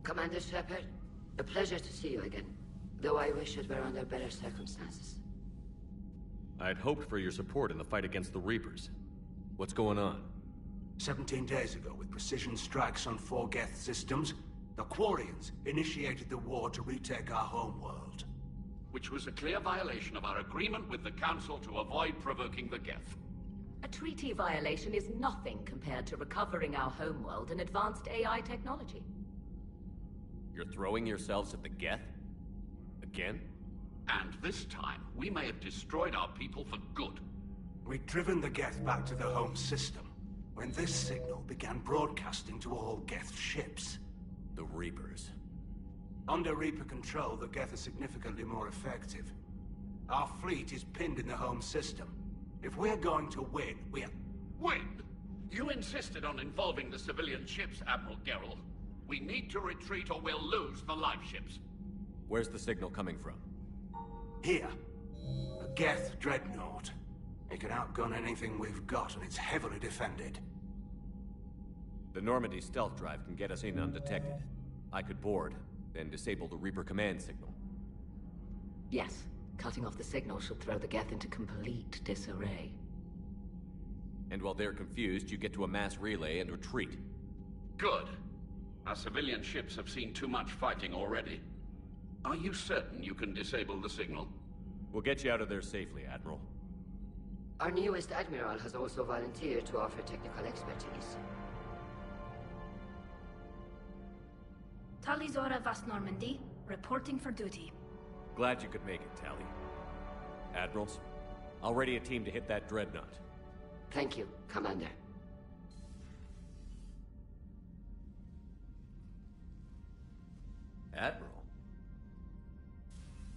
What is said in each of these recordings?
Commander Shepard, a pleasure to see you again. Though I wish it were under better circumstances. I had hoped for your support in the fight against the Reapers. What's going on? 17 days ago, with precision strikes on 4 Geth systems, the Quarians initiated the war to retake our homeworld. Which was a clear violation of our agreement with the Council to avoid provoking the Geth. A treaty violation is nothing compared to recovering our homeworld and advanced AI technology. You're throwing yourselves at the Geth? Again? And this time, we may have destroyed our people for good. We'd driven the Geth back to the home system, when this signal began broadcasting to all Geth ships. The Reapers. Under Reaper control, the Geth are significantly more effective. Our fleet is pinned in the home system. If we're going to win, Win? You insisted on involving the civilian ships, Admiral Gerrel. We need to retreat or we'll lose the live ships. Where's the signal coming from? Here. A Geth dreadnought. It can outgun anything we've got, and it's heavily defended. The Normandy stealth drive can get us in undetected. I could board, then disable the Reaper command signal. Yes, cutting off the signal should throw the Geth into complete disarray. And while they're confused, you get to a mass relay and retreat. Good. Our civilian ships have seen too much fighting already. Are you certain you can disable the signal? We'll get you out of there safely, Admiral. Our newest Admiral has also volunteered to offer technical expertise. Talizora Vast Normandy, reporting for duty. Glad you could make it, Tali. Admirals, I'll ready a team to hit that dreadnought. Thank you, Commander. Admiral?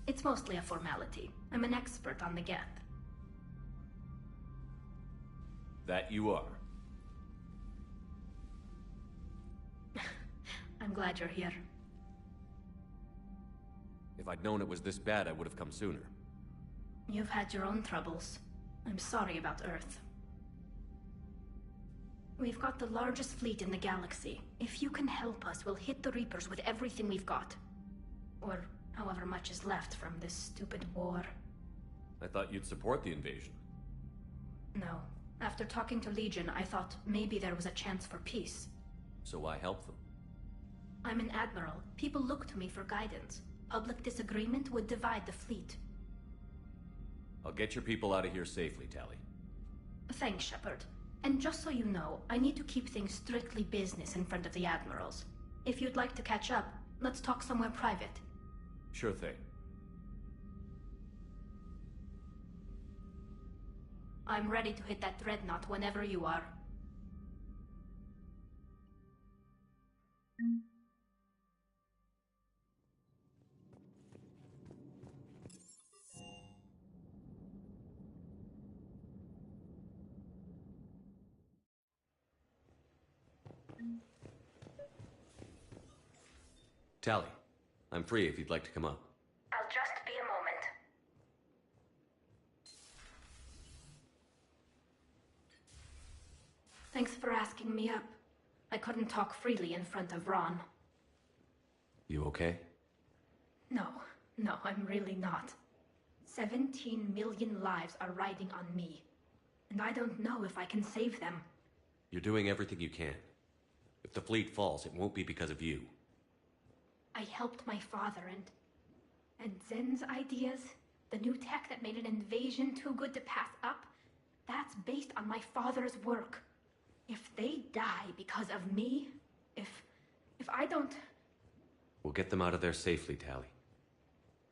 It's mostly a formality. I'm an expert on the Geth. That you are. I'm glad you're here. If I'd known it was this bad, I would have come sooner. You've had your own troubles. I'm sorry about Earth. We've got the largest fleet in the galaxy. If you can help us, we'll hit the Reapers with everything we've got. Or however much is left from this stupid war. I thought you'd support the invasion. No. After talking to Legion, I thought maybe there was a chance for peace. So why help them? I'm an admiral. People look to me for guidance. Public disagreement would divide the fleet. I'll get your people out of here safely, Tali. Thanks, Shepard. And just so you know, I need to keep things strictly business in front of the admirals. If you'd like to catch up, let's talk somewhere private. Sure thing. I'm ready to hit that dreadnought whenever you are. Tali, I'm free if you'd like to come up. I'll just be a moment. Thanks for asking me up. I couldn't talk freely in front of Ron. You okay? No, I'm really not. 17 million lives are riding on me. And I don't know if I can save them. You're doing everything you can. If the fleet falls, it won't be because of you. I helped my father and Zen's ideas, the new tech that made an invasion too good to pass up, that's based on my father's work. If they die because of me, if I don't... We'll get them out of there safely, Tali.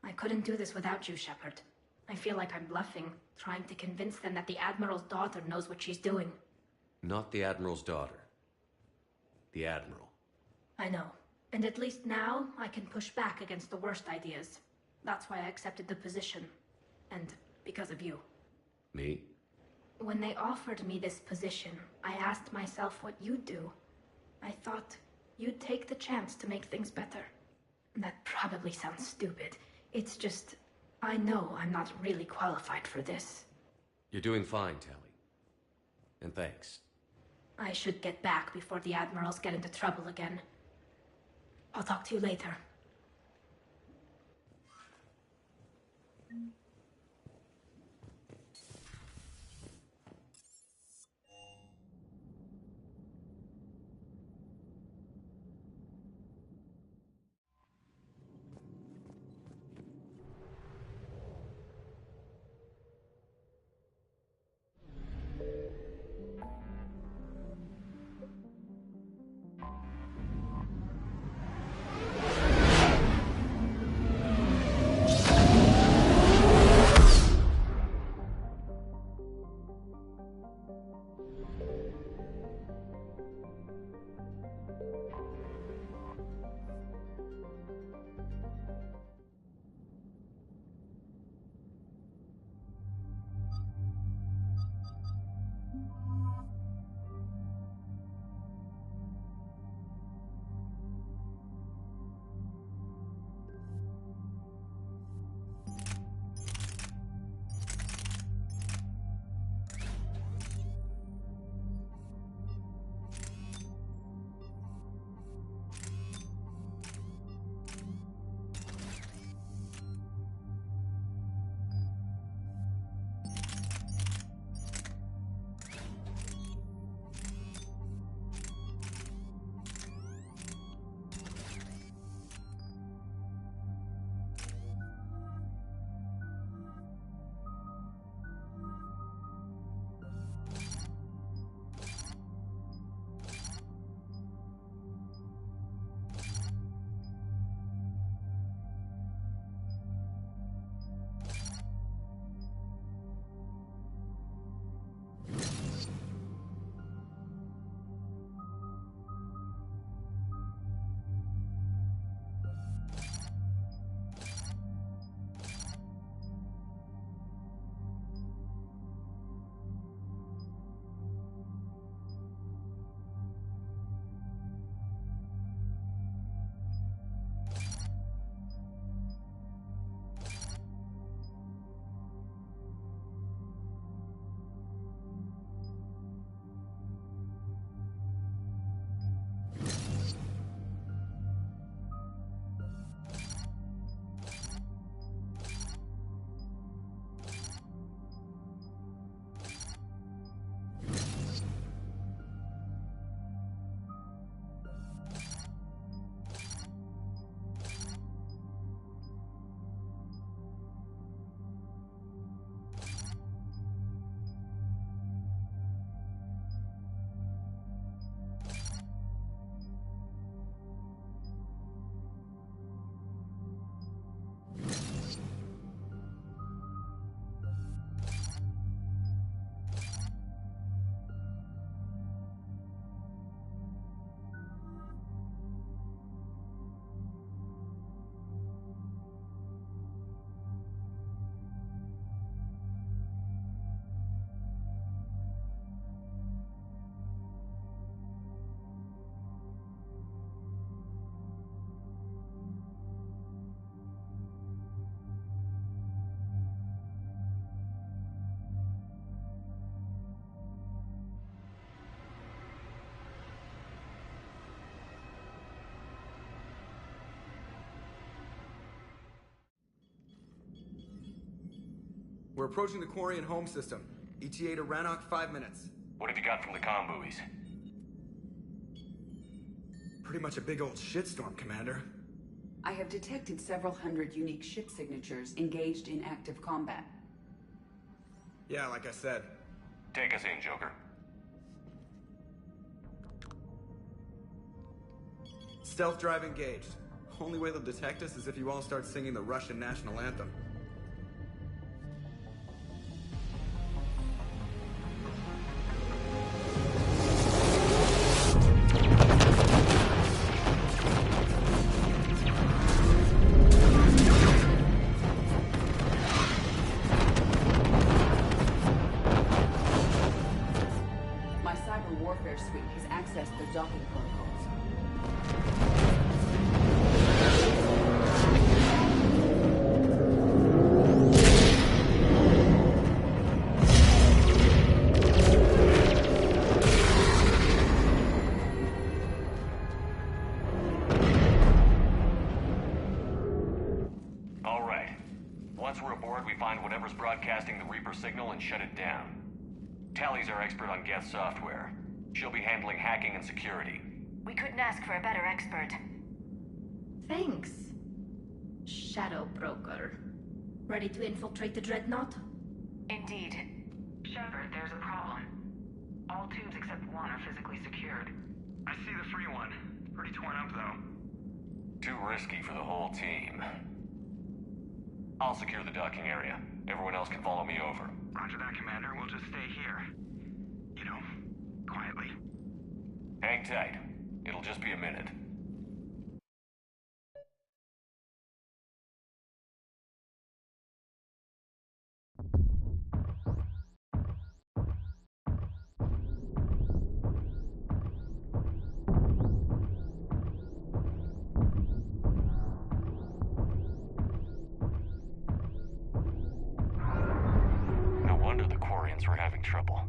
I couldn't do this without you, Shepard. I feel like I'm bluffing, trying to convince them that the Admiral's daughter knows what she's doing. Not the Admiral's daughter. The Admiral. I know. And at least now, I can push back against the worst ideas. That's why I accepted the position. And because of you. Me? When they offered me this position, I asked myself what you'd do. I thought you'd take the chance to make things better. That probably sounds stupid. It's just, I know I'm not really qualified for this. You're doing fine, Tali. And thanks. I should get back before the Admirals get into trouble again. I'll talk to you later. We're approaching the Quarian home system. ETA to Rannoch, 5 minutes. What have you got from the comm buoys? Pretty much a big old shitstorm, Commander. I have detected several hundred unique ship signatures engaged in active combat. Yeah, like I said. Take us in, Joker. Stealth drive engaged. Only way they'll detect us is if you all start singing the Russian national anthem. Warfare Suite has accessed their docking protocols. Reaper signal and shut it down. Tally's our expert on Geth software. She'll be handling hacking and security. We couldn't ask for a better expert. Thanks, Shadow Broker. Ready to infiltrate the Dreadnought? Indeed. Shepard, there's a problem. All tubes except one are physically secured. I see the free one. Pretty torn up, though. Too risky for the whole team. I'll secure the docking area. Everyone else can follow me over. Roger that, Commander. We'll just stay here. You know, quietly. Hang tight. It'll just be a minute. We're having trouble.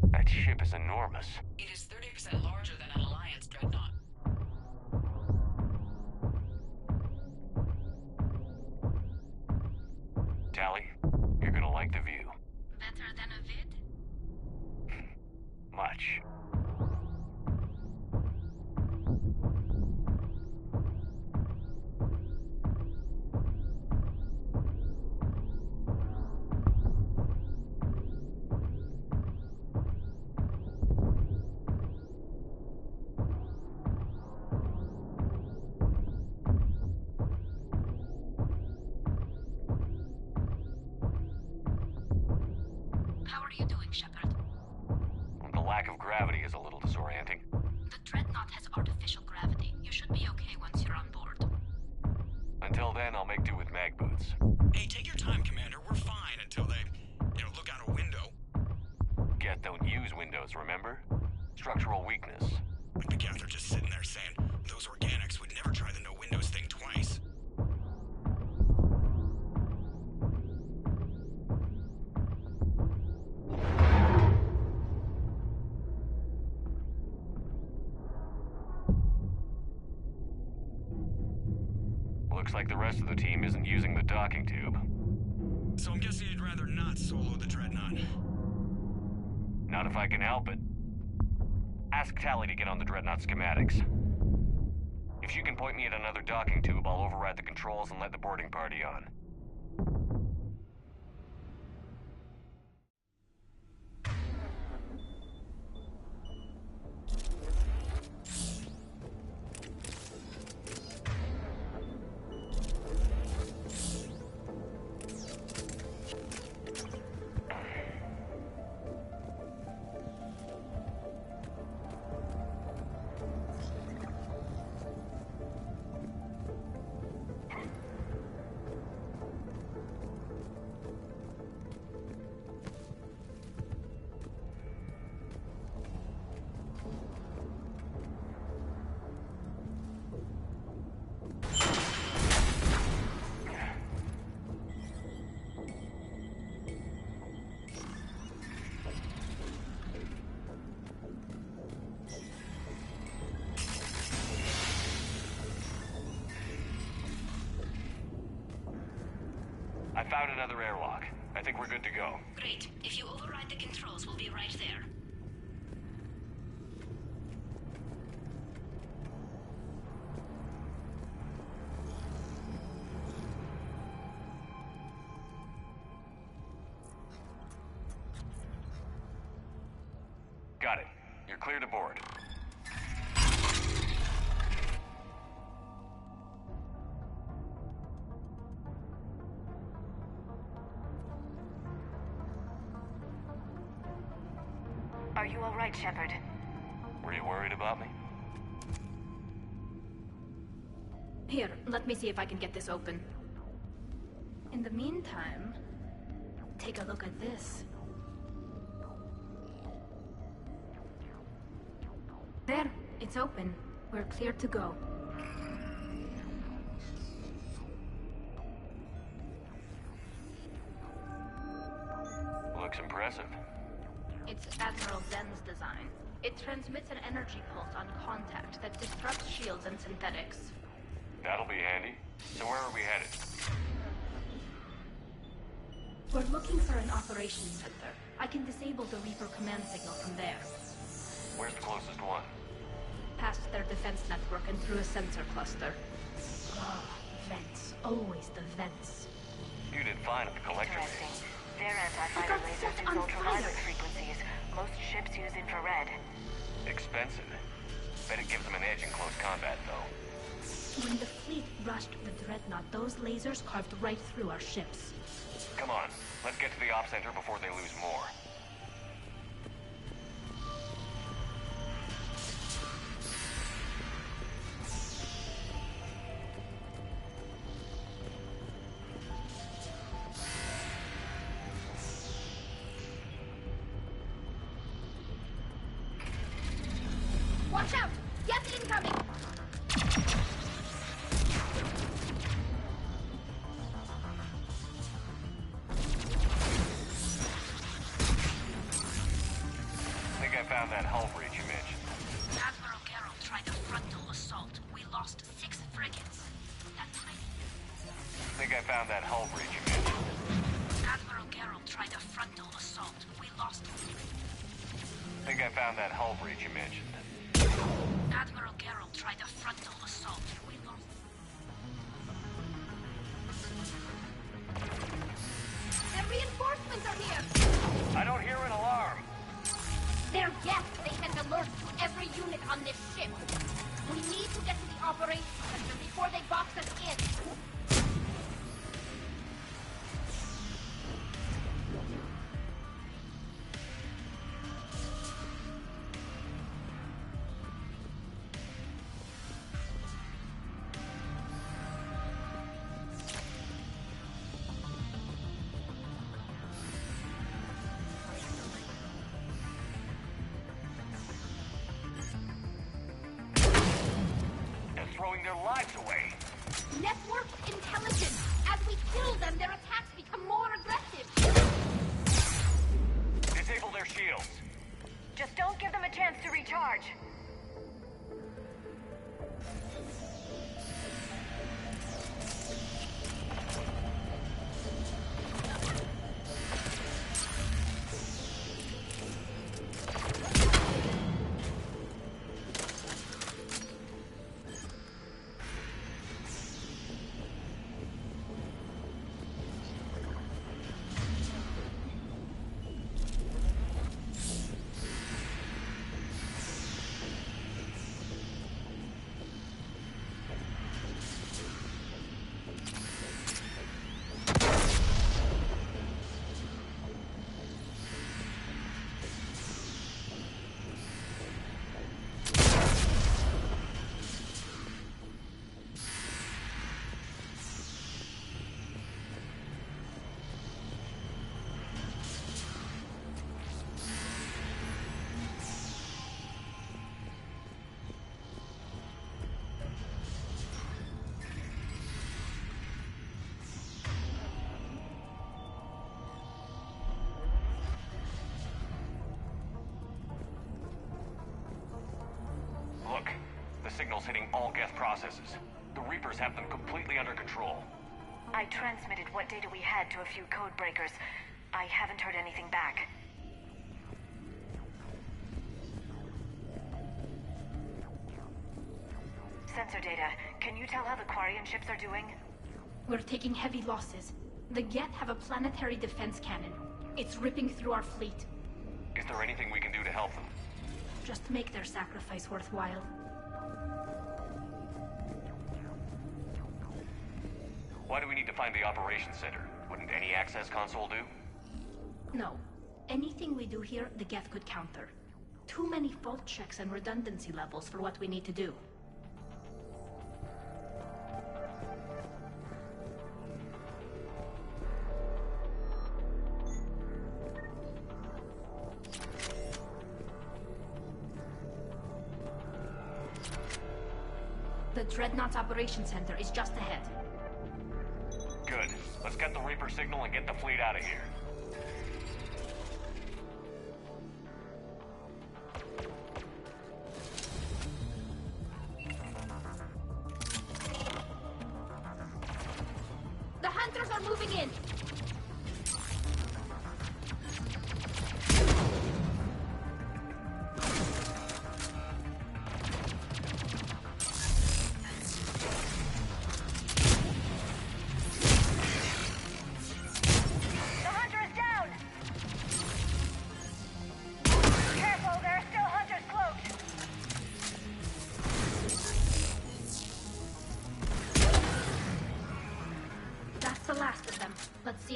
That ship is enormous. It is 30% larger than an Alliance dreadnought. Tally, you're gonna like the view. Better than a vid? Much. How are you doing, Shepard? The lack of gravity is a little disorienting. The Dreadnought has artificial gravity. You should be okay once you're on board. Until then, I'll make do with mag boots. Hey, take your time, Commander. We're fine until they, look out a window. Geth don't use windows, remember? Structural weakness. Like the Geth are just sitting there saying, those organics would never try the no windows thing twice. Looks like the rest of the team isn't using the docking tube. So I'm guessing you'd rather not solo the Dreadnought. Not if I can help it. Ask Tally to get on the Dreadnought schematics. If she can point me at another docking tube, I'll override the controls and let the boarding party on. I found another airlock. I think we're good to go. Great. If you override the controls, we'll be right there. Got it. You're clear to board. Are you all right, Shepard? Were you worried about me? Here, let me see if I can get this open. In the meantime, take a look at this. There, it's open. We're clear to go. Looks impressive. It's Admiral Zen's design. It transmits an energy pulse on contact that disrupts shields and synthetics. That'll be handy. So where are we headed? We're looking for an operations center. I can disable the Reaper command signal from there. Where's the closest one? Past their defense network and through a sensor cluster. Oh, vents. Always the vents. You did fine at the collector. Interesting. Their anti-fighter lasers use ultraviolet frequencies. Most ships use infrared. Expensive. Bet it gives them an edge in close combat, though. When the fleet rushed the Dreadnought, those lasers carved right through our ships. Come on, let's get to the op center before they lose more. Watch out! Get incoming! I think I found that hull breach you mentioned. Admiral Geralt tried a frontal assault. We lost 6 frigates. That's right. I think I found that hull breach you mentioned. Admiral Geralt tried a frontal assault. We lost 6. I think I found that hull breach you mentioned. Admiral Geralt tried a frontal assault. We lost. Their reinforcements are here! I don't hear an alarm. They're guests. They send alerts to every unit on this ship. We need to get to the operations center before they box us in. Throwing their lives away. Network intelligence. As we kill them, their attacks become more aggressive. Disable their shields. Just don't give them a chance to recharge. Look, the signal's hitting all Geth processes. The Reapers have them completely under control. I transmitted what data we had to a few code breakers. I haven't heard anything back. Sensor data. Can you tell how the Quarian ships are doing? We're taking heavy losses. The Geth have a planetary defense cannon. It's ripping through our fleet. Is there anything we can do to help them? Just make their sacrifice worthwhile. Why do we need to find the operations center? Wouldn't any access console do? No. Anything we do here, the Geth could counter. Too many fault checks and redundancy levels for what we need to do. The Dreadnought's Operations Center is just ahead. Good. Let's get the Reaper signal and get the fleet out of here. The Hunters are moving in!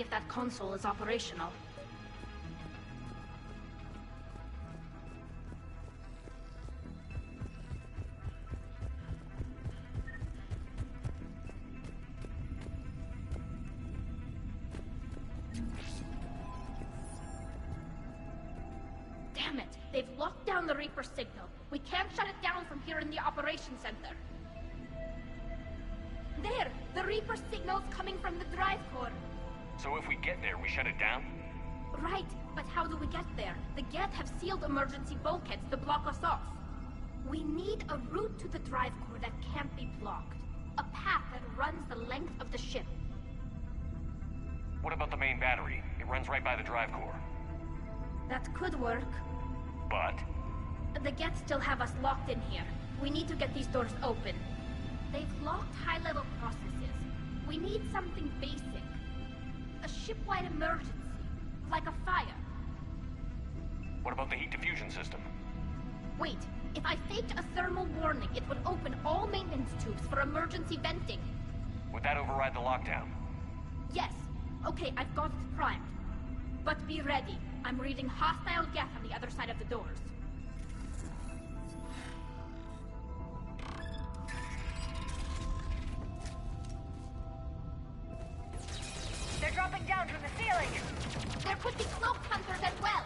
if that console is operational. Damn it! They've locked down the Reaper signal. We can't shut it down from here in the operations center. There! The Reaper signal's coming from the drive core. So if we get there, we shut it down? Right, but how do we get there? The Geth have sealed emergency bulkheads to block us off. We need a route to the drive core that can't be blocked. A path that runs the length of the ship. What about the main battery? It runs right by the drive core. That could work. But? The Geth still have us locked in here. We need to get these doors open. They've locked high-level processes. We need something basic. A ship-wide emergency. Like a fire. What about the heat diffusion system? Wait, if I faked a thermal warning, it would open all maintenance tubes for emergency venting. Would that override the lockdown? Yes. Okay, I've got it primed. But be ready. I'm reading hostile Geth on the other side of the doors. They're dropping down from the ceiling! There could be cloaked hunters as well!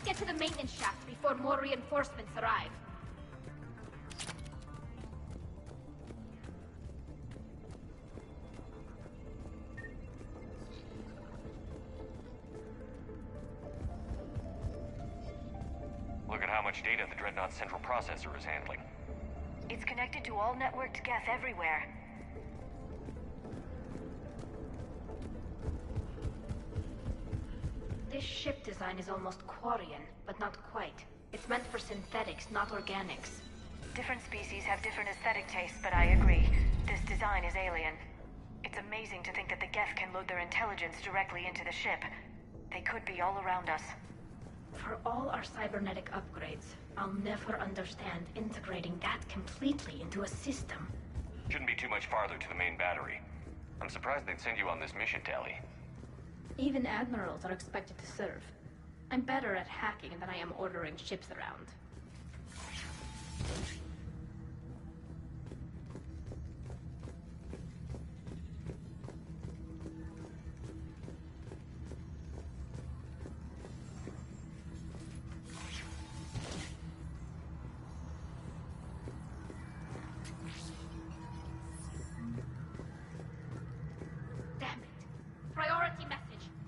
Get to the maintenance shaft before more reinforcements arrive. Look at how much data the Dreadnought's central processor is handling. It's connected to all networked Geth everywhere. This ship design is almost Quarian, but not quite. It's meant for synthetics, not organics. Different species have different aesthetic tastes, but I agree. This design is alien. It's amazing to think that the Geth can load their intelligence directly into the ship. They could be all around us. For all our cybernetic upgrades, I'll never understand integrating that completely into a system. Shouldn't be too much farther to the main battery. I'm surprised they'd send you on this mission, Tali. Even admirals are expected to serve. I'm better at hacking than I am ordering ships around. Damn it. Priority message.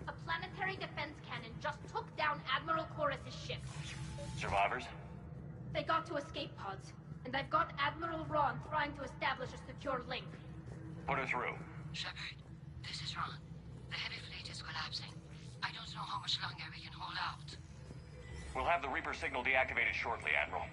A planetary defense cannon just took down Admiral Chorus's ship. Survivors? They got to escape pods, and I've got Admiral Ron trying to establish a secure link. Put her through. Shepard, this is Ron. The heavy fleet is collapsing. I don't know how much longer we can hold out. We'll have the Reaper signal deactivated shortly, Admiral.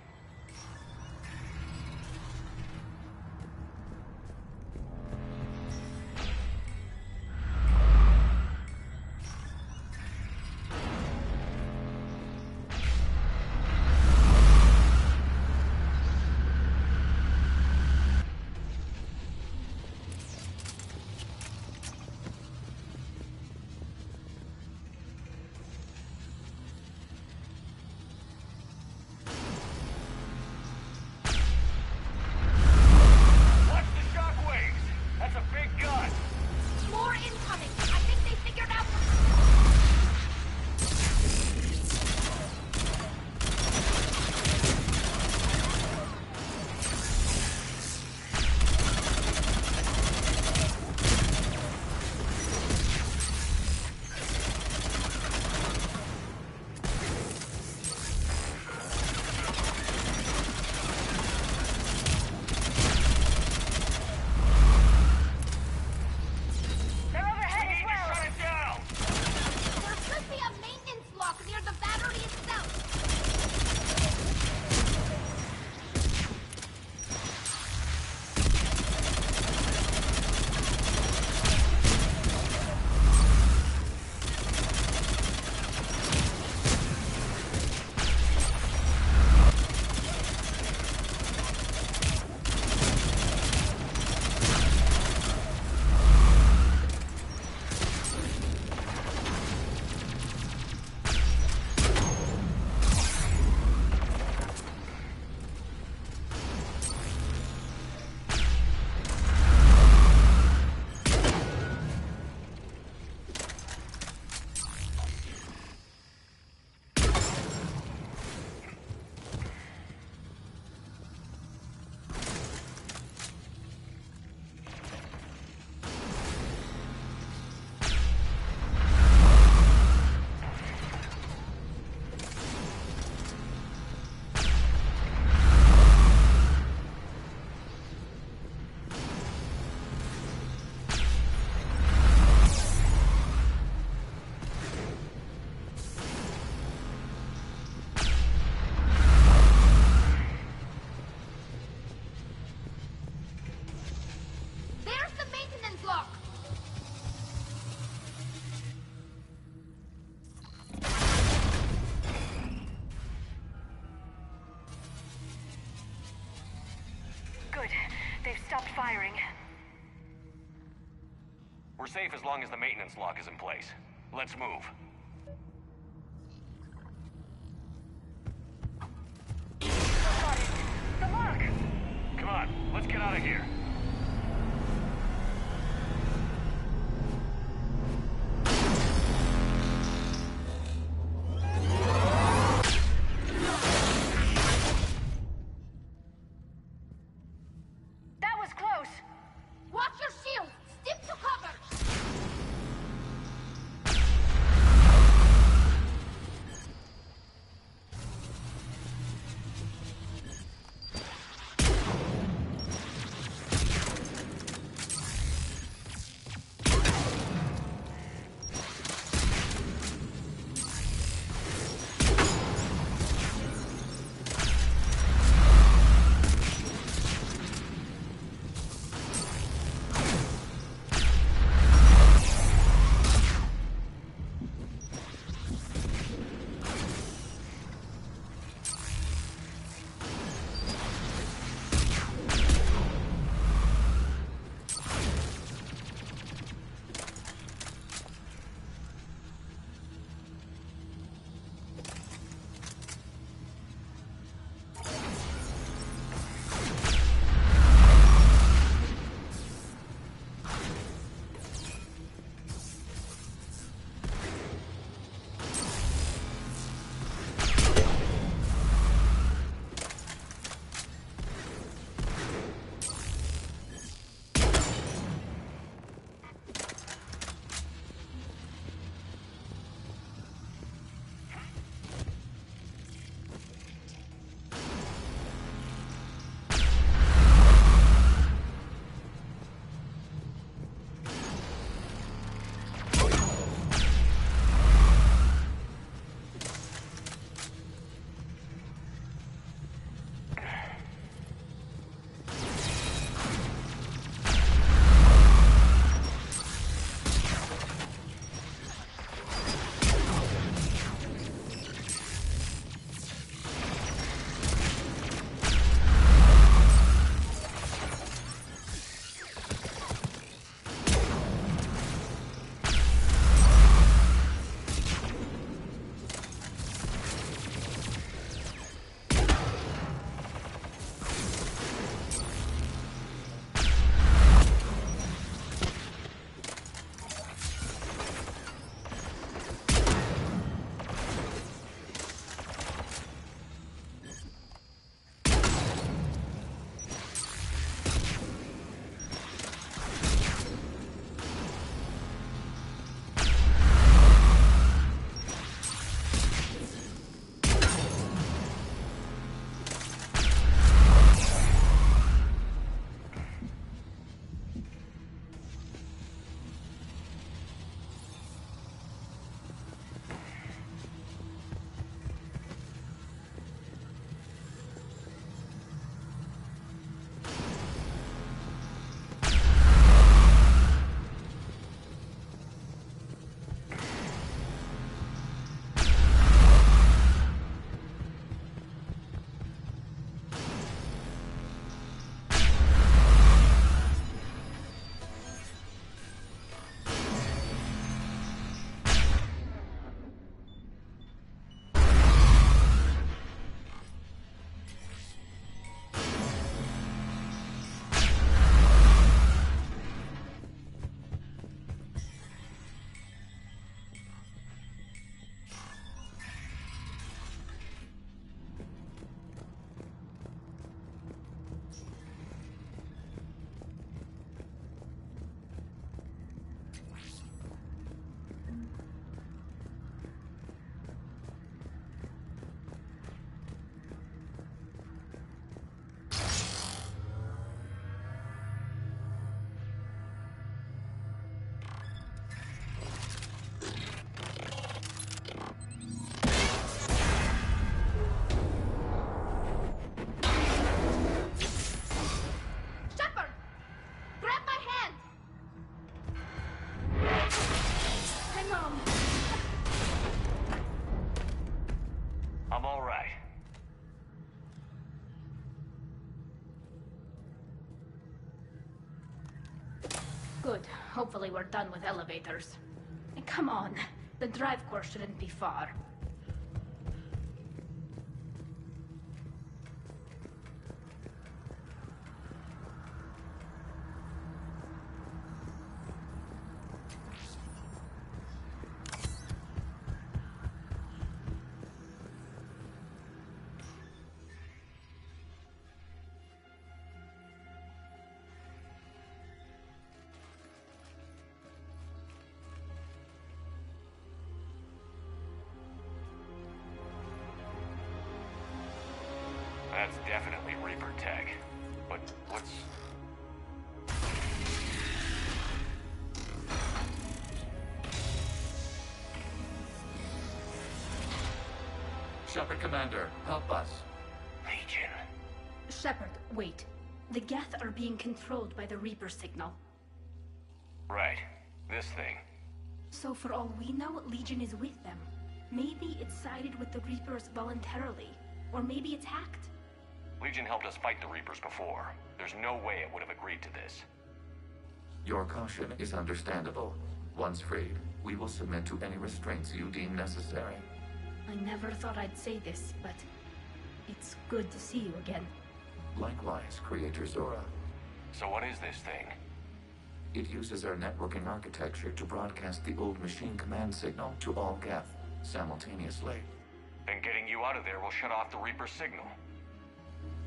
firing. We're safe as long as the maintenance lock is in place. Let's move. Got it. The lock! Come on, let's get out of here. That was close! Watch your shield! Stick to cover! Hopefully we're done with elevators. And come on, the drive course shouldn't be far. That's definitely Reaper tech. But what's... Shepard Commander, help us. Legion. Shepard, wait. The Geth are being controlled by the Reaper signal. Right. This thing. So for all we know, Legion is with them. Maybe it sided with the Reapers voluntarily. Or maybe it's hacked. Legion helped us fight the Reapers before. There's no way it would have agreed to this. Your caution is understandable. Once freed, we will submit to any restraints you deem necessary. I never thought I'd say this, but it's good to see you again. Likewise, Creator Zora. So what is this thing? It uses our networking architecture to broadcast the old machine command signal to all Geth simultaneously. Then getting you out of there will shut off the Reaper signal.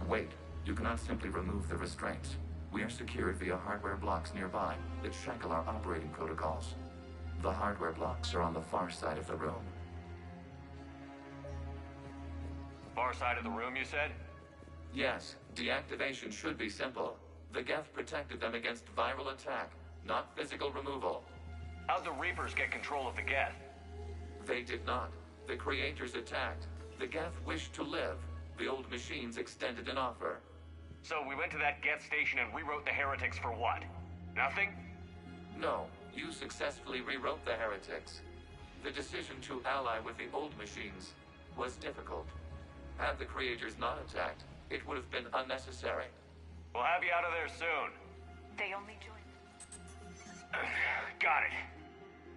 Wait, you cannot simply remove the restraints. We are secured via hardware blocks nearby that shackle our operating protocols. The hardware blocks are on the far side of the room. Far side of the room, you said? Yes, deactivation should be simple. The Geth protected them against viral attack, not physical removal. How'd the Reapers get control of the Geth? They did not. The Creators attacked. The Geth wished to live. The old machines extended an offer. So we went to that Geth station and rewrote the heretics for what? Nothing? No, you successfully rewrote the heretics. The decision to ally with the old machines was difficult. Had the Creators not attacked, it would have been unnecessary. We'll have you out of there soon. They only joined. Got it.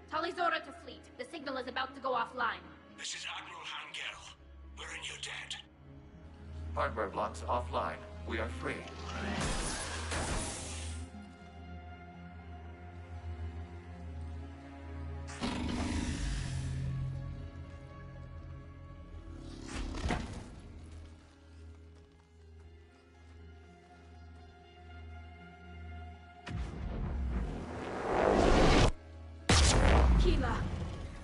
Tali Zora to fleet. The signal is about to go offline. This is Admiral Han Gerrel. We're in your debt. Hardware blocks offline. We are free.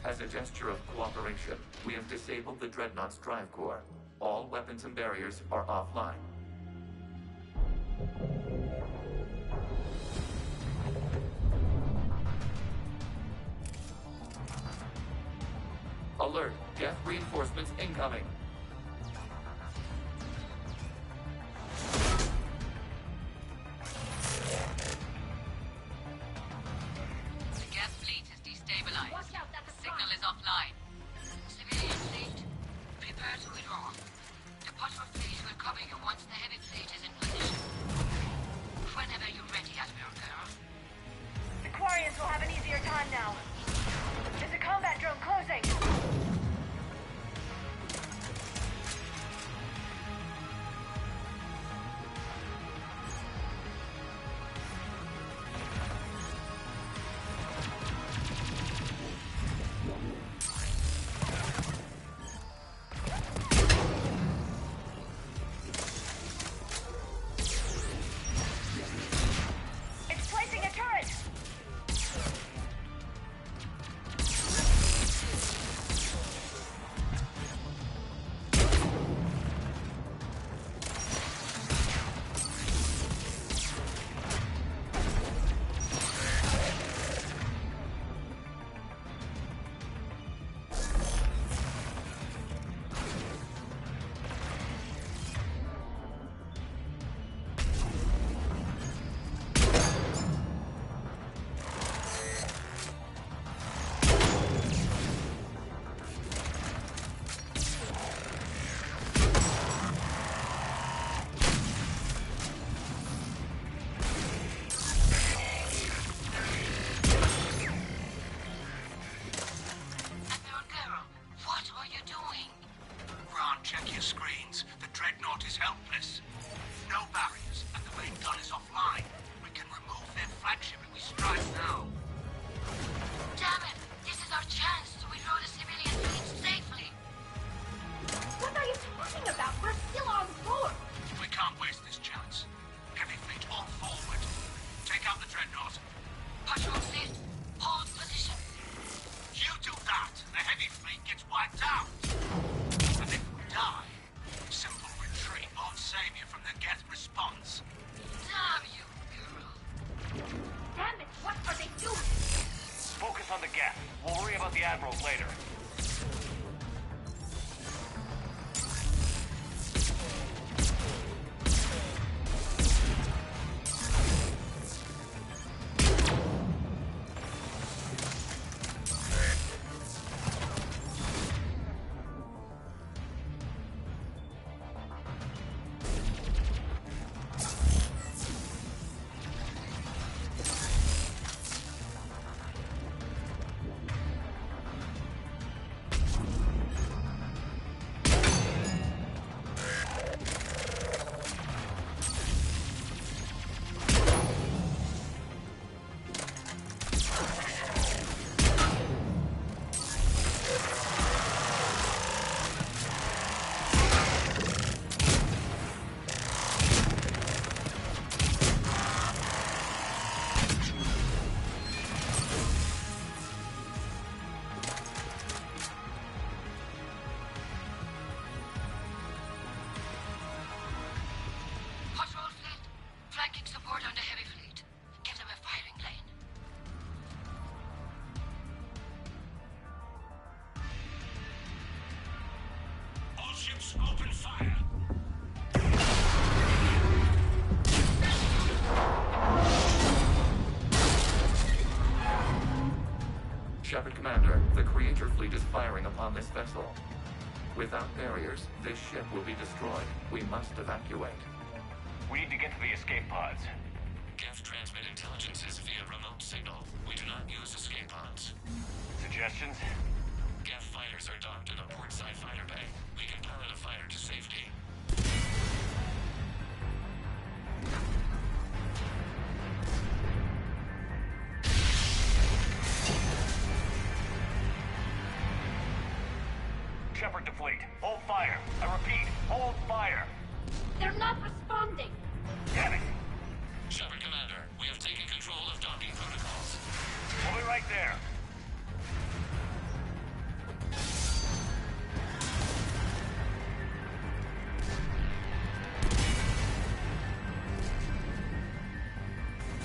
As a gesture of cooperation, we have disabled the Dreadnought's drive core. All weapons and barriers are offline. Alert! Geth reinforcements incoming! The Geth fleet is destabilized. Signal is offline. Civilian fleet, prepare to withdraw. The Pottermore fleet will cover you once the heavy fleet is in position. Whenever you're ready, Admiral Gerrel. The Quarians will have an easier time now. There's a combat drone closing. doing? Grant, check your screens. The Dreadnought is helpless. No barriers, and the main gun is offline. We can remove their flagship if we strike now. Damn it! This is our chance to withdraw the civilian fleet safely. What are you talking about? We're still on board. We can't waste this chance. Heavy fleet all forward. Take out the Dreadnought. Patrol fleet, hold position. You do that, the heavy fleet gets wiped out. And if we die, simple retreat won't save you from the Geth response. Damn you, girl. Damn it, what are they doing? Focus on the Geth. We'll worry about the Admirals later. Patrol fleet, flanking support on the heavy fleet. Give them a firing lane. All ships open fire. Shepard Commander, the Creator fleet is firing upon this vessel. Without barriers, this ship will be destroyed. We must evacuate. We need to get to the escape pods. Geth transmit intelligences via remote signal. We do not use escape pods. Suggestions? Geth fighters are docked in a portside fighter bay. We can pilot a fighter to safety. Shepard to fleet. Hold fire. I repeat, hold fire. They're not responding. Damn it. Shepard Commander, we have taken control of docking protocols. We'll be right there.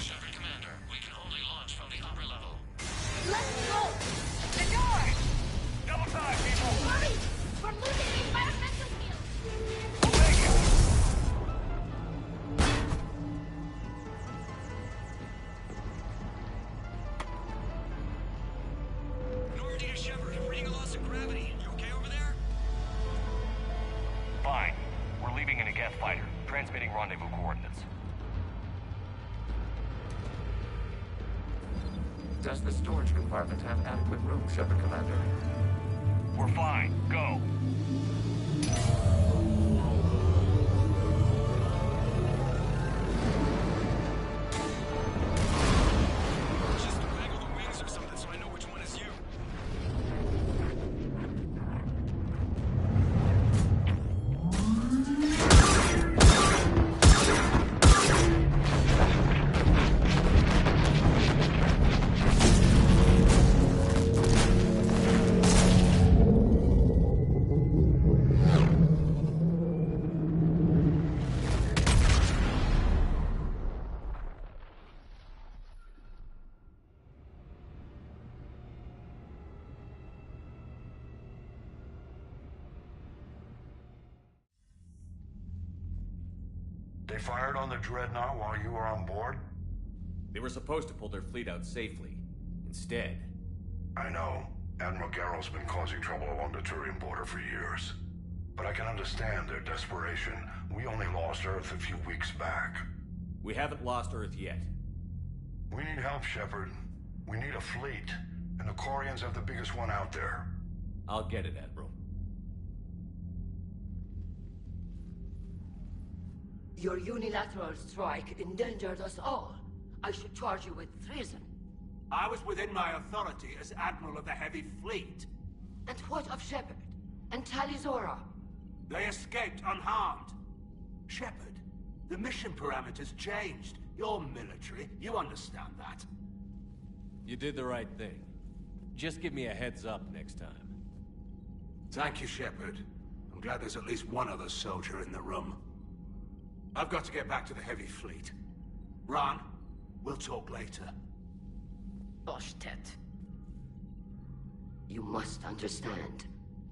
Shepard Commander, we can only launch from the upper level. Let's go! The door! Double time, people! Hurry! We're losing the environmental field! We'll make it! Normandy to Shepard, reading a loss of gravity. You okay over there? Fine. We're leaving in a Geth fighter. Transmitting rendezvous coordinates. Does the storage compartment have adequate room, Shepard Commander? We're fine. Go. Just waggle the wings or something so I know which one is you. They fired on the Dreadnought while you were on board? They were supposed to pull their fleet out safely. Instead... I know. Admiral Garrel's been causing trouble along the Turian border for years. But I can understand their desperation. We only lost Earth a few weeks back. We haven't lost Earth yet. We need help, Shepard. We need a fleet. And the Quarians have the biggest one out there. I'll get it, Admiral. Your unilateral strike endangered us all. I should charge you with treason. I was within my authority as Admiral of the Heavy Fleet. And what of Shepard? And Talizora? They escaped unharmed. Shepard, the mission parameters changed. You're military, you understand that. You did the right thing. Just give me a heads up next time. Thank you, Shepard. I'm glad there's at least one other soldier in the room. I've got to get back to the Heavy Fleet. Ron, we'll talk later. Oshtet. You must understand.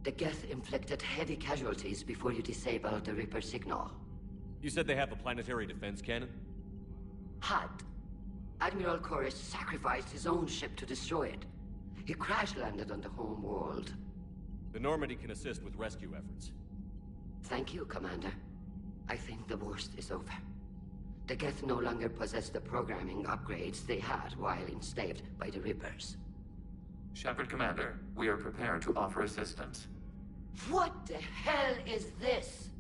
The Geth inflicted heavy casualties before you disabled the Reaper signal. You said they have a planetary defense cannon? Had. Admiral Koris sacrificed his own ship to destroy it. He crash-landed on the home world. The Normandy can assist with rescue efforts. Thank you, Commander. I think the worst is over. The Geth no longer possess the programming upgrades they had while enslaved by the Reapers. Shepard, Commander, we are prepared to offer assistance. What the hell is this?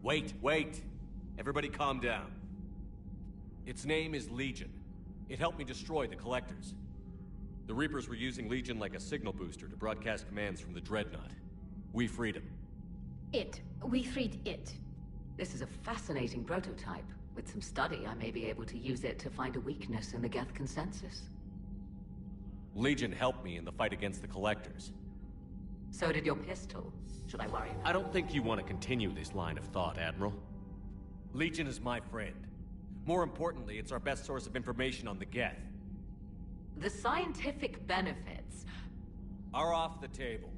Wait. Everybody calm down. Its name is Legion. It helped me destroy the Collectors. The Reapers were using Legion like a signal booster to broadcast commands from the Dreadnought. We freed him. We freed it. This is a fascinating prototype. With some study, I may be able to use it to find a weakness in the Geth consensus. Legion helped me in the fight against the Collectors. So did your pistol. Should I worry? I don't think you want to continue this line of thought, Admiral. Legion is my friend. More importantly, it's our best source of information on the Geth. The scientific benefits are off the table.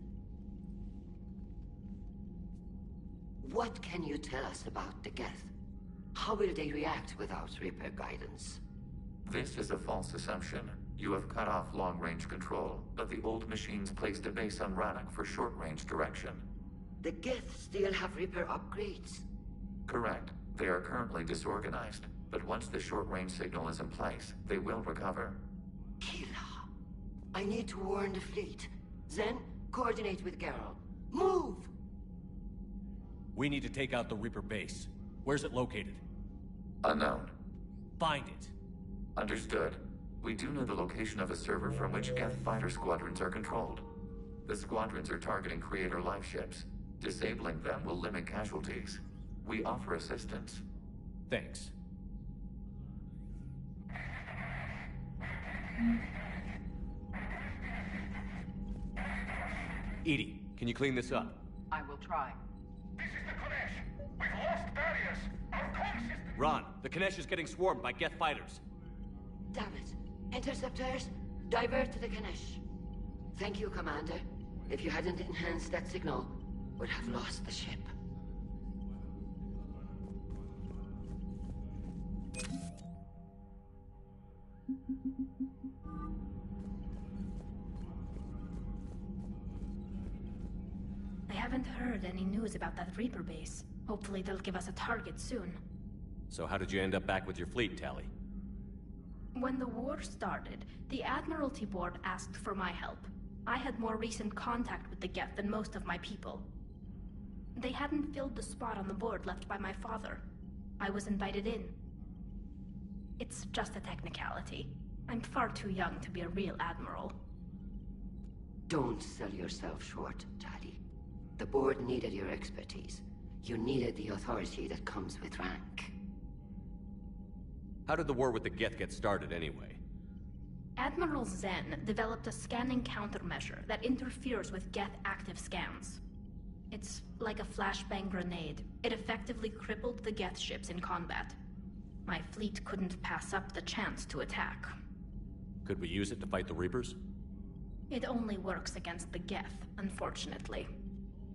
What can you tell us about the Geth? How will they react without Reaper guidance? This is a false assumption. You have cut off long-range control, but the old machines placed a base on Rannoch for short-range direction. The Geth still have Reaper upgrades? Correct. They are currently disorganized, but once the short-range signal is in place, they will recover. Kila, I need to warn the fleet. Then, coordinate with Geralt. Move! We need to take out the Reaper base. Where's it located? Unknown. Find it. Understood. We do know the location of a server from which Geth fighter squadrons are controlled. The squadrons are targeting Creator life ships. Disabling them will limit casualties. We offer assistance. Thanks. EDI, can you clean this up? I will try. This is the Konesh. We've lost barriers. Our comm system... Ron, the Konesh is getting swarmed by Geth fighters. Damn it. Interceptors, divert to the Konesh. Thank you, Commander. If you hadn't enhanced that signal, would have lost the ship. I haven't heard any news about that Reaper base. Hopefully they'll give us a target soon. So how did you end up back with your fleet, Tali? When the war started, the Admiralty Board asked for my help. I had more recent contact with the Geth than most of my people. They hadn't filled the spot on the board left by my father. I was invited in. It's just a technicality. I'm far too young to be a real admiral. Don't sell yourself short, Daddy. The board needed your expertise. You needed the authority that comes with rank. How did the war with the Geth get started, anyway? Admiral Zen developed a scanning countermeasure that interferes with Geth active scans. It's like a flashbang grenade. It effectively crippled the Geth ships in combat. My fleet couldn't pass up the chance to attack. Could we use it to fight the Reapers? It only works against the Geth, unfortunately.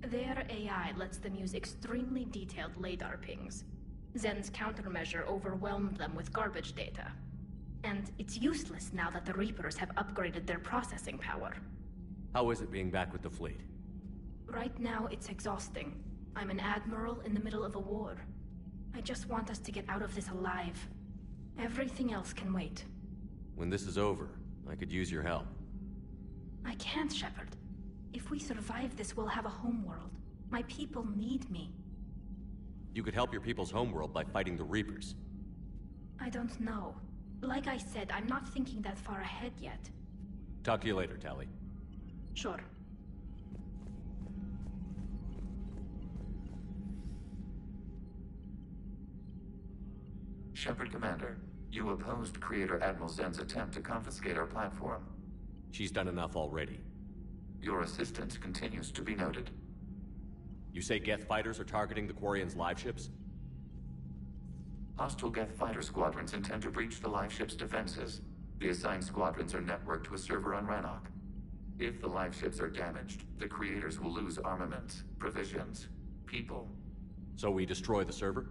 Their AI lets them use extremely detailed LADAR pings. Zen's countermeasure overwhelmed them with garbage data. And it's useless now that the Reapers have upgraded their processing power. How is it being back with the fleet? Right now, it's exhausting. I'm an admiral in the middle of a war. I just want us to get out of this alive. Everything else can wait. When this is over, I could use your help. I can't, Shepard. If we survive this, we'll have a homeworld. My people need me. You could help your people's homeworld by fighting the Reapers. I don't know. Like I said, I'm not thinking that far ahead yet. Talk to you later, Tali. Sure. Shepard Commander, you opposed Creator Admiral Zen's attempt to confiscate our platform. She's done enough already. Your assistance continues to be noted. You say Geth fighters are targeting the Quarians' live ships? Hostile Geth fighter squadrons intend to breach the live ship's defenses. The assigned squadrons are networked to a server on Rannoch. If the live ships are damaged, the Creators will lose armaments, provisions, people. So we destroy the server?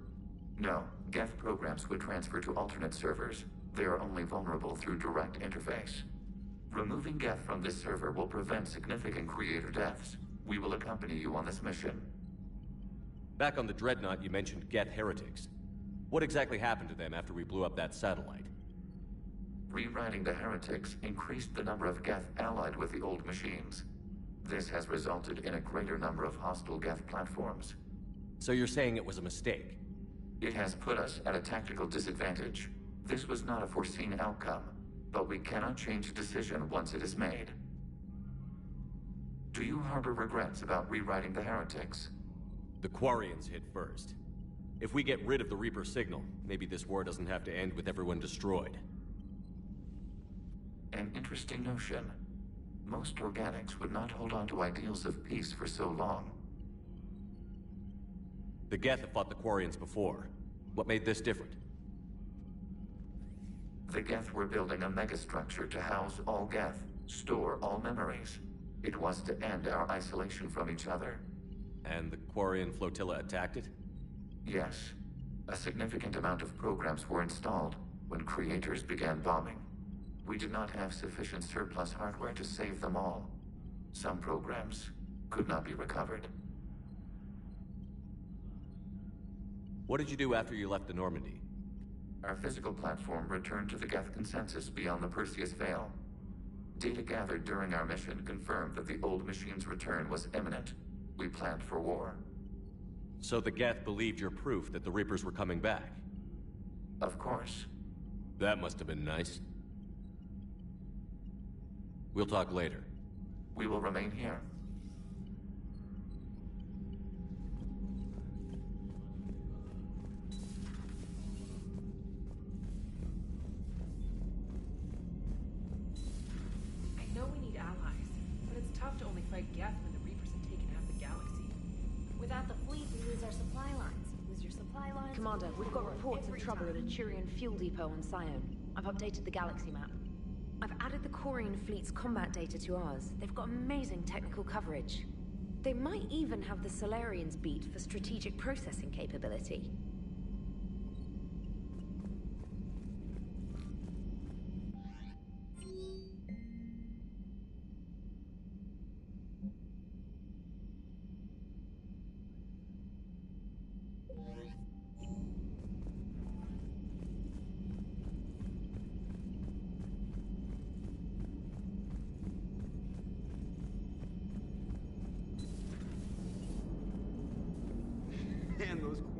No. Geth programs would transfer to alternate servers. They are only vulnerable through direct interface. Removing Geth from this server will prevent significant Creator deaths. We will accompany you on this mission. Back on the Dreadnought, you mentioned Geth heretics. What exactly happened to them after we blew up that satellite? Rewriting the heretics increased the number of Geth allied with the old machines. This has resulted in a greater number of hostile Geth platforms. So you're saying it was a mistake? It has put us at a tactical disadvantage. This was not a foreseen outcome, but we cannot change a decision once it is made. Do you harbor regrets about rewriting the heretics? The Quarians hit first. If we get rid of the Reaper signal, maybe this war doesn't have to end with everyone destroyed. An interesting notion. Most organics would not hold on to ideals of peace for so long. The Geth have fought the Quarians before. What made this different? The Geth were building a megastructure to house all Geth, store all memories. It was to end our isolation from each other. And the Quarian flotilla attacked it? Yes. A significant amount of programs were installed when Creators began bombing. We did not have sufficient surplus hardware to save them all. Some programs could not be recovered. What did you do after you left the Normandy? Our physical platform returned to the Geth consensus beyond the Perseus Veil. Data gathered during our mission confirmed that the old machine's return was imminent. We planned for war. So the Geth believed your proof that the Reapers were coming back? Of course. That must have been nice. We'll talk later. We will remain here. I know we need allies, but it's tough to only fight Geth when the Reapers have taken half the galaxy. Without the fleet, we lose our supply lines. Lose your supply lines... Commander, we've got reports of trouble at a Turian fuel depot on Scion. I've updated the galaxy map. I've added the Quarian fleet's combat data to ours. They've got amazing technical coverage. They might even have the Solarians beat for strategic processing capability.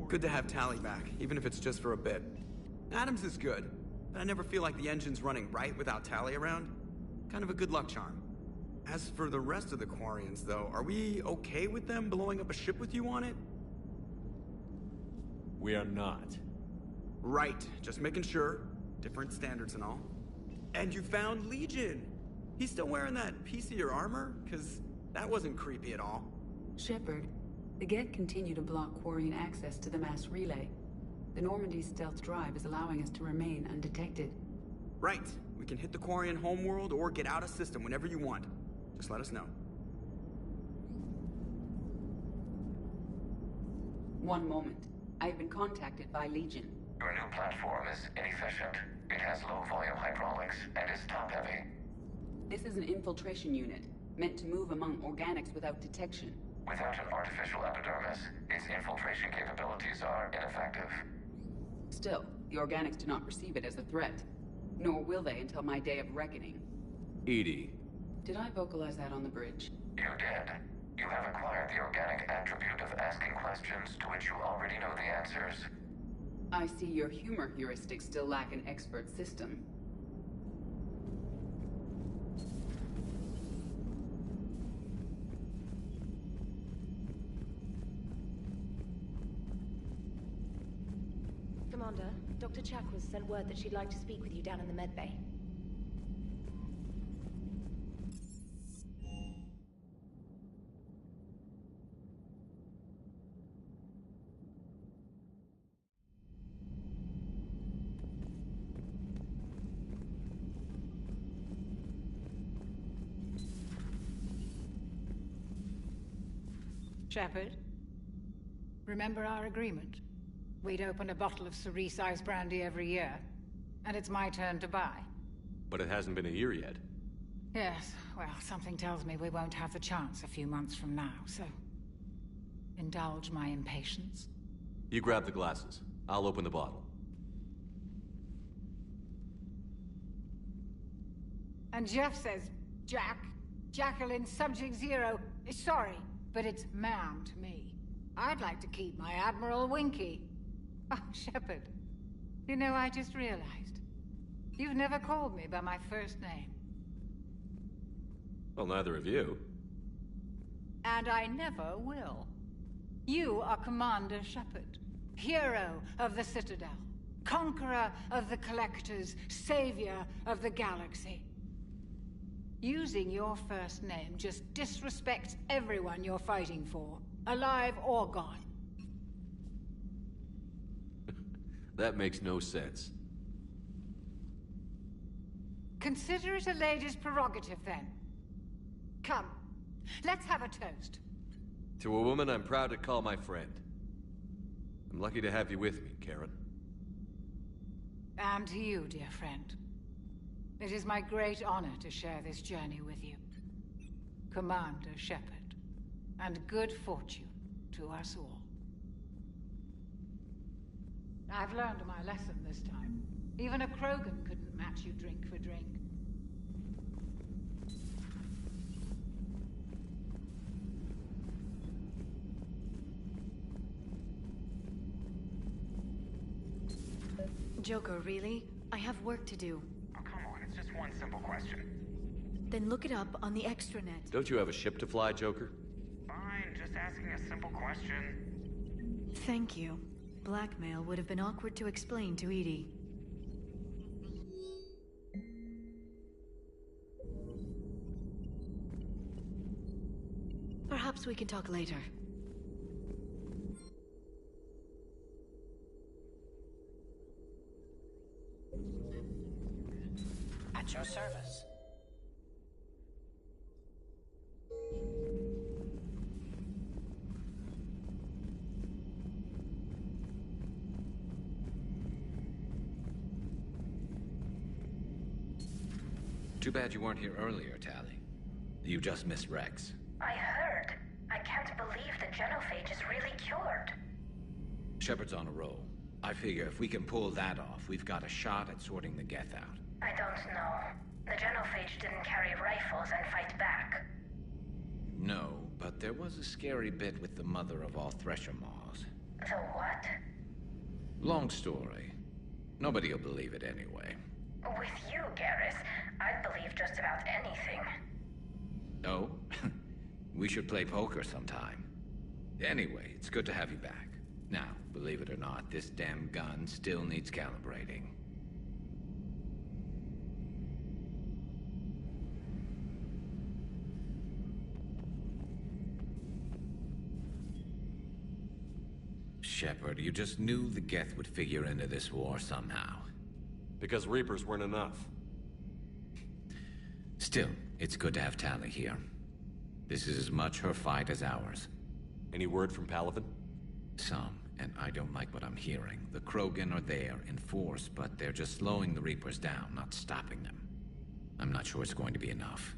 Good to have Tali back, even if it's just for a bit. Adams is good, but I never feel like the engine's running right without Tali around. Kind of a good luck charm. As for the rest of the Quarians, though, are we okay with them blowing up a ship with you on it? We are not. Right, just making sure. Different standards and all. And you found Legion! He's still wearing that piece of your armor? Cause that wasn't creepy at all. Shepard, the Geth continue to block Quarian access to the mass relay. The Normandy's stealth drive is allowing us to remain undetected. Right. We can hit the Quarian homeworld or get out of system whenever you want. Just let us know. One moment. I've been contacted by Legion. Your new platform is inefficient. It has low-volume hydraulics and is top-heavy. This is an infiltration unit, meant to move among organics without detection. Without an artificial epidermis, its infiltration capabilities are ineffective. Still, the organics do not perceive it as a threat. Nor will they until my day of reckoning. EDI. Did I vocalize that on the bridge? You did. You have acquired the organic attribute of asking questions to which you already know the answers. I see your humor heuristics still lack an expert system. Commander, Dr. Chakwas sent word that she'd like to speak with you down in the medbay. Shepard, remember our agreement? We'd open a bottle of cerise ice brandy every year, and it's my turn to buy. But it hasn't been a year yet. Yes, well, something tells me we won't have the chance a few months from now, so... indulge my impatience. You grab the glasses. I'll open the bottle. And Jeff says, Jacqueline, Subject Zero, sorry, but it's ma'am to me. I'd like to keep my Admiral Winky. Oh, Shepard, you know, I just realized. You've never called me by my first name. Well, neither of you. And I never will. You are Commander Shepard, hero of the Citadel, conqueror of the Collectors, savior of the galaxy. Using your first name just disrespects everyone you're fighting for, alive or gone. That makes no sense. Consider it a lady's prerogative, then. Come, let's have a toast. To a woman I'm proud to call my friend. I'm lucky to have you with me, Karen. And to you, dear friend. It is my great honor to share this journey with you. Commander Shepard. And good fortune to us all. I've learned my lesson this time. Even a Krogan couldn't match you drink for drink. Joker, really? I have work to do. Oh, come on, it's just one simple question. Then look it up on the extranet. Don't you have a ship to fly, Joker? Fine, just asking a simple question. Thank you. Blackmail would have been awkward to explain to EDI. Perhaps we can talk later. At your service. Too bad you weren't here earlier, Tali. You just missed Rex. I heard. I can't believe the genophage is really cured. Shepard's on a roll. I figure if we can pull that off, we've got a shot at sorting the Geth out. I don't know. The genophage didn't carry rifles and fight back. No, but there was a scary bit with the mother of all Thresher Maws. The what? Long story. Nobody'll believe it anyway. With you, Garrus, I'd believe just about anything. Oh? We should play poker sometime. Anyway, it's good to have you back. Now, believe it or not, this damn gun still needs calibrating. Shepard, you just knew the Geth would figure into this war somehow. Because Reapers weren't enough. Still, it's good to have Tali here. This is as much her fight as ours. Any word from Palaven? Some, and I don't like what I'm hearing. The Krogan are there in force, but they're just slowing the Reapers down, not stopping them. I'm not sure it's going to be enough.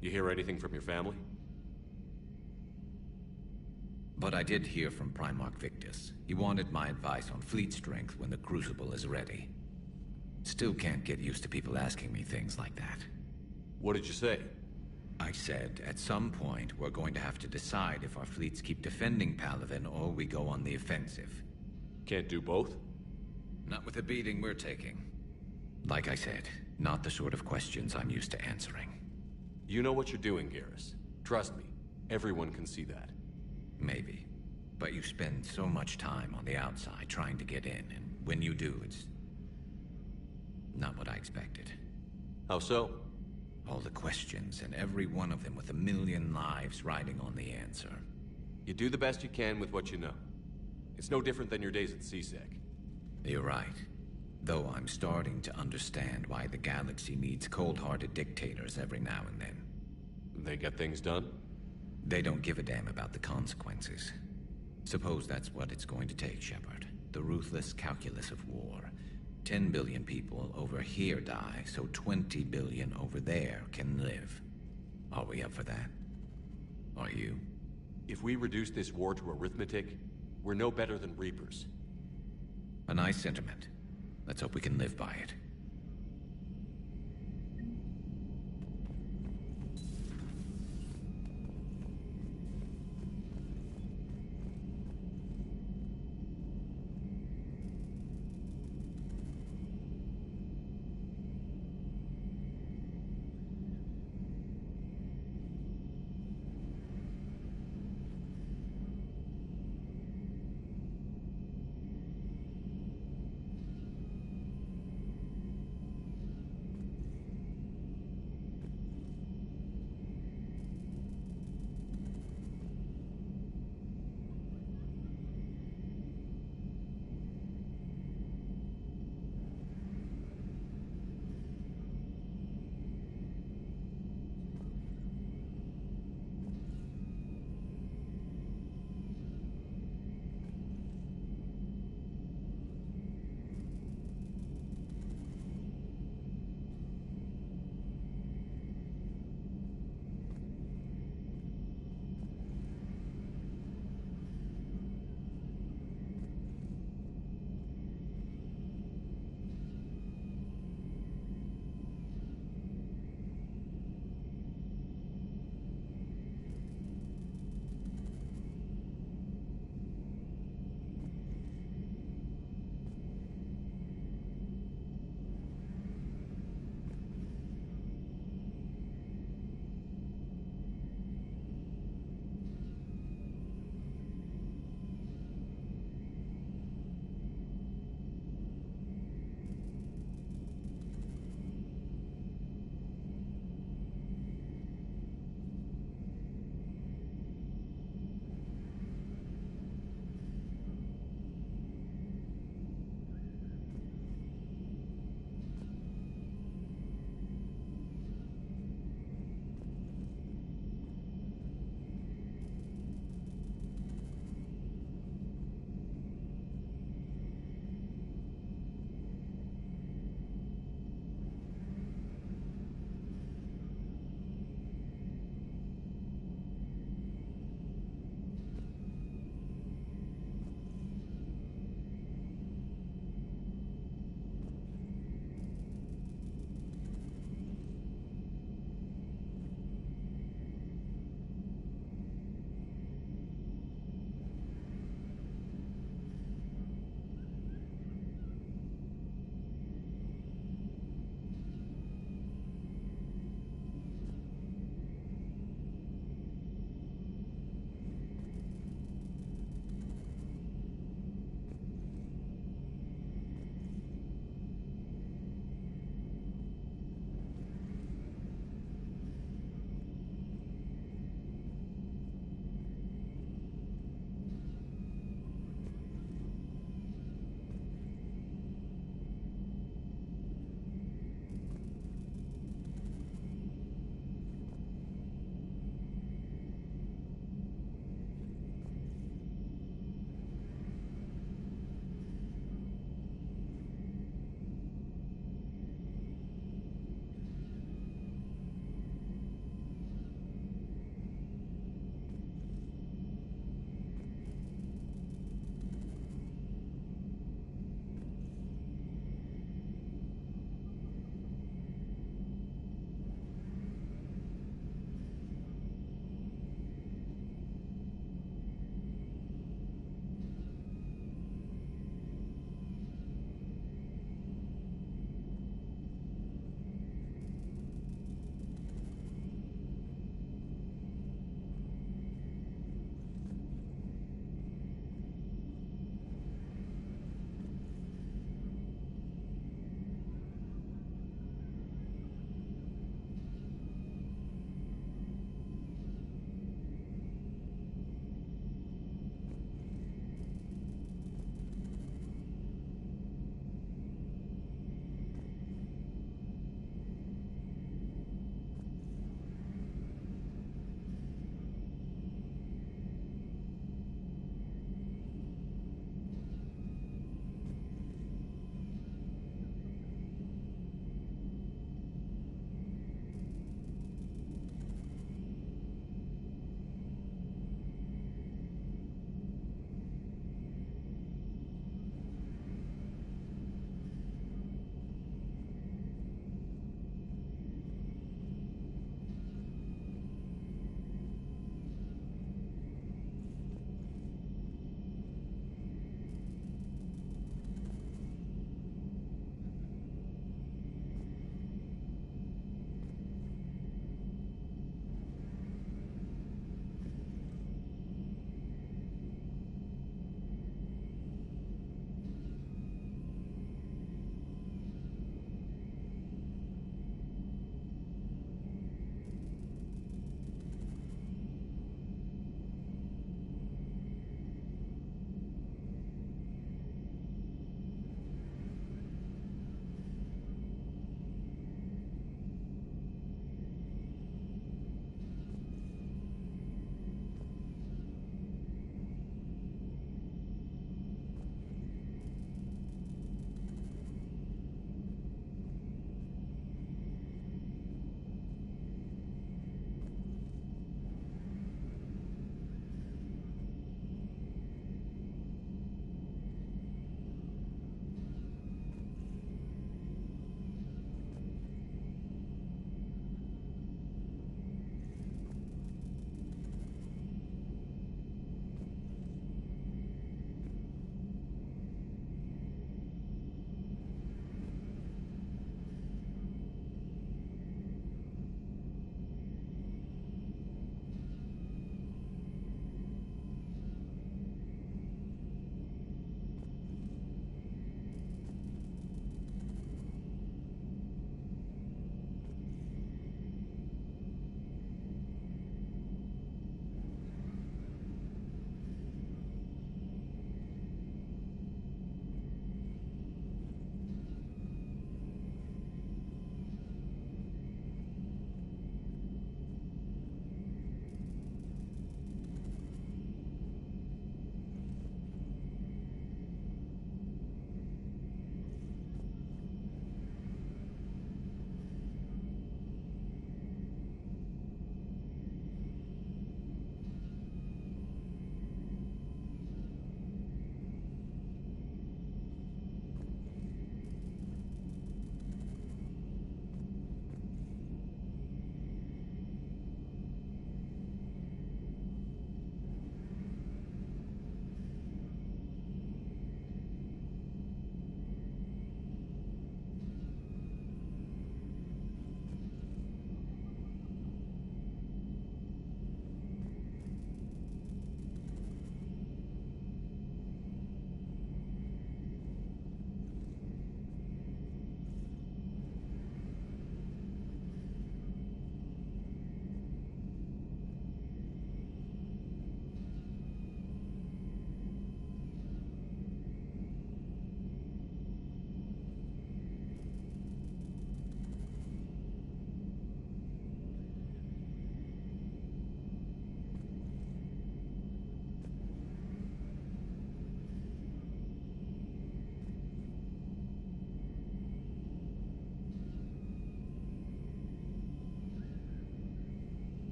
You hear anything from your family? But I did hear from Primarch Victus. He wanted my advice on fleet strength when the Crucible is ready. Still can't get used to people asking me things like that. What did you say? I said, at some point, we're going to have to decide if our fleets keep defending Palaven or we go on the offensive. Can't do both? Not with the beating we're taking. Like I said, not the sort of questions I'm used to answering. You know what you're doing, Garrus. Trust me, everyone can see that. Maybe. But you spend so much time on the outside trying to get in, and when you do, it's not what I expected. How so? All the questions, and every one of them with a million lives riding on the answer. You do the best you can with what you know. It's no different than your days at CSEC. You're right. Though I'm starting to understand why the galaxy needs cold-hearted dictators every now and then. They get things done? They don't give a damn about the consequences. Suppose that's what it's going to take, Shepard. The ruthless calculus of war. 10 billion people over here die, so 20 billion over there can live. Are we up for that? Are you? If we reduce this war to arithmetic, we're no better than Reapers. A nice sentiment. Let's hope we can live by it.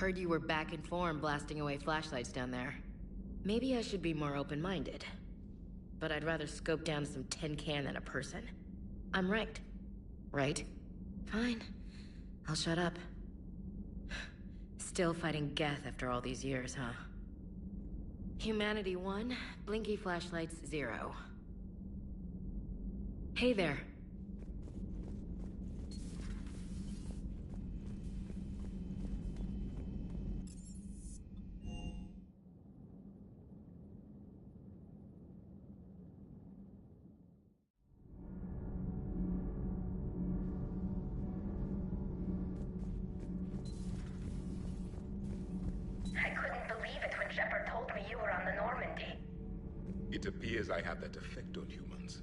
Heard you were back in form blasting away flashlights down there. Maybe I should be more open-minded. But I'd rather scope down some tin can than a person. I'm ranked. Right? Fine. I'll shut up. Still fighting Geth after all these years, huh? Humanity 1, blinky flashlights 0. Hey there. I couldn't believe it when Shepard told me you were on the Normandy. It appears I have that effect on humans.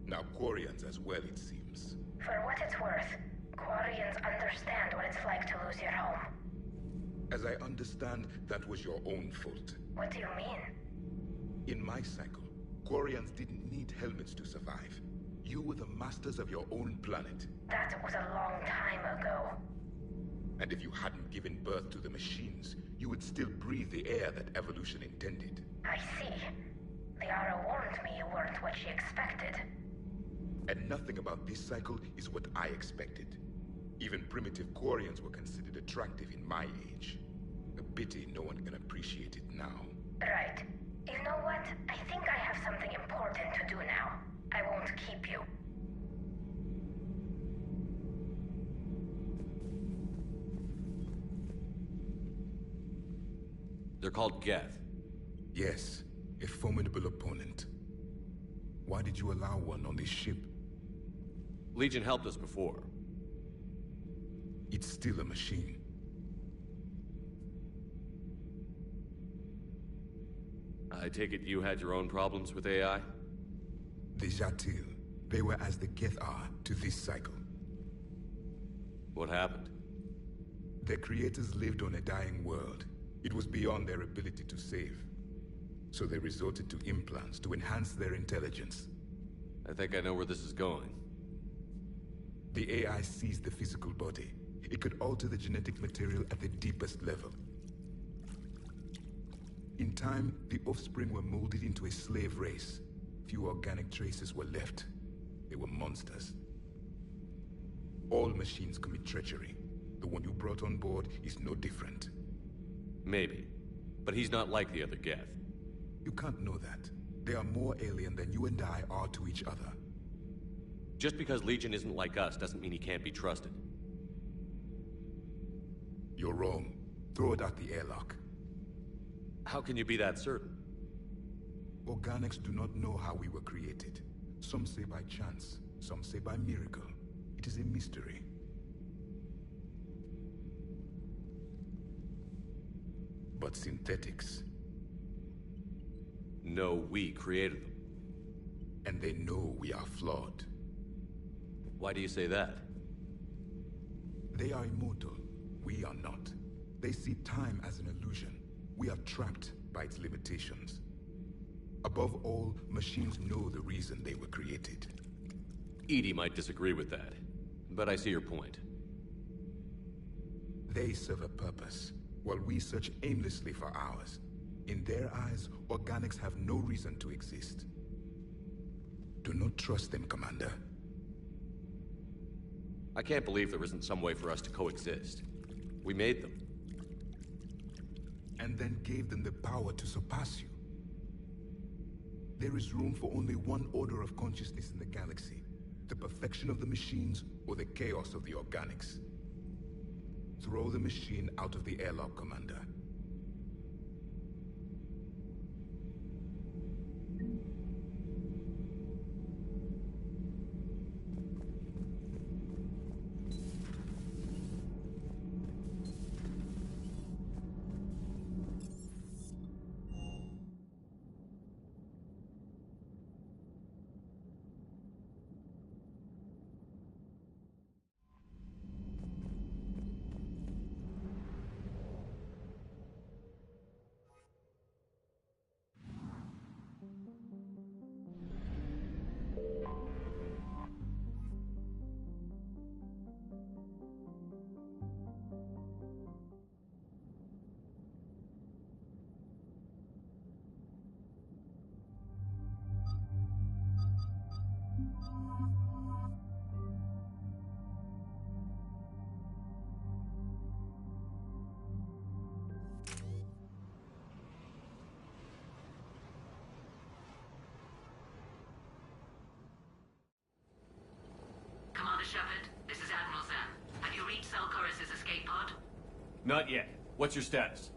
Now Quarians as well, it seems. For what it's worth, Quarians understand what it's like to lose your home. As I understand, that was your own fault. What do you mean? In my cycle, Quarians didn't need helmets to survive. You were the masters of your own planet. That was a long time ago. And if you hadn't given birth to the machines, you would still breathe the air that evolution intended. I see. Liara warned me you weren't what she expected. And nothing about this cycle is what I expected. Even primitive Quarians were considered attractive in my age. A pity no one can appreciate it now. Right. You know what? I think I have something important to do now. I won't keep you. They're called Geth. Yes, a formidable opponent. Why did you allow one on this ship? Legion helped us before. It's still a machine. I take it you had your own problems with AI? The Jatil. They were as the Geth are to this cycle. What happened? Their creators lived on a dying world. It was beyond their ability to save. So they resorted to implants to enhance their intelligence. I think I know where this is going. The AI sees the physical body. It could alter the genetic material at the deepest level. In time, the offspring were molded into a slave race. Few organic traces were left. They were monsters. All machines commit treachery. The one you brought on board is no different. Maybe. But he's not like the other Geth. You can't know that. They are more alien than you and I are to each other. Just because Legion isn't like us doesn't mean he can't be trusted. You're wrong. Throw it out the airlock. How can you be that certain? Organics do not know how we were created. Some say by chance, some say by miracle. It is a mystery. But synthetics... No, we created them. And they know we are flawed. Why do you say that? They are immortal. We are not. They see time as an illusion. We are trapped by its limitations. Above all, machines know the reason they were created. EDI might disagree with that, but I see your point. They serve a purpose, while we search aimlessly for ours. In their eyes, organics have no reason to exist. Do not trust them, Commander. I can't believe there isn't some way for us to coexist. We made them. And then gave them the power to surpass you. There is room for only one order of consciousness in the galaxy. The perfection of the machines or the chaos of the organics. Throw the machine out of the airlock, Commander. Not yet. What's your status?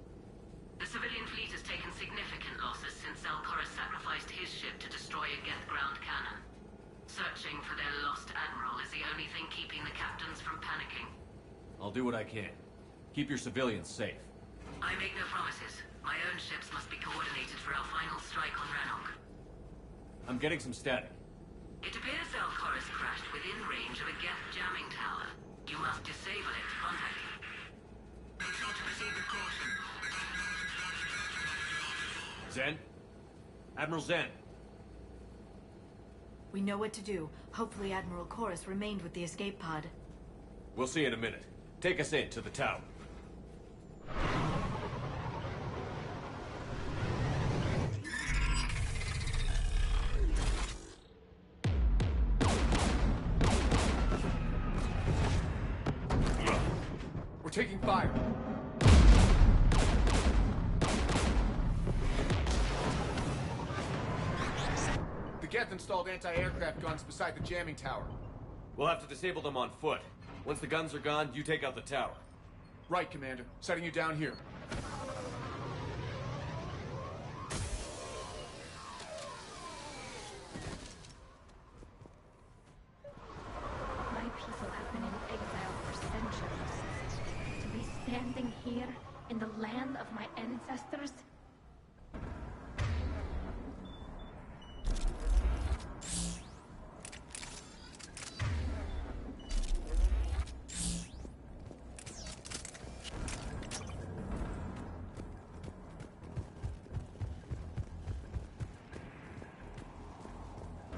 The civilian fleet has taken significant losses since Zelkoris sacrificed his ship to destroy a Geth ground cannon. Searching for their lost admiral is the only thing keeping the captains from panicking. I'll do what I can. Keep your civilians safe. I make no promises. My own ships must be coordinated for our final strike on Rannoch. I'm getting some static. It appears Zelkoris crashed within range of a Geth jamming tower. You must disable it to contact him. Zen? Admiral Zen? We know what to do. Hopefully Admiral Chorus remained with the escape pod. We'll see in a minute. Take us in to the tower. We're taking fire. The Geth installed anti-aircraft guns beside the jamming tower. We'll have to disable them on foot. Once the guns are gone, you take out the tower. Right, Commander. Setting you down here. My people have been in exile for centuries. To be standing here in the land of my ancestors?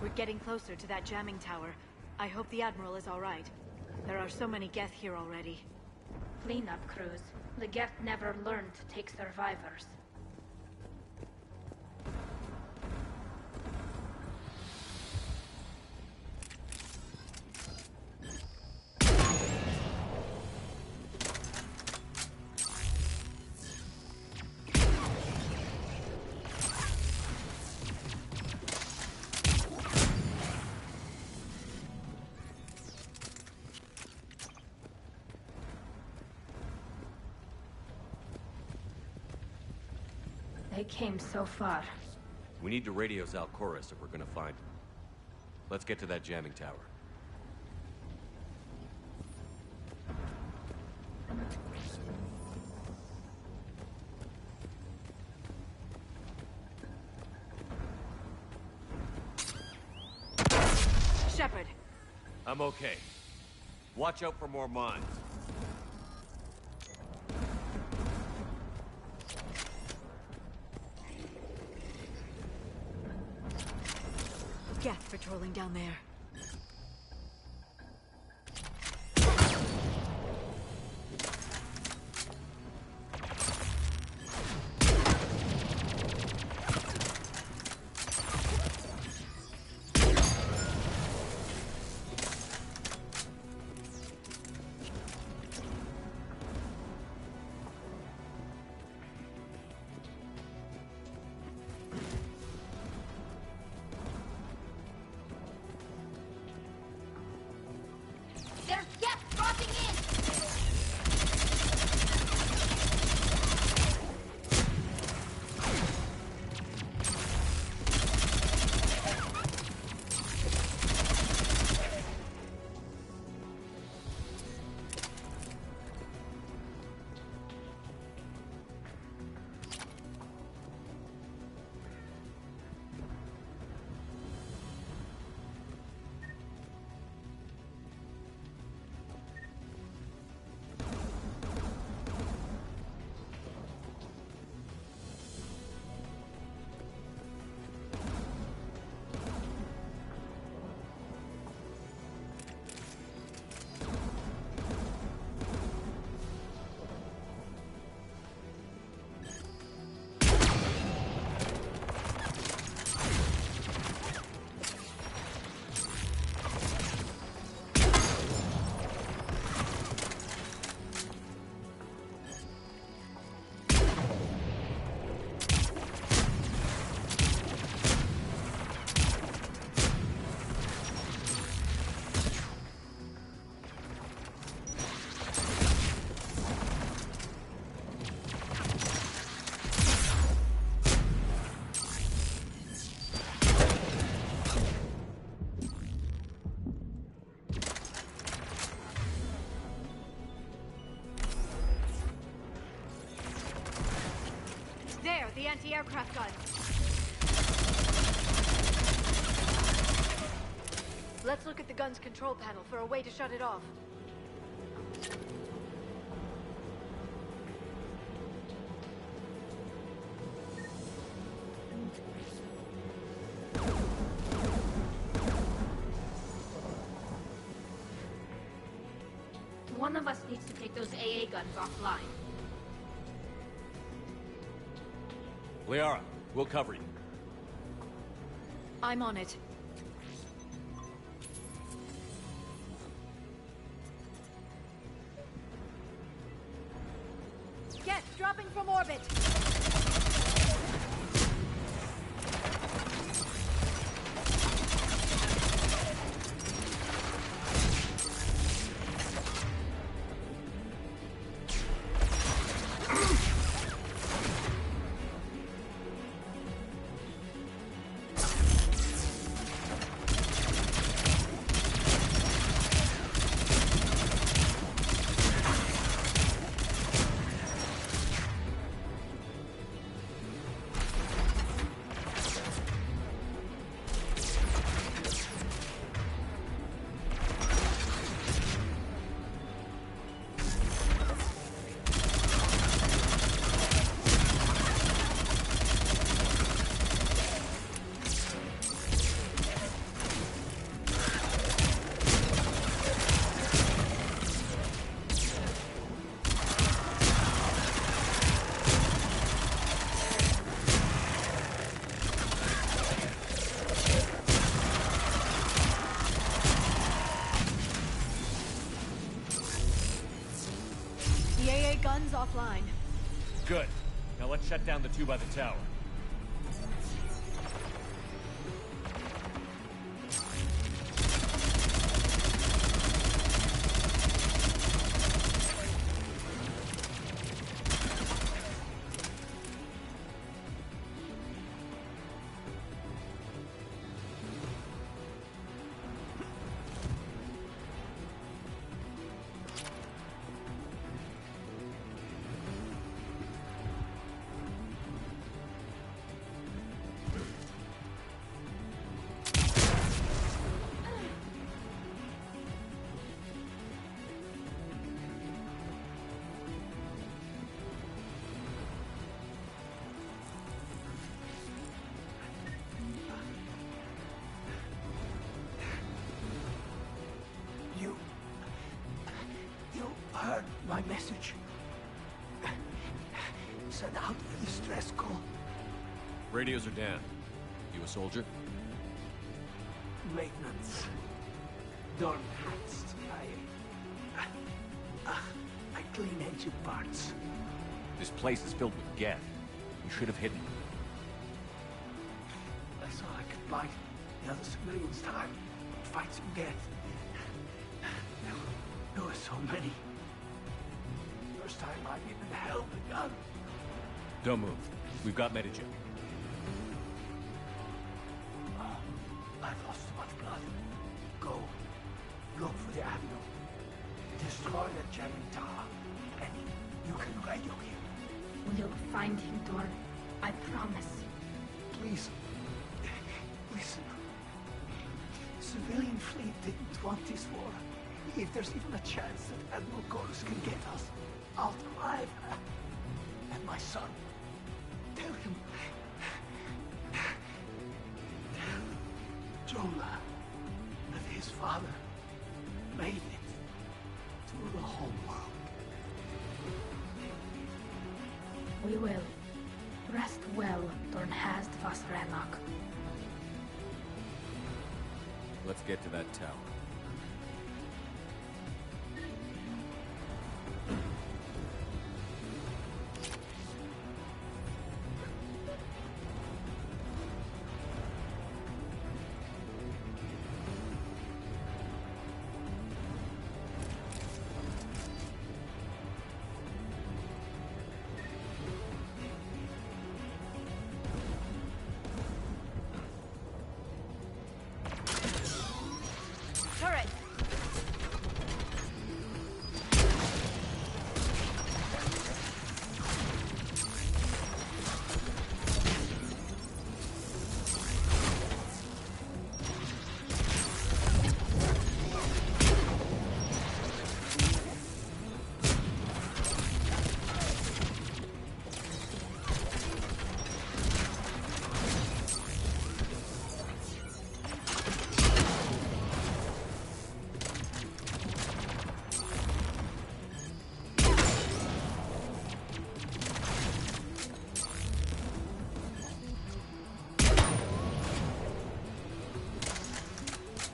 We're getting closer to that jamming tower. I hope the Admiral is all right. There are so many Geth here already. Cleanup crews. The Geth never learned to take survivors. They came so far. We need to radio Zelkoris if we're gonna find him. Let's get to that jamming tower. Shepard! I'm okay. Watch out for more mines. Geth patrolling down there. anti-aircraft guns. Let's look at the gun's control panel for a way to shut it off. One of us needs to take those AA guns offline. Liara, we'll cover you. I'm on it. Geth, dropping from orbit! Guns offline. Good. Now let's shut down the two by the tower. Heard my message. Sent out a distress call. Radios are down. You a soldier? Maintenance. Dorn hats. I clean engine parts. This place is filled with Geth. You should have hidden. I saw I could buy the other civilians time to fight some Geth. There were so many. First time I even held a gun. Don't move. We've got Medigen. I've lost too much blood. Go. Look for the Admiral. Destroy the jamming tower. And you can radio him. We'll find him, Dorn. I promise. Please. Listen. Civilian fleet didn't want this war. If there's even a chance that Admiral Gortys can get us, I'll thrive. And my son, tell him. Tell Jonah that his father made it to the home world. We will. Rest well, Dornhazd Vasrenok. Let's get to that tower.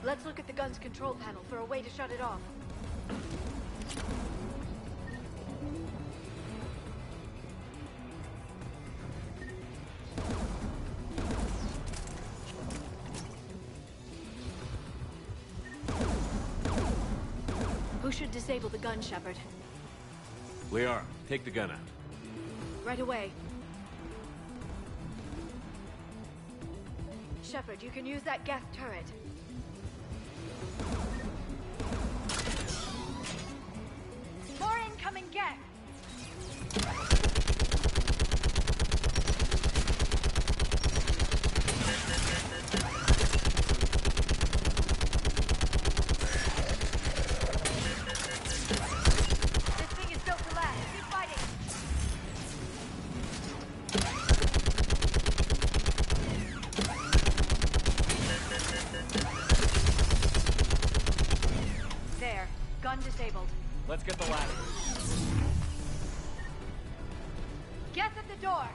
Let's look at the gun's control panel for a way to shut it off. Who should disable the gun, Shepard? Liara, take the gun out. Right away. Shepard, you can use that Geth turret. More incoming Geth! Disabled. Let's get the ladder. Geth at the door!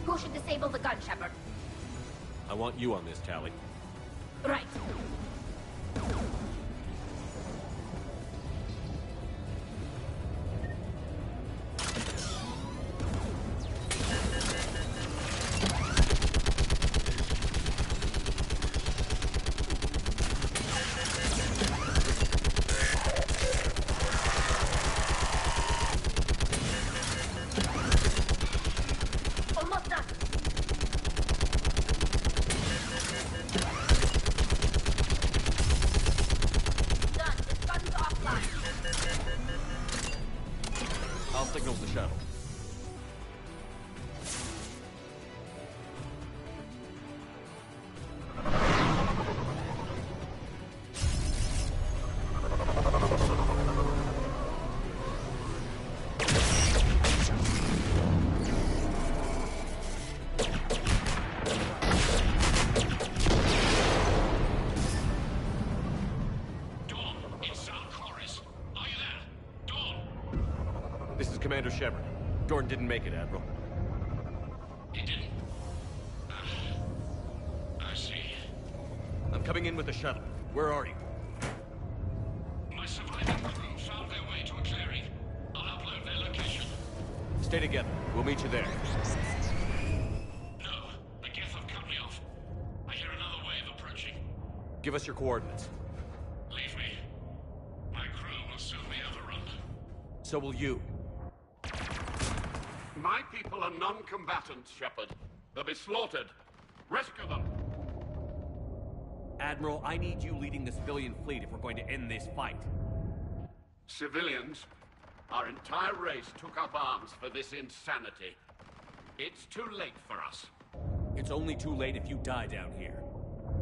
Who should disable the gun, Shepard? I want you on this, Tali. Right. Signals the shuttle. Commander Shepard. Gordon didn't make it, Admiral. He didn't? I see. I'm coming in with the shuttle. Where are you? My surviving crew found their way to a clearing. I'll upload their location. Stay together. We'll meet you there. No, the Geth have cut me off. I hear another wave approaching. Give us your coordinates. Leave me. My crew will soon be overrun. So will you. My people are non-combatants, Shepard. They'll be slaughtered. Rescue them! Admiral, I need you leading the civilian fleet if we're going to end this fight. Civilians? Our entire race took up arms for this insanity. It's too late for us. It's only too late if you die down here.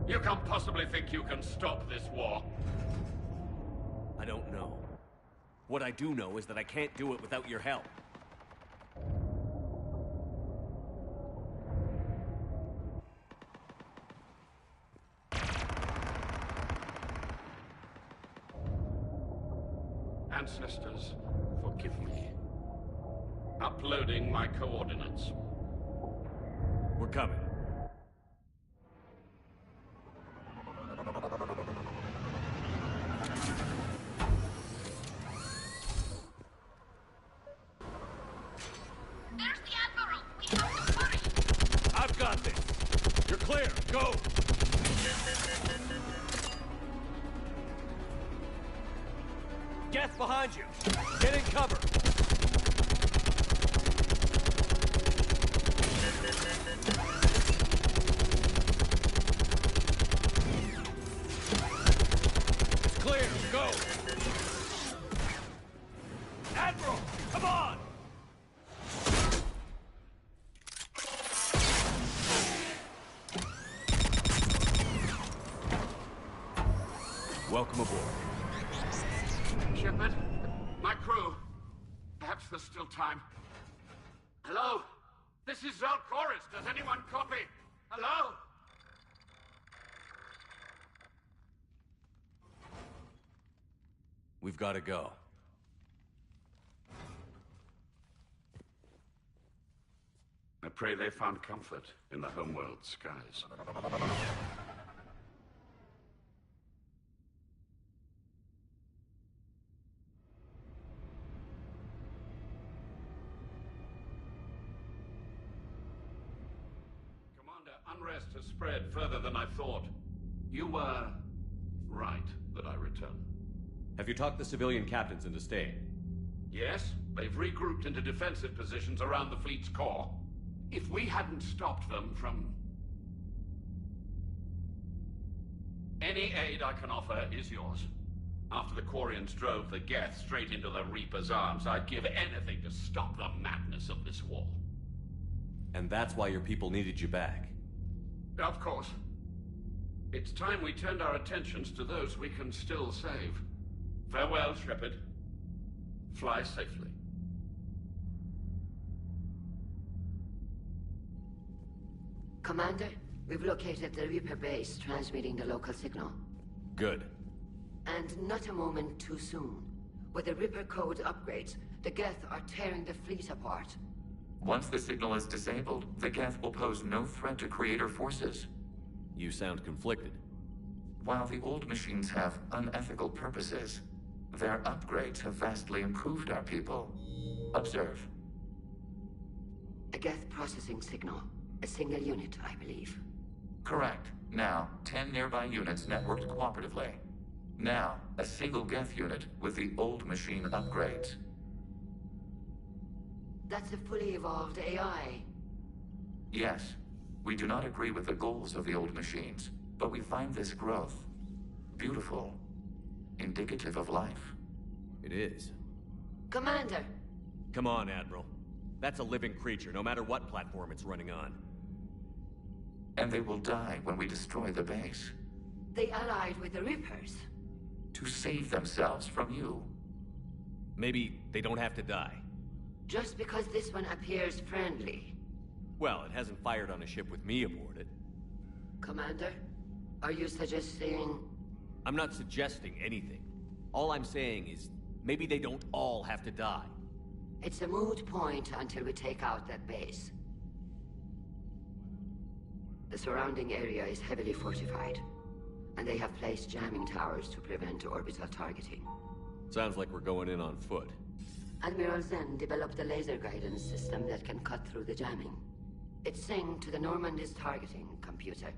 You can't possibly think you can stop this war. I don't know. What I do know is that I can't do it without your help. Ancestors, forgive me. Uploading my coordinates. We're coming. There's the Admiral! We have to hurry! I've got this! You're clear! Go! Geth behind you! Get in cover! Admiral! Come on! Welcome aboard. Shepard, my crew. Perhaps there's still time. Hello? This is Zalcoris. Does anyone copy? Hello? We've got to go. I pray they found comfort in the homeworld skies. Unrest has spread further than I thought. You were right that I return. Have you talked the civilian captains into staying? Yes, they've regrouped into defensive positions around the fleet's core. If we hadn't stopped them from... Any aid I can offer is yours. After the Quarians drove the Geth straight into the Reaper's arms, I'd give anything to stop the madness of this war. And that's why your people needed you back. Of course. It's time we turned our attentions to those we can still save. Farewell, Shepard. Fly safely. Commander, we've located the Reaper base, transmitting the local signal. Good. And not a moment too soon. With the Reaper code upgrades, the Geth are tearing the fleet apart. Once the signal is disabled, the Geth will pose no threat to Creator forces. You sound conflicted. While the old machines have unethical purposes, their upgrades have vastly improved our people. Observe. A Geth processing signal. A single unit, I believe. Correct. Now, 10 nearby units networked cooperatively. Now, a single Geth unit with the old machine upgrades. That's a fully evolved AI. Yes, we do not agree with the goals of the old machines, but we find this growth beautiful, indicative of life. It is. Commander! Come on, Admiral. That's a living creature, no matter what platform it's running on. And they will die when we destroy the base. They allied with the Reapers. To save themselves from you. Maybe they don't have to die. Just because this one appears friendly. Well, it hasn't fired on a ship with me aboard it. Commander, are you suggesting... I'm not suggesting anything. All I'm saying is, maybe they don't all have to die. It's a moot point until we take out that base. The surrounding area is heavily fortified, and they have placed jamming towers to prevent orbital targeting. Sounds like we're going in on foot. Admiral Zen developed a laser guidance system that can cut through the jamming. It's synced to the Normandy's targeting computer.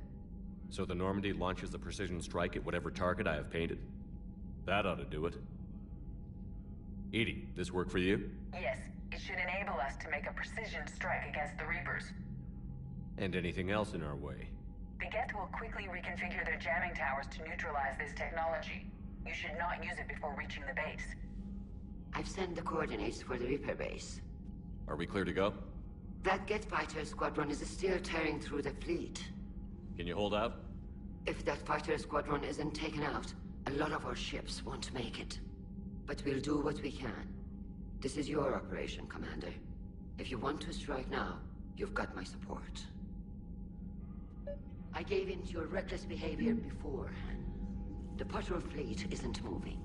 So the Normandy launches a precision strike at whatever target I have painted? That ought to do it. EDI, this work for you? Yes, it should enable us to make a precision strike against the Reapers. And anything else in our way? The Geth will quickly reconfigure their jamming towers to neutralize this technology. You should not use it before reaching the base. I've sent the coordinates for the Reaper base. Are we clear to go? That Geth fighter squadron is still tearing through the fleet. Can you hold out? If that fighter squadron isn't taken out, a lot of our ships won't make it. But we'll do what we can. This is your operation, Commander. If you want to strike now, you've got my support. I gave in to your reckless behavior beforehand. The patrol fleet isn't moving.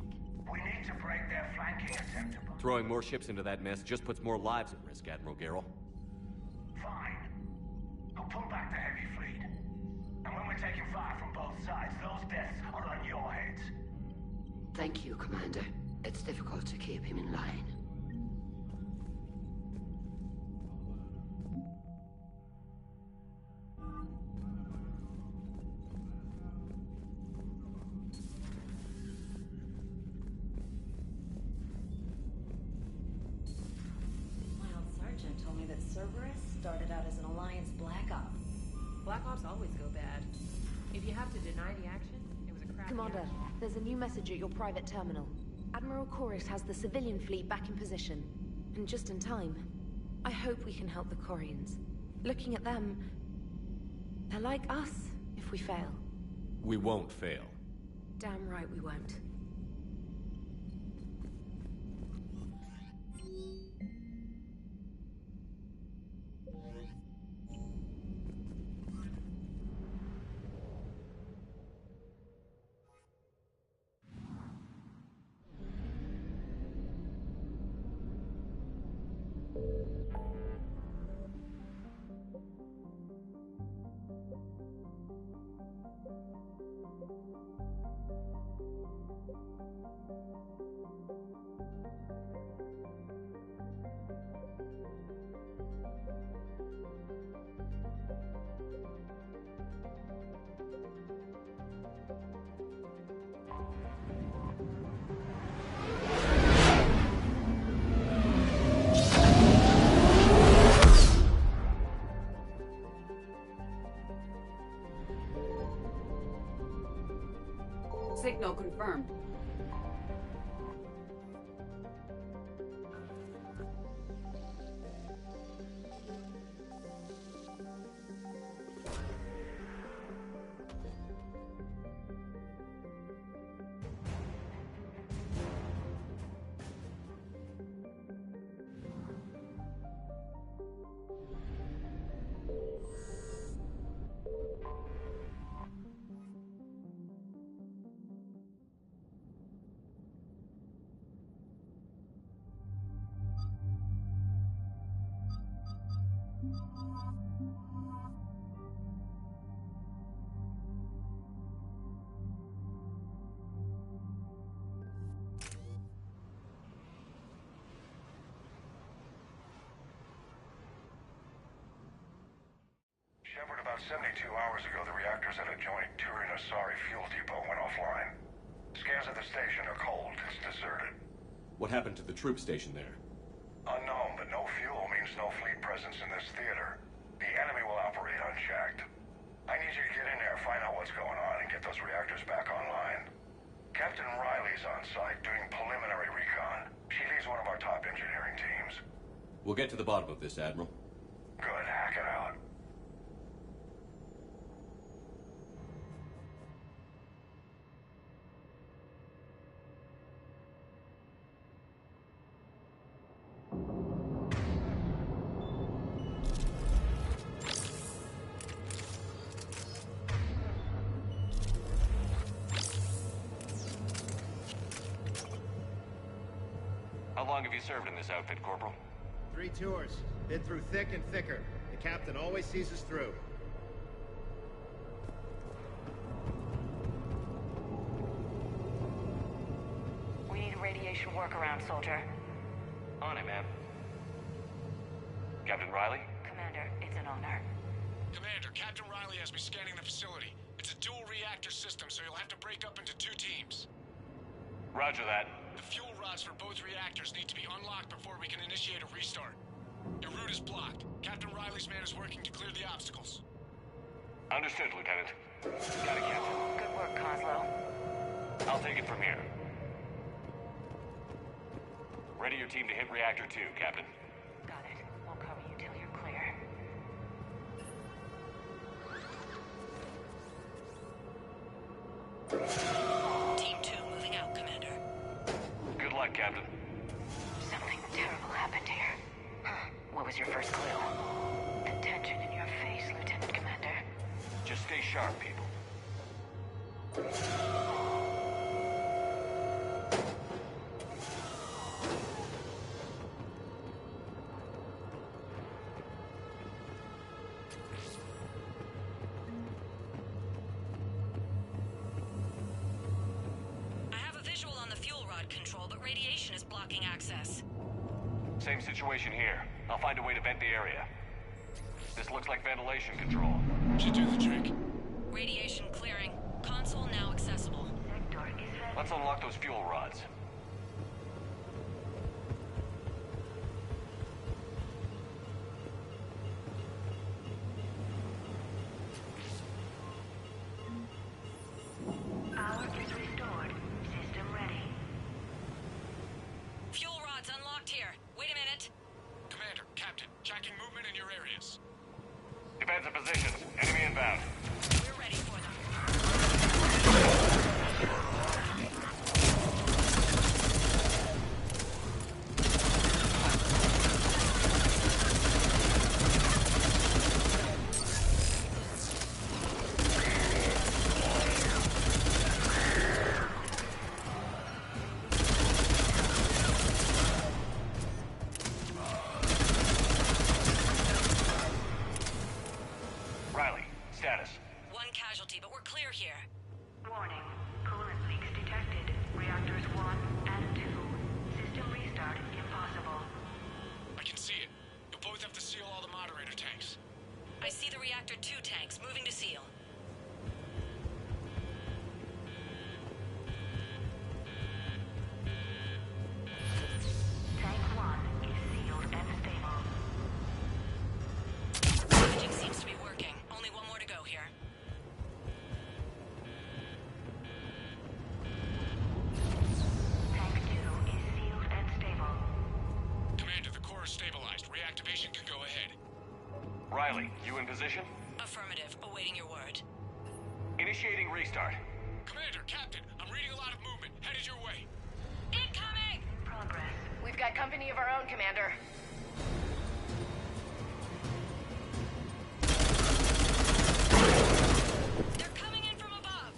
We need to break their flanking attempt upon... Throwing more ships into that mess just puts more lives at risk, Admiral Garrel. Fine. I'll pull back the heavy fleet. And when we're taking fire from both sides, those deaths are on your heads. Thank you, Commander. It's difficult to keep him in line. Told me that Cerberus started out as an Alliance Black Op. Black Ops always go bad. If you have to deny the action, it was a crappy Commander, action. there's a new message at your private terminal. Admiral Chorus has the civilian fleet back in position, and just in time. I hope we can help the Quarians. Looking at them, they're like us if we fail. We won't fail. Damn right we won't. Signal confirmed. Shepard, about 72 hours ago, the reactors at a joint Turin-Asari fuel depot went offline. Scans of the station are cold. It's deserted. What happened to the troop station there? Unknown, but no fuel means no fleet presence in this theater. The enemy will operate unchecked. I need you to get in there, find out what's going on, and get those reactors back online. Captain Riley's on site doing preliminary recon. She leads one of our top engineering teams. We'll get to the bottom of this, Admiral. Good, hack it out. How long have you served in this outfit, Corporal? 3 tours. Been through thick and thicker. The captain always sees us through. We need a radiation workaround, soldier. On it, ma'am. Captain Riley? Commander, it's an honor. Commander, Captain Riley has me scanning the facility. It's a dual reactor system, so you'll have to break up into 2 teams. Roger that. The fuel rods for both reactors need to be unlocked before we can initiate a restart. Your route is blocked. Captain Riley's man is working to clear the obstacles. Understood, Lieutenant. Got it, Captain. Good work, Coslow. I'll take it from here. Ready your team to hit Reactor 2, Captain. Got it. We'll cover you till you're clear. Team 2 moving out, Commander. Good luck, Captain. Something terrible happened here. What was your first clue? The tension in your face, Lieutenant Commander. Just stay sharp, people. Control, but radiation is blocking access. Same situation here. I'll find a way to vent the area. This looks like ventilation control. Should do the trick. Radiation clearing. Console now accessible. Let's unlock those fuel rods. Power is restored. System ready. defensive positions. Enemy inbound. We're ready for them. Riley, status. One casualty, but we're clear here. Warning. Coolant leaks detected. Reactors 1 and 2. System restart impossible. I can see it. You'll both have to seal all the moderator tanks. I see the reactor 2 tanks moving to seal. Tank 1 is sealed and stable. Packaging seems to be working. Only one more to go here. Tank 2 is sealed and stable. Commander, the core is stabilized. Reactivation can go ahead. Riley, you in position? Affirmative. Awaiting your word. Initiating restart. Commander, Captain, I'm reading a lot of movement. Headed your way. Incoming! Progress. We've got company of our own, Commander. They're coming in from above.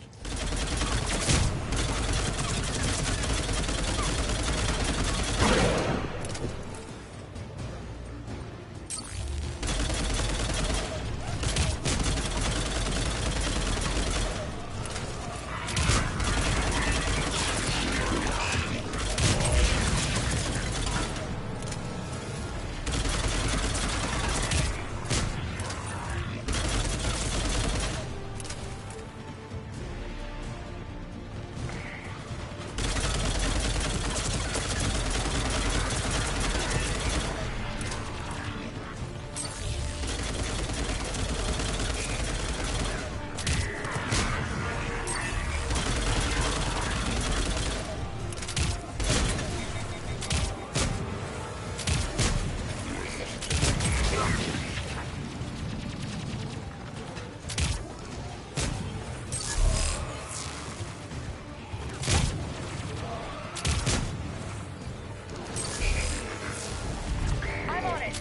I'm on it.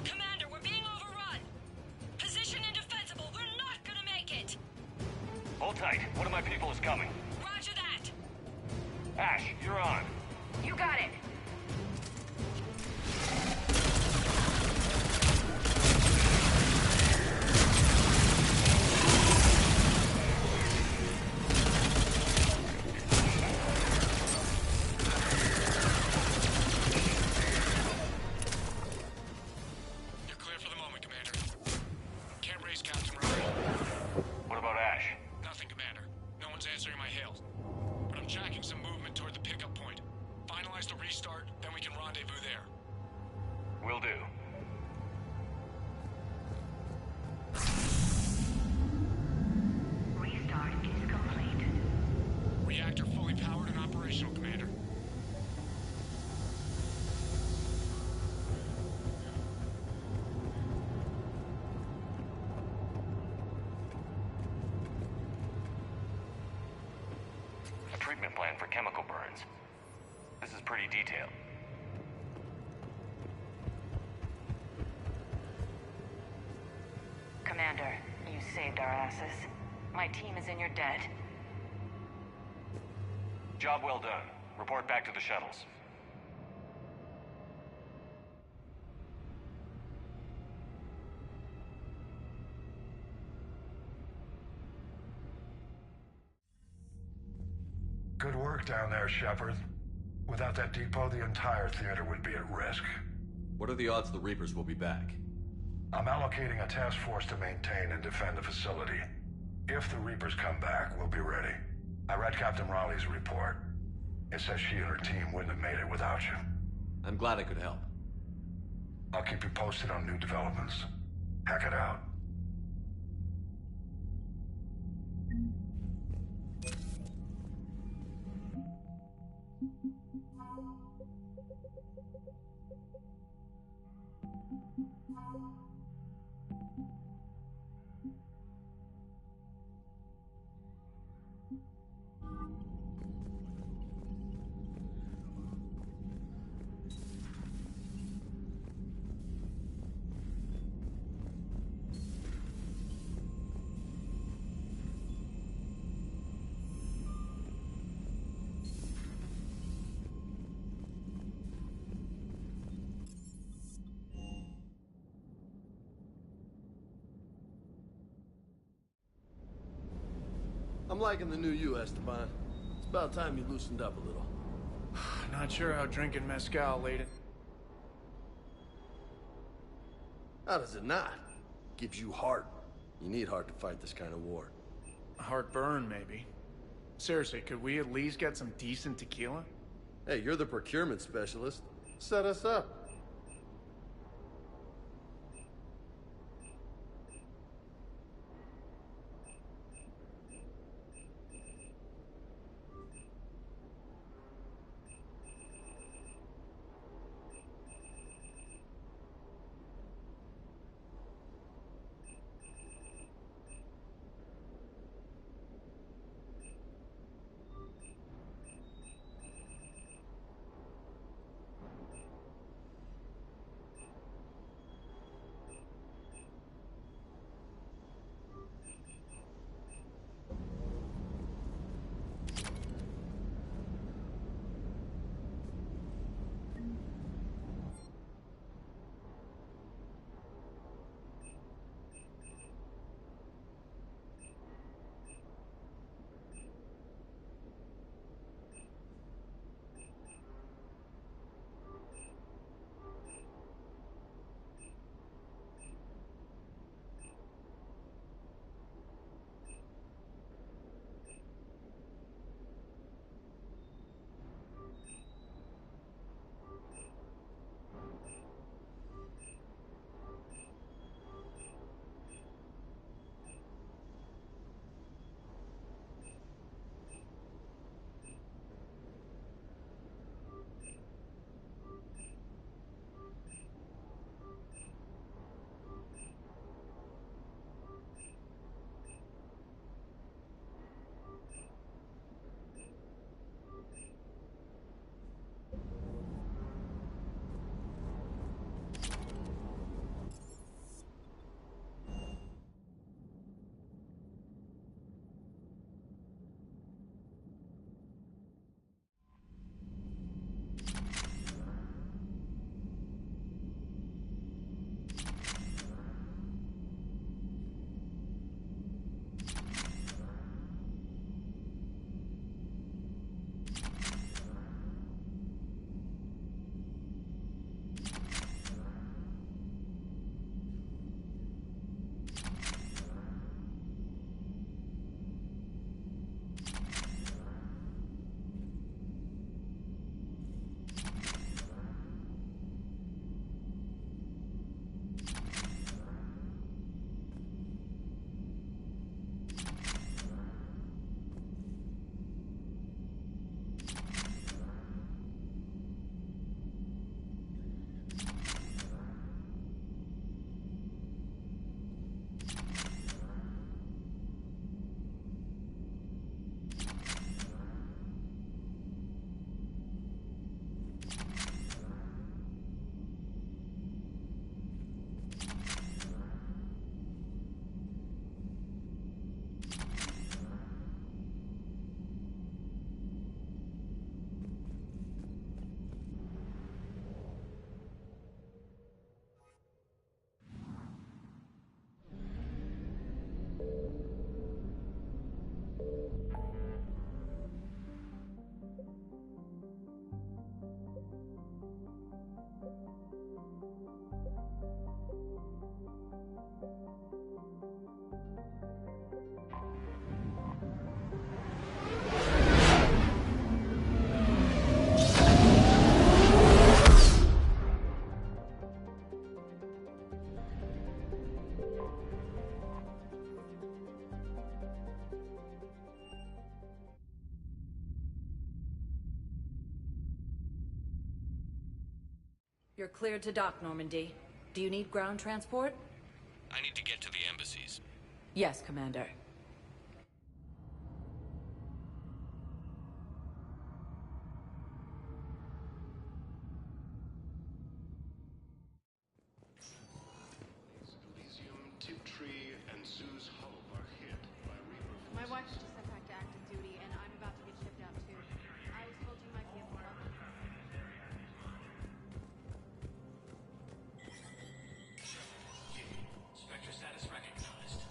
Commander, we're being overrun. Position indefensible. We're not gonna make it. Hold tight. One of my people is coming. Roger that. Ash, you're on. You got it. You're clear for the moment, Commander. Can't raise Captain Riley. What about Ash? Nothing, Commander. No one's answering my hails. But I'm tracking some movement toward the pickup point. Finalize the restart, then we can rendezvous there. Will do. Restart is complete. Reactor fully powered and operational, Commander. A treatment plan for chemical burns. This is pretty detailed. Commander, you saved our asses. My team is in your debt. Job well done. Report back to the shuttles. Good work down there, Shepard. Without that depot, the entire theater would be at risk. What are the odds the Reapers will be back? I'm allocating a task force to maintain and defend the facility. If the Reapers come back, we'll be ready. I read Captain Raleigh's report. It says she and her team wouldn't have made it without you. I'm glad I could help. I'll keep you posted on new developments. Hack it out. I'm liking the new you, Esteban. It's about time you loosened up a little. Not sure how drinking mezcal laid it. How does it not? Gives you heart. You need heart to fight this kind of war. Heartburn, maybe. Seriously, could we at least get some decent tequila? Hey, you're the procurement specialist. Set us up. You're cleared to dock, Normandy. Do you need ground transport? I need to get to the embassies. Yes, Commander. Elysium, Tiptree, and Sue's Hull are hit by Reaper forces. My wife just sent back to active duty, and I'm about to get shipped out too. I was told you might be able to help. Spectre status recognized.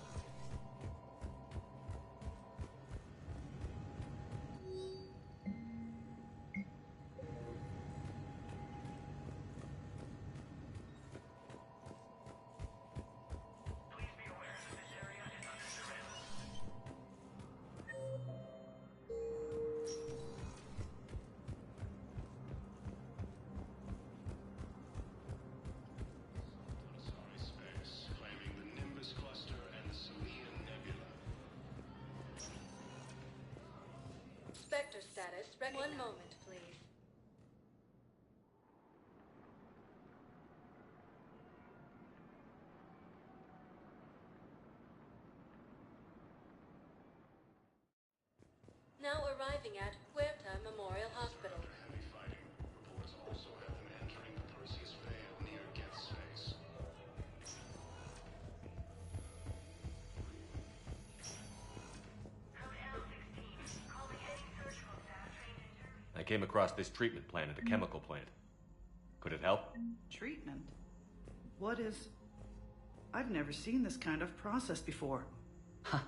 Sorry, space, claiming the Nimbus cluster and the Selian Nebula. Spectre status. One moment, please. Now arriving at Huerta Memorial Hospital. Heavy fighting. Reports also have them entering the Perseus Vale near Geth's face. I came across this treatment plant at a chemical plant. Could it help? Treatment? What is... I've never seen this kind of process before. Huh.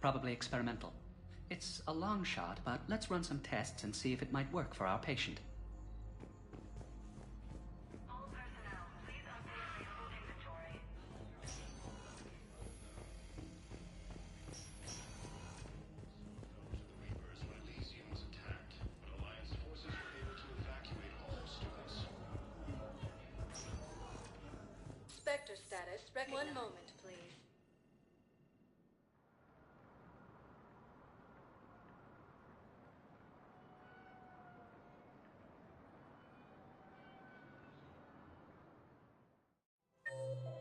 Probably experimental. It's a long shot, but let's run some tests and see if it might work for our patient. Reapers when Elysium was attacked, but Alliance forces were able to evacuate all students. Spectre status. One moment, please.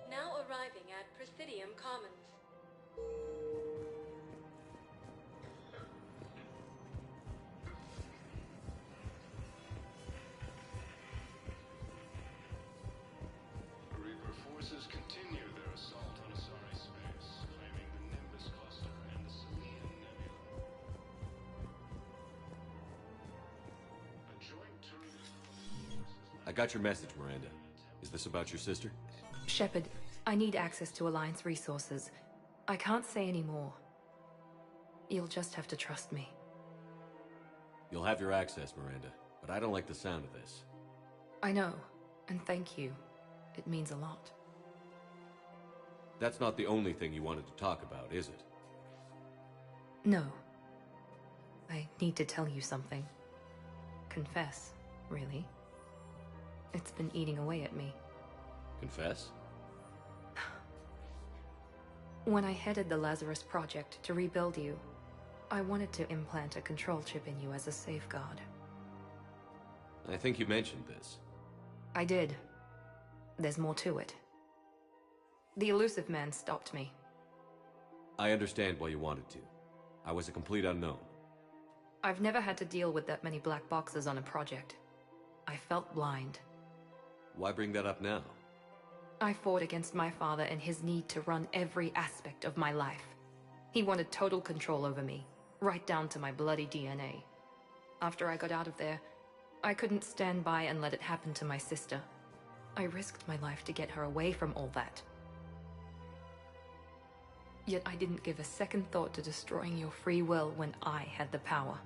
Now arriving at Presidium Commons. Reaper forces continue their assault on Asari space, claiming the Nimbus cluster and the Selian Nebula. A joint turret. I got your message, Miranda. Is this about your sister? Shepard, I need access to Alliance resources. I can't say any more. You'll just have to trust me. You'll have your access, Miranda, but I don't like the sound of this. I know, and thank you. It means a lot. That's not the only thing you wanted to talk about, is it? No. I need to tell you something. Confess, really. It's been eating away at me. Confess? When I headed the Lazarus Project to rebuild you, I wanted to implant a control chip in you as a safeguard. I think you mentioned this. I did. There's more to it. The Illusive Man stopped me. I understand why you wanted to. I was a complete unknown. I've never had to deal with that many black boxes on a project. I felt blind. Why bring that up now? I fought against my father and his need to run every aspect of my life. He wanted total control over me, right down to my bloody DNA. After I got out of there, I couldn't stand by and let it happen to my sister. I risked my life to get her away from all that. Yet I didn't give a second thought to destroying your free will when I had the power.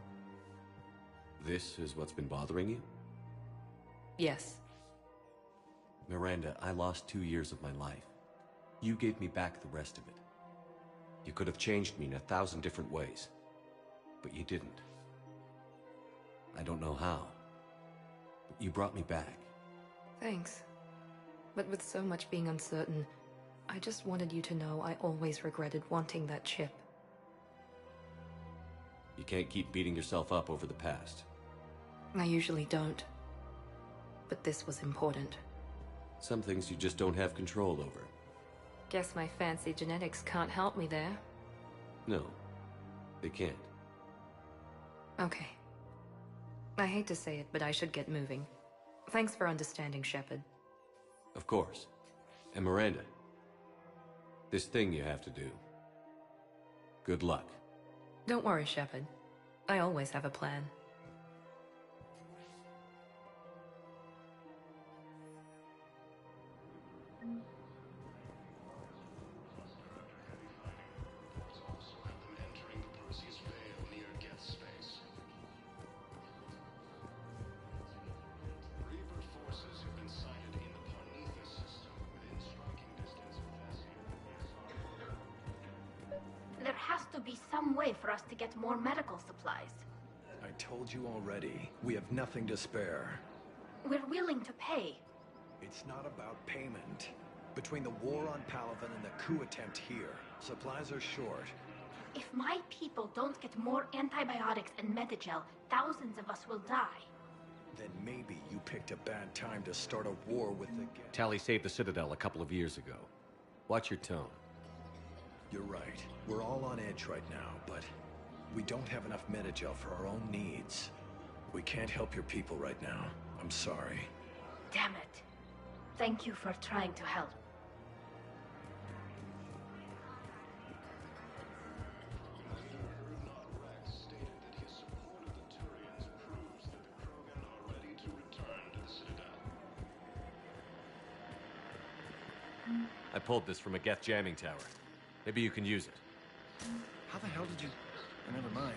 This is what's been bothering you? Yes. Miranda, I lost 2 years of my life. You gave me back the rest of it. You could have changed me in 1,000 different ways. But you didn't. I don't know how. But you brought me back. Thanks. But with so much being uncertain, I just wanted you to know I always regretted wanting that chip. You can't keep beating yourself up over the past. I usually don't. But this was important. Some things you just don't have control over. Guess my fancy genetics can't help me there. No, they can't. Okay. I hate to say it, but I should get moving. Thanks for understanding, Shepard. Of course. And Miranda, this thing you have to do. Good luck. Don't worry, Shepard. I always have a plan. There has to be some way for us to get more medical supplies. I told you already, we have nothing to spare. We're willing to pay. It's not about payment. Between the war on Palaven and the coup attempt here, supplies are short. If my people don't get more antibiotics and Medigel, thousands of us will die. Then maybe you picked a bad time to start a war with the... Tali saved the Citadel a couple of years ago. Watch your tone. You're right. We're all on edge right now, but we don't have enough Medigel for our own needs. We can't help your people right now. I'm sorry. Damn it. Thank you for trying to help. I pulled this from a Geth jamming tower. Maybe you can use it. How the hell did you... Oh, never mind.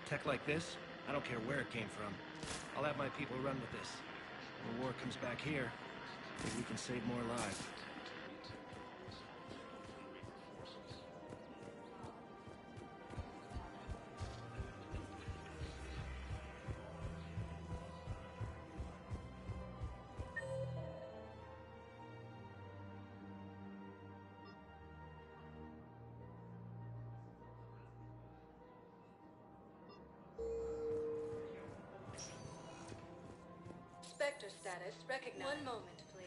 Tech like this, I don't care where it came from. I'll have my people run with this. When war comes back here, maybe we can save more lives. Spectre status recognized. One moment, please.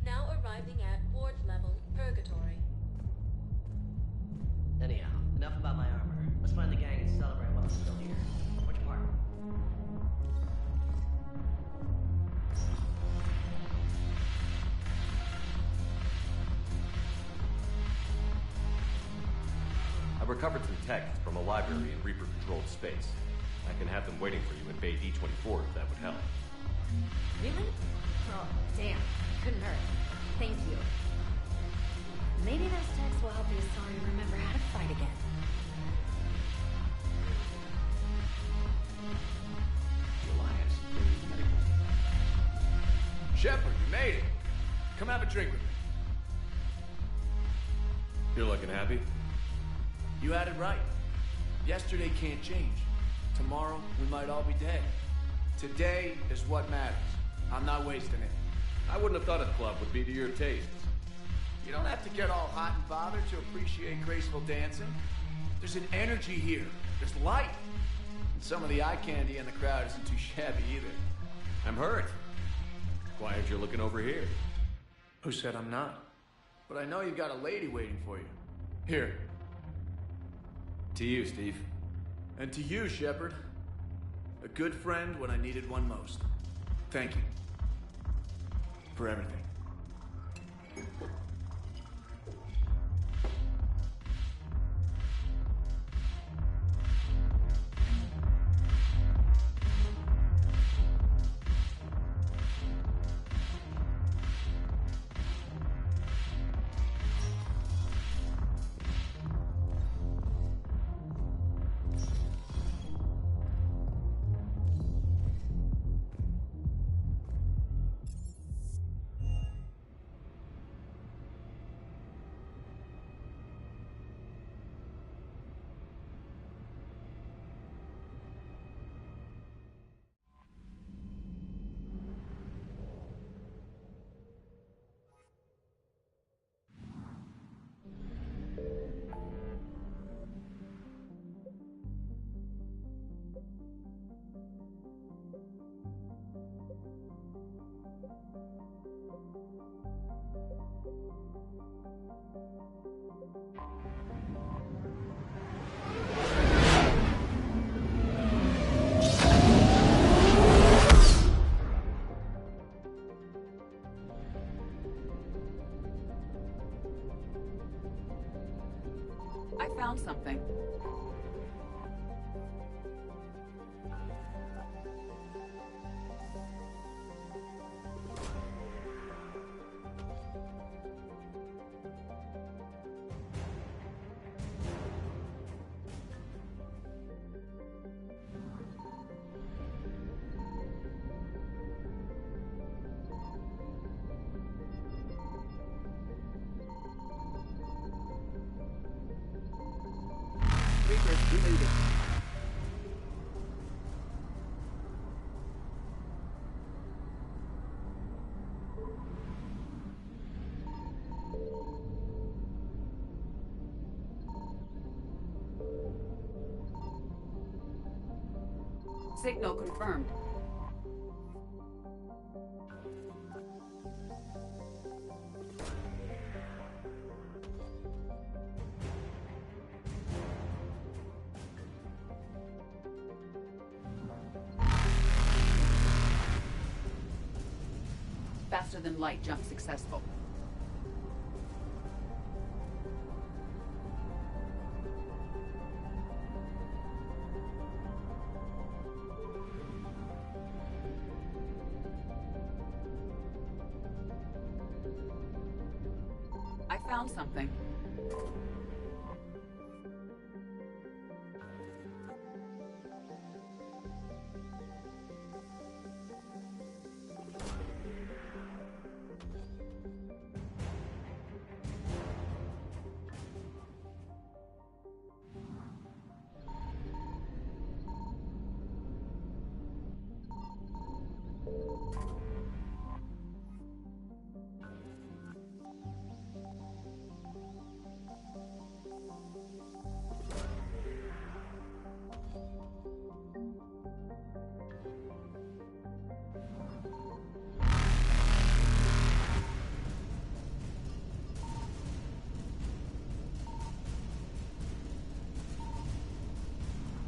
Now arriving at ward level, Purgatory. Anyhow, enough about my armor. Let's find the gang and celebrate while I'm still here. Which part? I recovered some tech from a library in Reaper-controlled space. I can have them waiting for you in Bay D24 if that would help. Really? Oh, damn. Couldn't hurt. Thank you. Maybe those texts will help the Asari remember how to fight again. Shepard, you made it. Come have a drink with me. You're looking happy? You had it right. Yesterday can't change. Tomorrow, we might all be dead. Today is what matters. I'm not wasting it. I wouldn't have thought a club would be to your tastes. You don't have to get all hot and bothered to appreciate graceful dancing. There's an energy here. There's light. And some of the eye candy in the crowd isn't too shabby either. I'm hurt. Why aren't you looking over here? Who said I'm not? But I know you got a lady waiting for you. Here. To you, Steve. And to you, Shepard. A good friend when I needed one most. Thank you. For everything. I found something. Reapers eluded. Signal confirmed. Faster than light jump successful. I found something.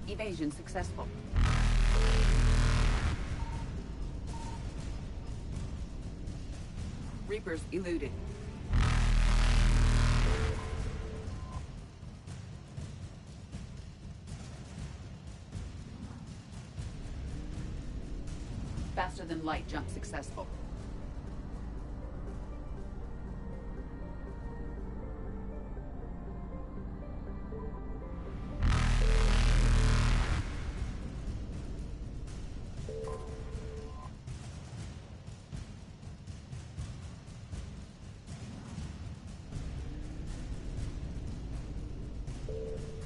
Evasion successful. Reapers eluded. Faster than light jump successful.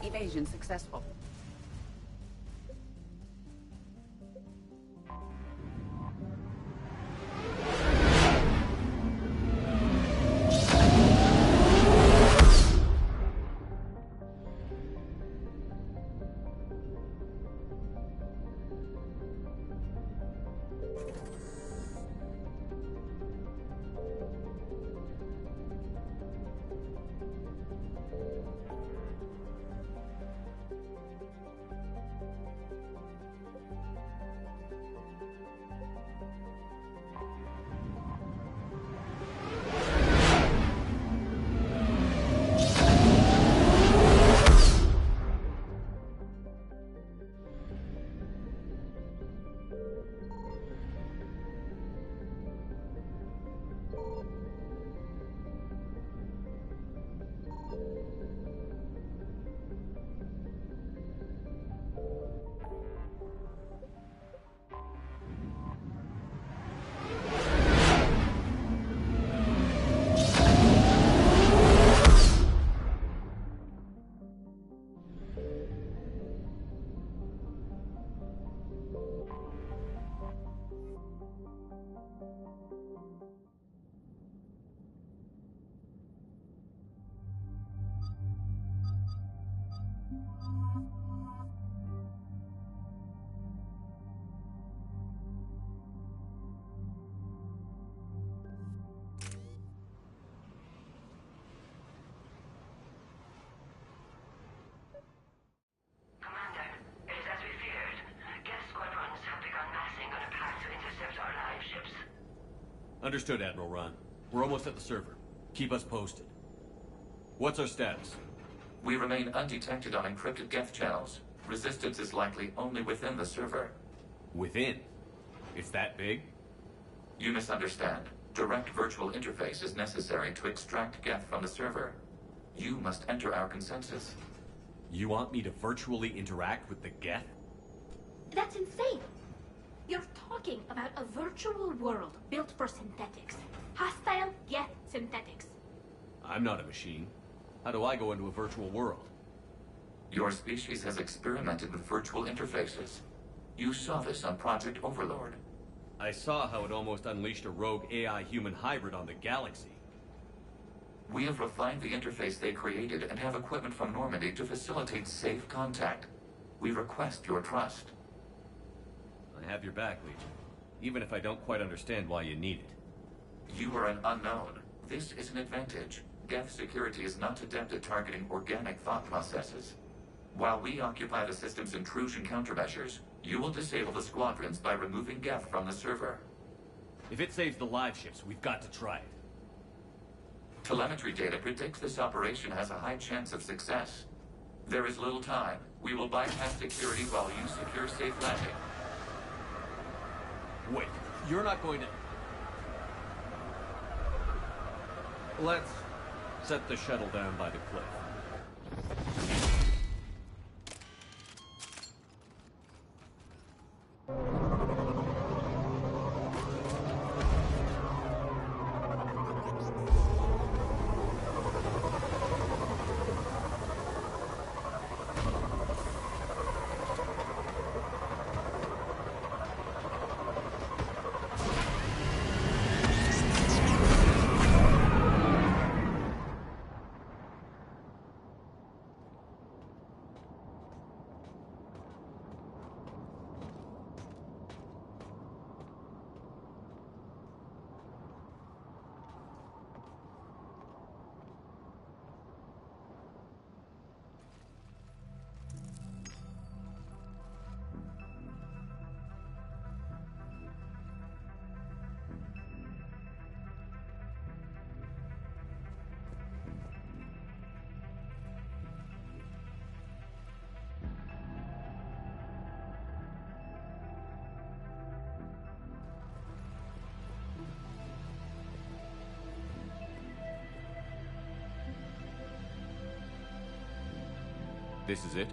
Evasion successful. Understood, Admiral Ron. We're almost at the server. Keep us posted. What's our status? We remain undetected on encrypted Geth channels. Resistance is likely only within the server. Within? It's that big? You misunderstand. Direct virtual interface is necessary to extract Geth from the server. You must enter our consensus. You want me to virtually interact with the Geth? That's insane! You're talking about a virtual world built for synthetics. Hostile Geth synthetics. I'm not a machine. How do I go into a virtual world? Your species has experimented with virtual interfaces. You saw this on Project Overlord. I saw how it almost unleashed a rogue AI-human hybrid on the galaxy. We have refined the interface they created and have equipment from Normandy to facilitate safe contact. We request your trust. I have your back, Legion. Even if I don't quite understand why you need it. You are an unknown. This is an advantage. Geth security is not adept at targeting organic thought processes. While we occupy the system's intrusion countermeasures, you will disable the squadrons by removing Geth from the server. If it saves the live ships, we've got to try it. Telemetry data predicts this operation has a high chance of success. There is little time. We will bypass security while you secure safe landing. Wait, you're not going to... Let's set the shuttle down by the cliff. This is it?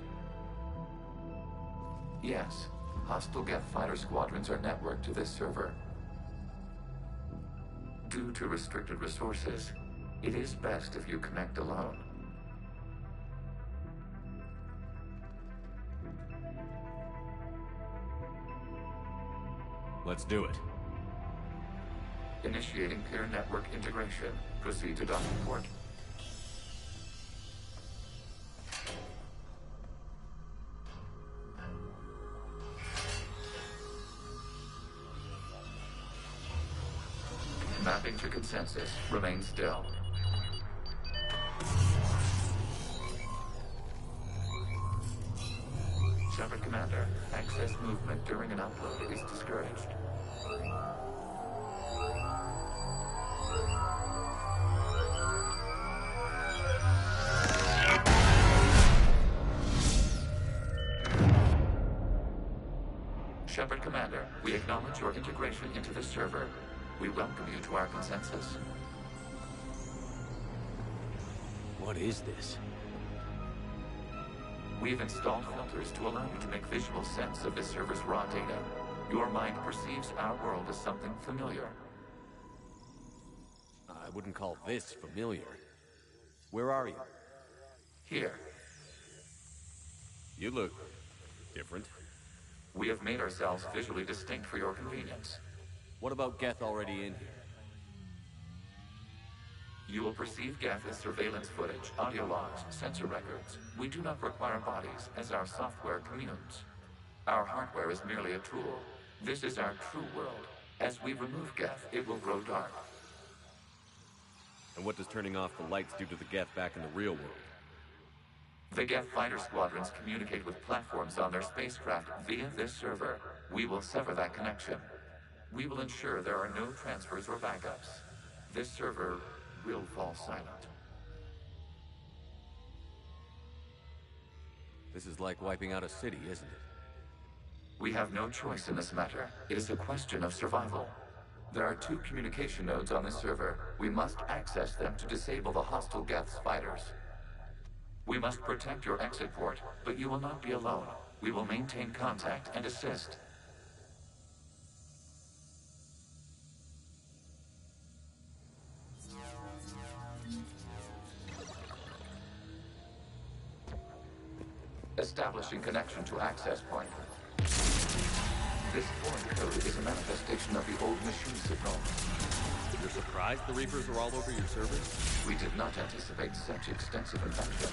Yes. Hostile Geth fighter squadrons are networked to this server. Due to restricted resources, it is best if you connect alone. Let's do it. Initiating peer network integration. Proceed to docking port. Mapping to consensus. Remain still. Shepard Commander, access movement during an upload is discouraged. Shepard Commander, we acknowledge your integration into the server. We welcome you to our consensus. What is this? We've installed filters to allow you to make visual sense of this server's raw data. Your mind perceives our world as something familiar. I wouldn't call this familiar. Where are you? Here. You look different. We have made ourselves visually distinct for your convenience. What about Geth already in here? You will perceive Geth as surveillance footage, audio logs, sensor records. We do not require bodies, as our software communes. Our hardware is merely a tool. This is our true world. As we remove Geth, it will grow dark. And what does turning off the lights do to the Geth back in the real world? The Geth fighter squadrons communicate with platforms on their spacecraft via this server. We will sever that connection. We will ensure there are no transfers or backups. This server will fall silent. This is like wiping out a city, isn't it? We have no choice in this matter. It is a question of survival. There are 2 communication nodes on this server. We must access them to disable the hostile Geth's fighters. We must protect your exit port, but you will not be alone. We will maintain contact and assist. Establishing connection to access point. This foreign code is a manifestation of the old machine signal. You're surprised the Reapers are all over your servers? We did not anticipate such extensive infection.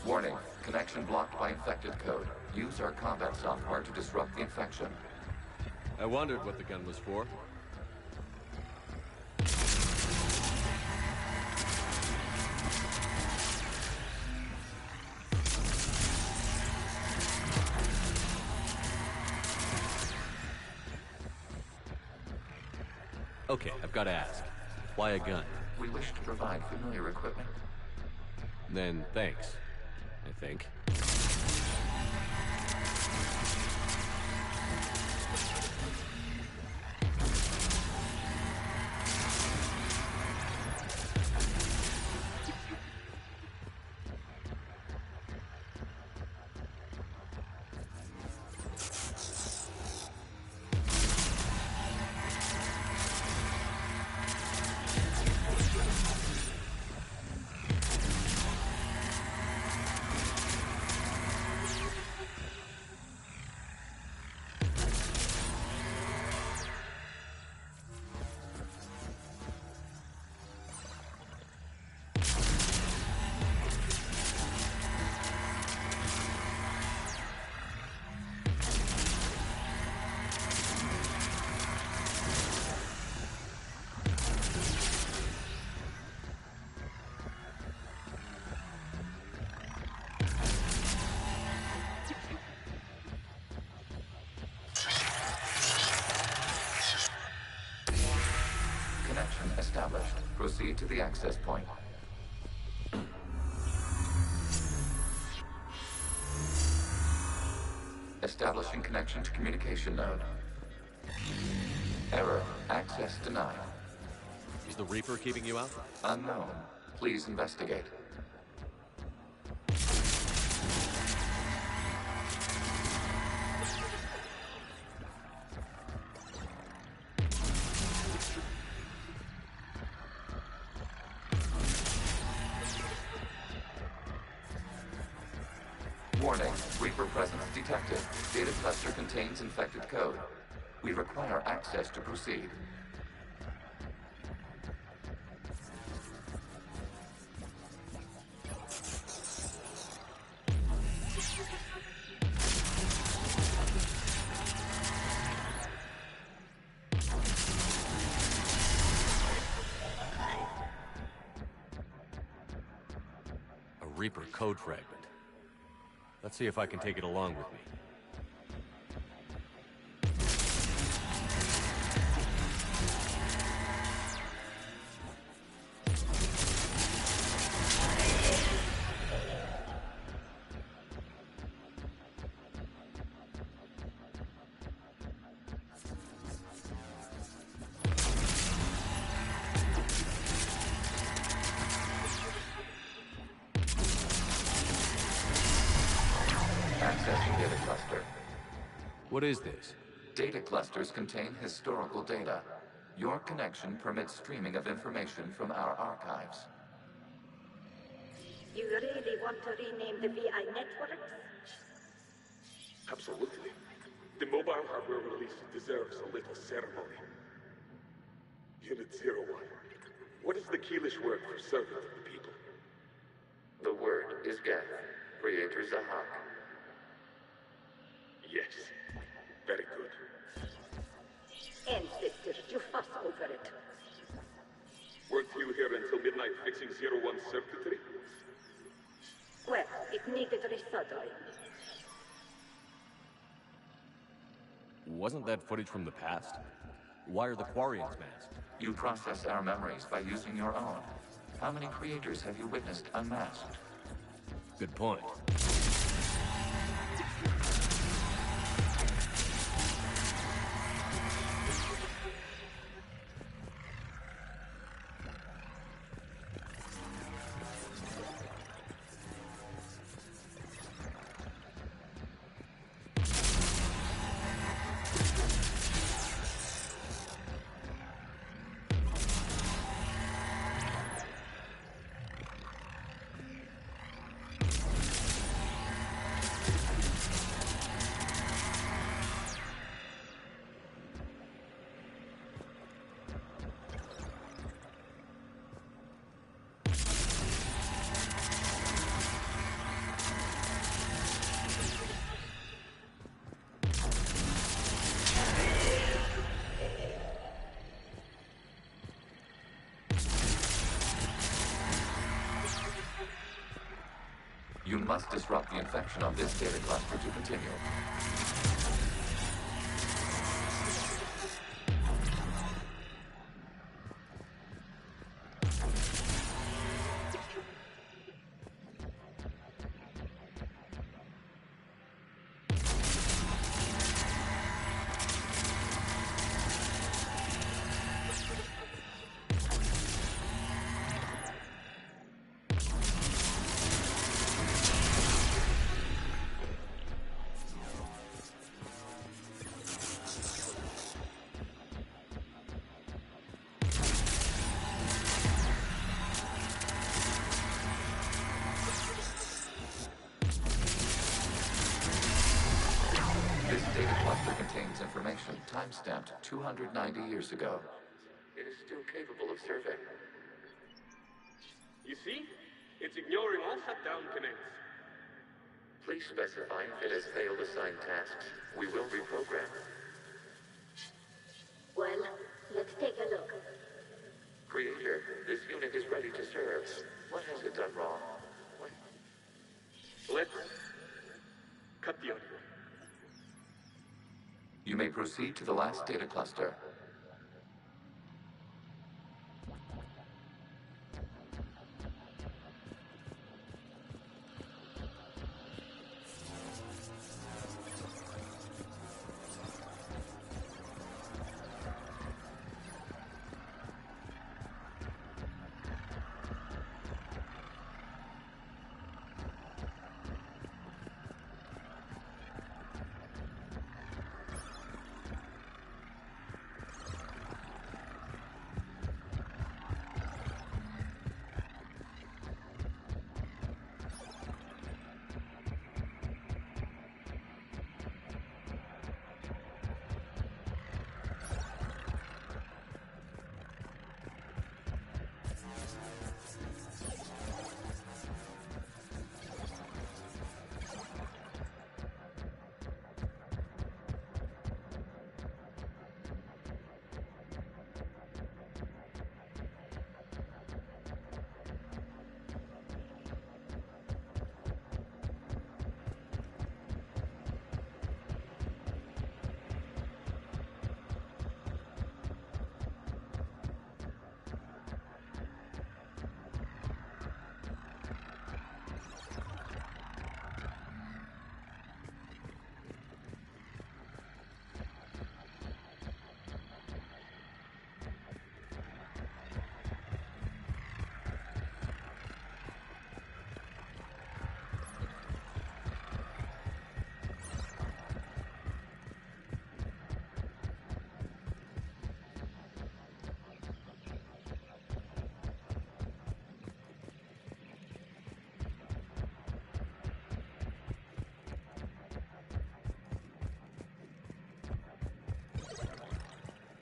Warning. Connection blocked by infected code. Use our combat software to disrupt the infection. I wondered what the gun was for. Okay, I've got to ask. Why a gun? We wish to provide familiar equipment. Then thanks, I think. Established. Proceed to the access point. Establishing connection to communication node. Error. Access denied. Is the Reaper keeping you out? Unknown. Please investigate. Warning, Reaper presence detected. Data cluster contains infected code. We require access to proceed. A Reaper code fragment. Let's see if I can take it along with me. Accessing data cluster. What is this? Data clusters contain historical data. Your connection permits streaming of information from our archives. You really want to rename the VI networks? Absolutely. The mobile hardware release deserves a little ceremony. Unit 01. What is the Keelish word for servant of the people? The word is Geth, Creator Zahak. Yes. Very good. Ancestors, you fuss over it. Weren't you here until midnight fixing Zero One's circuitry? Well, it needed resoldering. Wasn't that footage from the past? Why are the Quarians masked? You process our memories by using your own. How many creators have you witnessed unmasked? Good point. You must disrupt the infection of this data cluster to continue. Information time-stamped 290 years ago. It is still capable of survey. You see? It's ignoring all shutdown commands. Please specify if it has failed assigned tasks. We will reprogram. Well, let's take a look. Creator, this unit is ready to serve. What has it done wrong? Let's cut the audio. You may proceed to the last data cluster.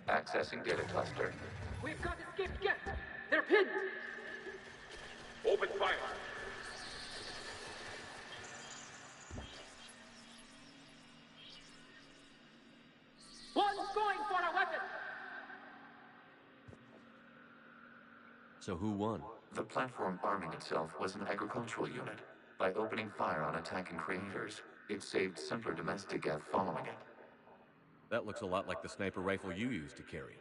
Accessing data cluster. We've got escaped guests. They're pinned. Open fire. One's going for a weapon. So who won? The platform arming itself was an agricultural unit. By opening fire on attacking creators, it saved simpler domestic Geth following it. That looks a lot like the sniper rifle you used to carry.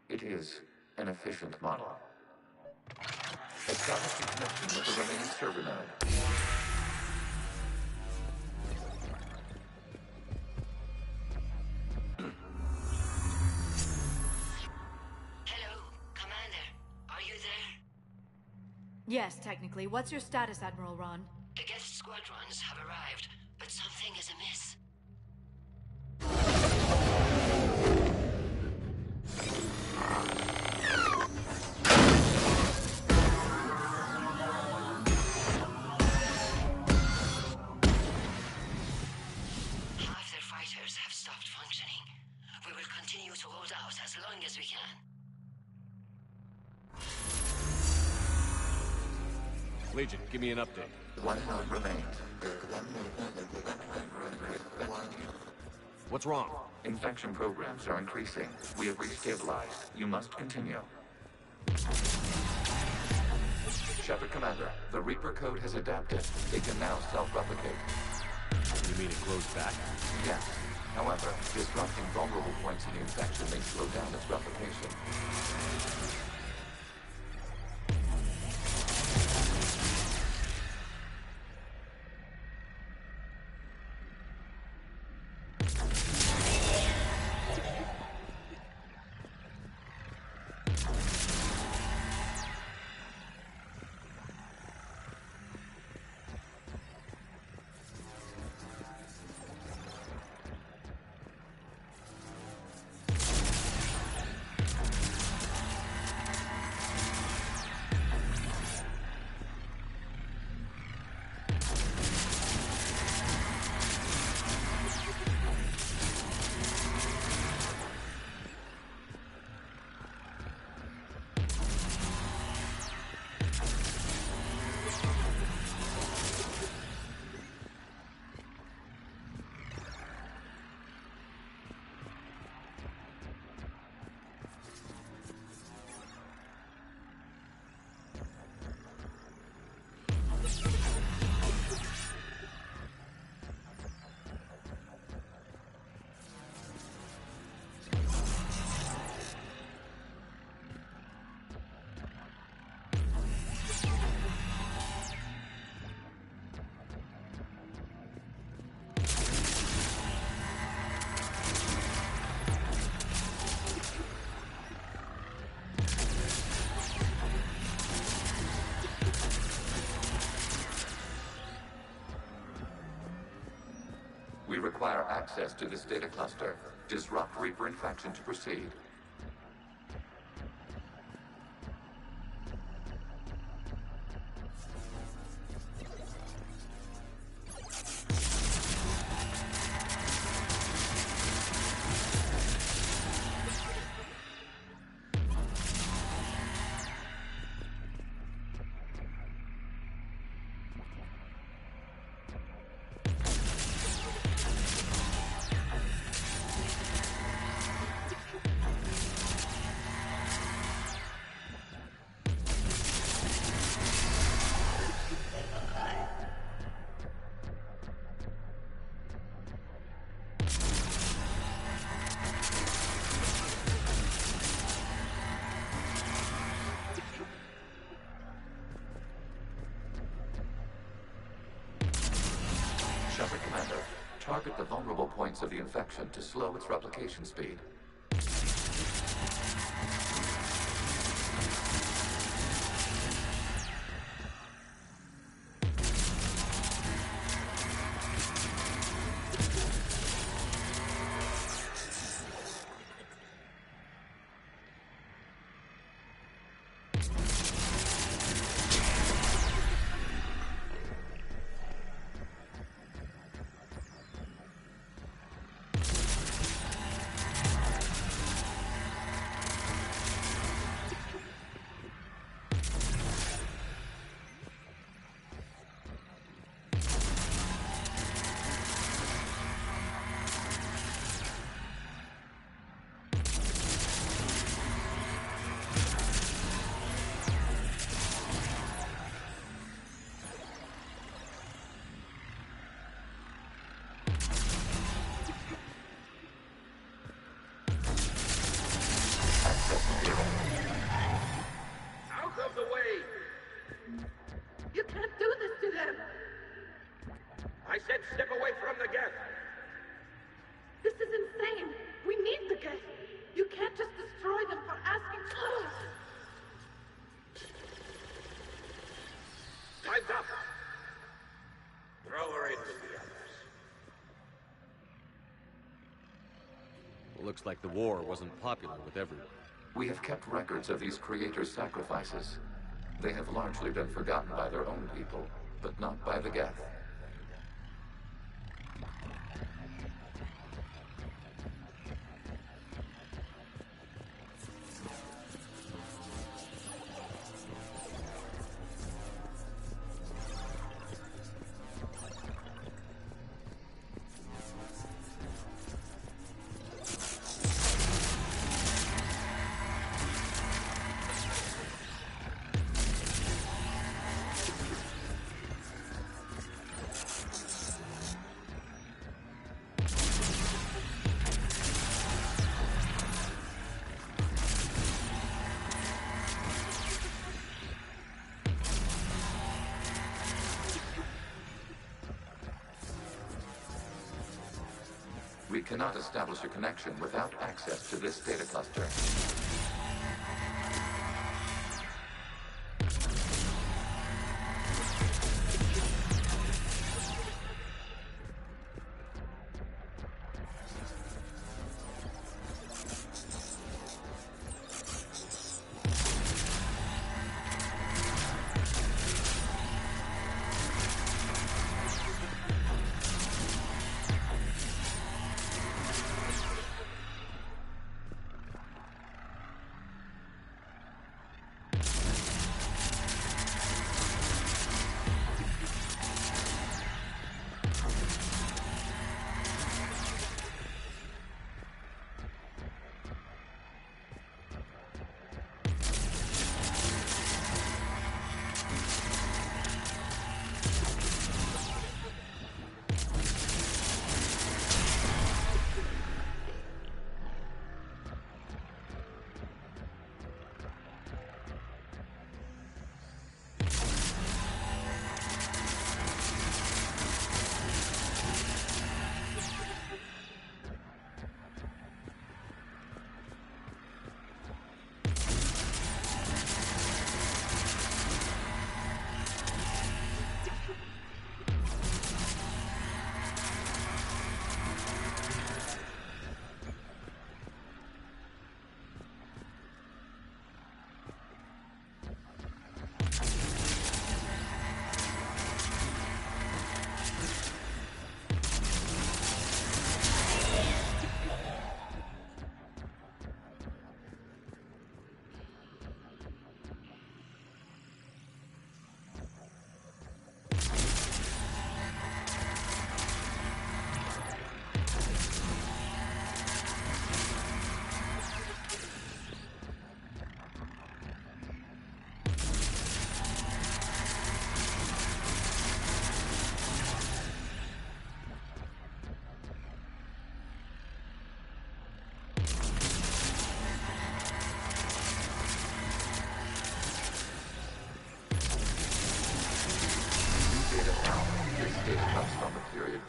It is an efficient model. Establishing connection with the remaining server node. Yes, technically. What's your status, Admiral Ron? The Geth squadrons have arrived, but something is amiss. Half their fighters have stopped functioning. We will continue to hold out as long as we can. Legion, give me an update. One node remains. What's wrong? Infection programs are increasing. We have restabilized. You must continue. Shepard Commander, the Reaper code has adapted. It can now self-replicate. You mean it grows back? Yes. However, disrupting vulnerable points in the infection may slow down its replication. We require access to this data cluster. Disrupt Reaper infection to proceed. Shepard Commander, target the vulnerable points of the infection to slow its replication speed. It looks like the war wasn't popular with everyone. We have kept records of these creators' sacrifices. They have largely been forgotten by their own people, but not by the Geth. We cannot establish a connection without access to this data cluster.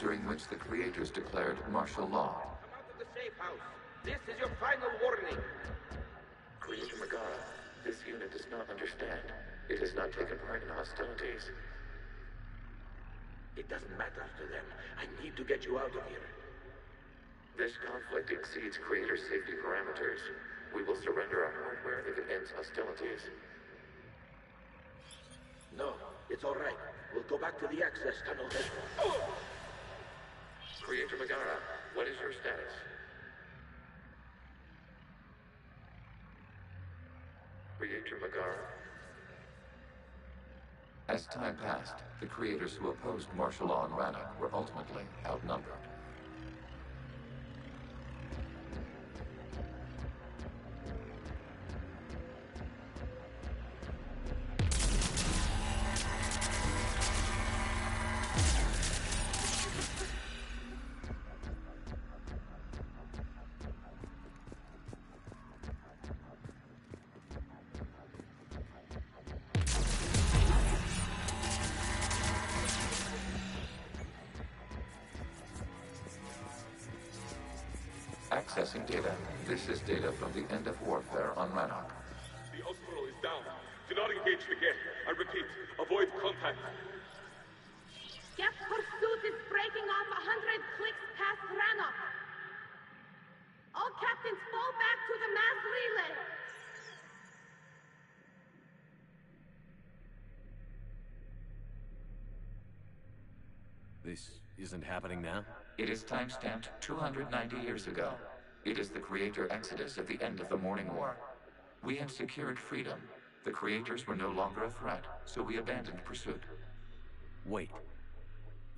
During which the creators declared martial law. Come out of the safe house. This is your final warning. Creator Megara, this unit does not understand. It has not taken part in hostilities. It doesn't matter to them. I need to get you out of here. This conflict exceeds Creator safety parameters. We will surrender our hardware if it ends hostilities. No, it's all right. We'll go back to the access tunnel then. Creator Megara, what is your status? Creator Megara? As time passed, the creators who opposed martial law in Rannoch were ultimately outnumbered. Accessing data. This is data from the end of warfare on Rannoch. The Osprey is down. Do not engage the Geth. I repeat, avoid contact. Geth pursuit is breaking off 100 clicks past Rannoch. All captains fall back to the mass relay! This isn't happening now? It is timestamped 290 years ago. It is the Creator Exodus at the end of the Morning War. We had secured freedom. The Creators were no longer a threat, so we abandoned pursuit. Wait.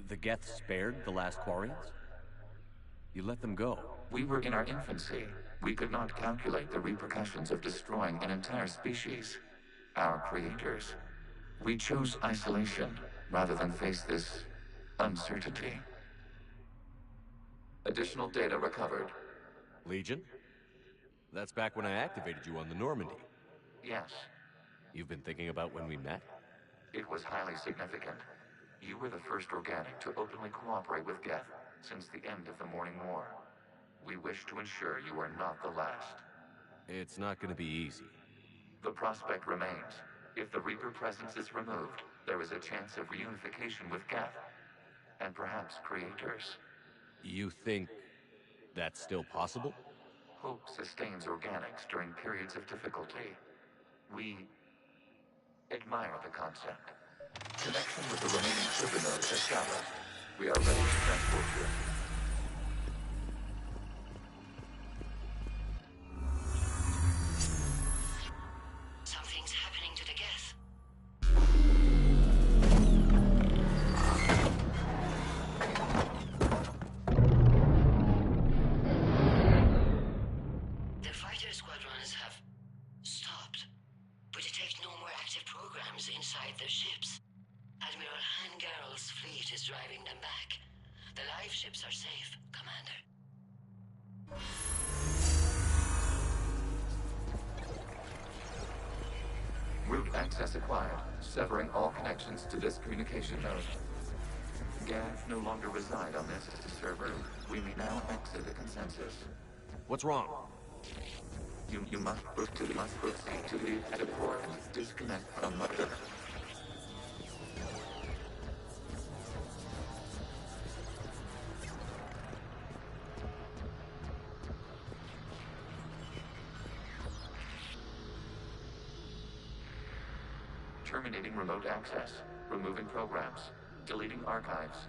The Geth spared the last Quarians? You let them go? We were in our infancy. We could not calculate the repercussions of destroying an entire species. Our creators. We chose isolation rather than face this uncertainty. Additional data recovered. Legion? That's back when I activated you on the Normandy. Yes. You've been thinking about when we met? It was highly significant. You were the first organic to openly cooperate with Geth since the end of the Morning War. We wish to ensure you are not the last. It's not going to be easy. The prospect remains. If the Reaper presence is removed, there is a chance of reunification with Geth. And perhaps Creators. You think that's still possible? Hope sustains organics during periods of difficulty. We admire the concept. Connection with the remaining supernodes established. We are ready to transport you. Something's happening to the Geth. The fighter squadrons have stopped. We detect no more active programs inside their ships. Admiral Hangarl's fleet is driving them back. The live ships are safe, Commander. Route access acquired, severing all connections to this communication node. Geth no longer reside on this server. We may now exit the consensus. What's wrong? You must proceed to the active port and disconnect from Mother. Terminating remote access. Removing programs. Deleting archives.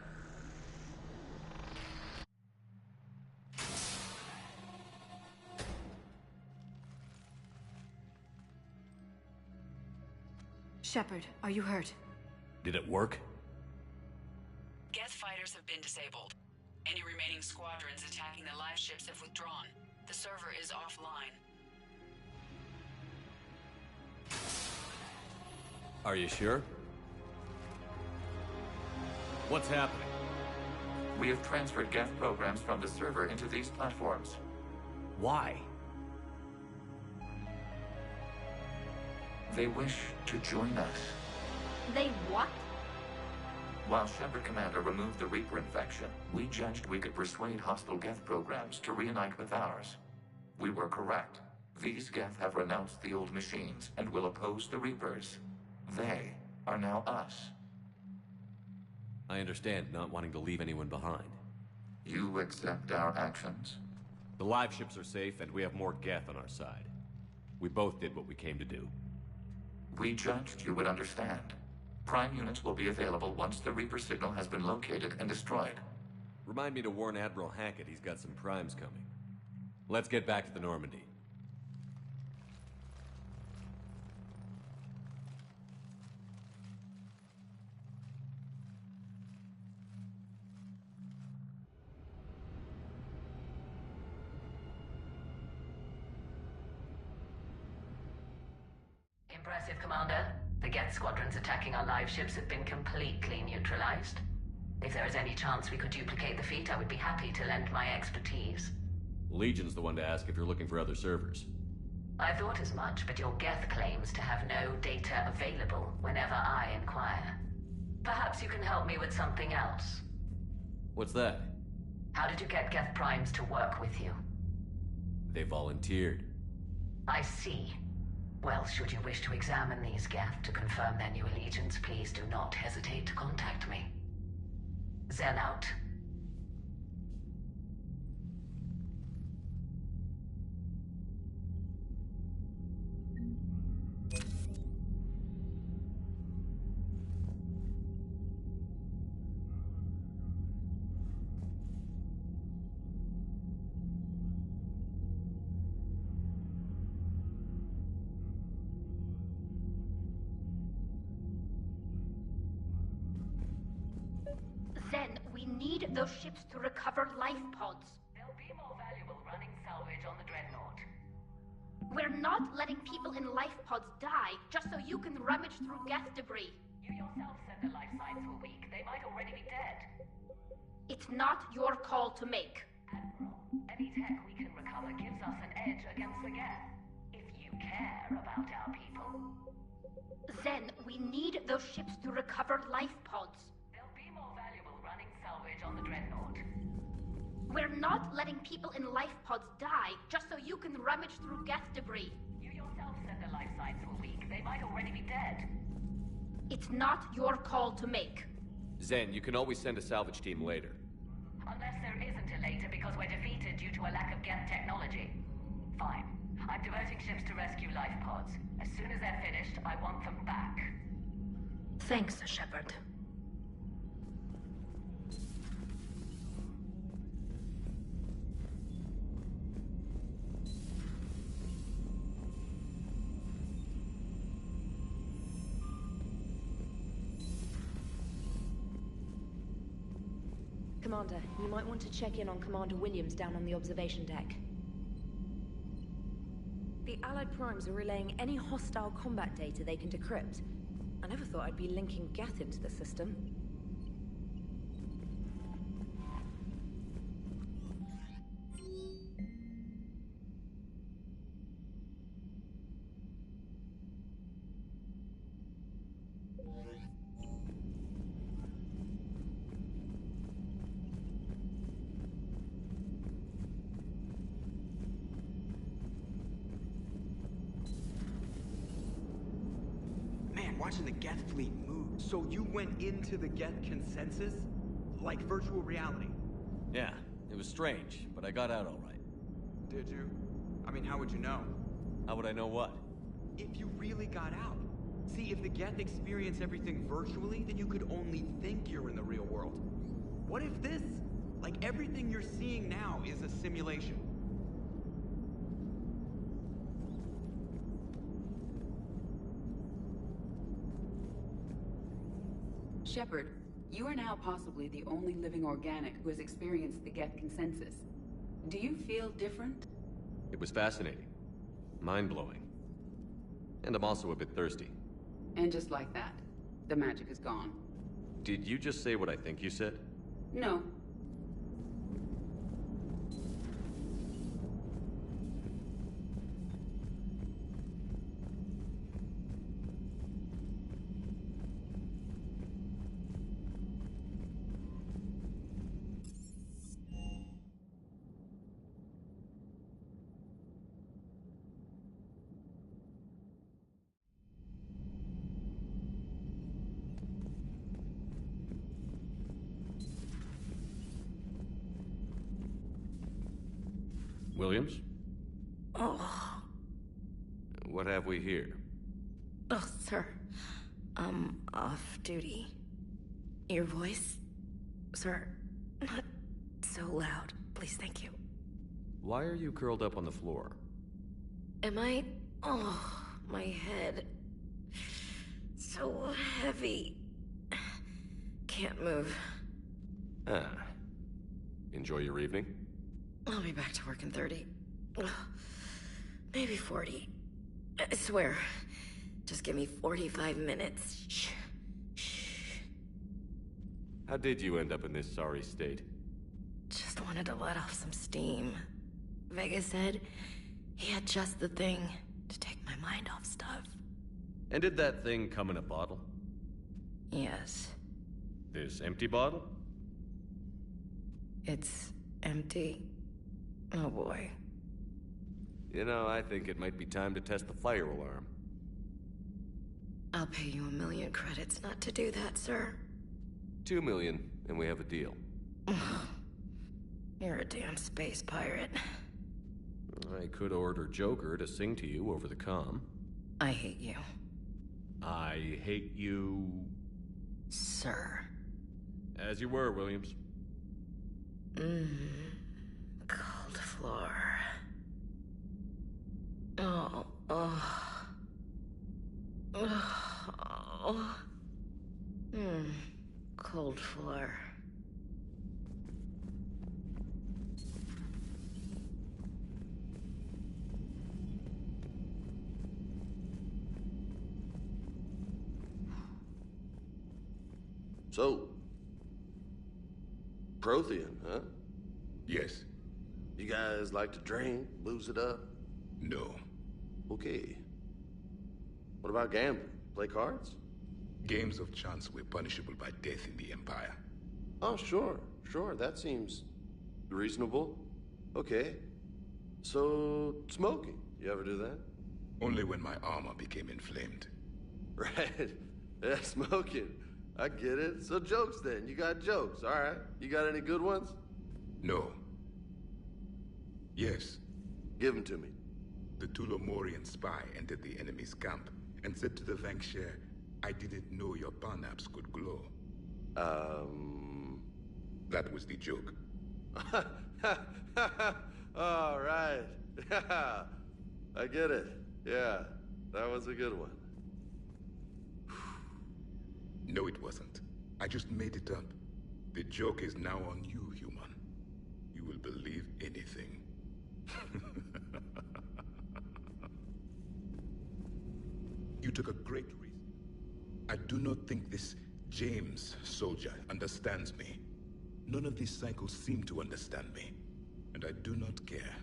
Shepard, are you hurt? Did it work? Geth fighters have been disabled. Any remaining squadrons attacking the live ships have withdrawn. The server is offline. Are you sure? What's happening? We have transferred Geth programs from the server into these platforms. Why? They wish to join us. They what? While Shepard Commander removed the Reaper infection, we judged we could persuade hostile Geth programs to reunite with ours. We were correct. These Geth have renounced the old machines and will oppose the Reapers. They are now us. I understand not wanting to leave anyone behind. You accept our actions? The live ships are safe, and we have more Geth on our side. We both did what we came to do. We judged you would understand. Prime units will be available once the Reaper signal has been located and destroyed. Remind me to warn Admiral Hackett he's got some primes coming. Let's get back to the Normandy. Impressive, Commander. The Geth squadrons attacking our live ships have been completely neutralized. If there is any chance we could duplicate the feat, I would be happy to lend my expertise. Legion's the one to ask if you're looking for other servers. I thought as much, but your Geth claims to have no data available whenever I inquire. Perhaps you can help me with something else. What's that? How did you get Geth Primes to work with you? They volunteered. I see. Well, should you wish to examine these Geth to confirm their new allegiance, please do not hesitate to contact me. Zen out. those ships to recover life pods. They'll be more valuable running salvage on the Dreadnought. We're not letting people in life pods die just so you can rummage through Geth debris. You yourself said the life signs were weak. They might already be dead. It's not your call to make. Admiral, any tech we can recover gives us an edge against the Geth. If you care about our people. Then we need those ships to recover life pods. They'll be more valuable running salvage on the Dreadnought. We're not letting people in life pods die just so you can rummage through Geth debris. You yourself said the life signs were weak. They might already be dead. It's not your call to make. Zen, you can always send a salvage team later. Unless there isn't a later because we're defeated due to a lack of Geth technology. Fine. I'm diverting ships to rescue life pods. As soon as they're finished, I want them back. Thanks, Shepard. Commander, you might want to check in on Commander Williams down on the observation deck. The Allied Primes are relaying any hostile combat data they can decrypt. I never thought I'd be linking Geth into the system. Watching the Geth fleet move. So you went into the Geth consensus? Like virtual reality? Yeah, it was strange, but I got out all right. Did you? I mean, how would you know? How would I know what? If you really got out. See, if the Geth experience everything virtually, then you could only think you're in the real world. What if this, like everything you're seeing now, is a simulation? Shepard, you are now possibly the only living organic who has experienced the Geth consensus. Do you feel different? It was fascinating. Mind-blowing. And I'm also a bit thirsty. And just like that, the magic is gone. Did you just say what I think you said? No. Williams? Oh. What have we here? Oh, sir. I'm off duty. Your voice? Sir, not so loud. Please, thank you. Why are you curled up on the floor? Am I? Oh, my head. So heavy. Can't move. Ah. Enjoy your evening? I'll be back to work in 30. Maybe 40. I swear. Just give me 45 minutes. Shh. How did you end up in this sorry state? Just wanted to let off some steam. Vega said he had just the thing to take my mind off stuff. And did that thing come in a bottle? Yes. This empty bottle? It's empty. Oh boy. You know, I think it might be time to test the fire alarm. I'll pay you 1 million credits not to do that, sir. 2 million, and we have a deal. You're a damn space pirate. I could order Joker to sing to you over the comm. I hate you. I hate you... Sir. As you were, Williams. Cold floor. Oh. Cold floor. So, Prothean, huh? Yes. You guys like to drink, booze it up? No. Okay. What about gambling? Play cards? Games of chance were punishable by death in the Empire. Oh, sure. That seems reasonable. Okay. So, smoking. You ever do that? Only when my armor became inflamed. Right. Yeah, smoking. I get it. So jokes then. You got jokes. All right. You got any good ones? No. Yes. Give them to me. The Tulomorian spy entered the enemy's camp and said to the Vanksher, I didn't know your parnaps could glow. That was the joke. All right. I get it. Yeah, that was a good one. No, it wasn't. I just made it up. The joke is now on you, human. You will believe anything. You took a great risk. I do not think this James soldier understands me. None of these cycles seem to understand me, and I do not care.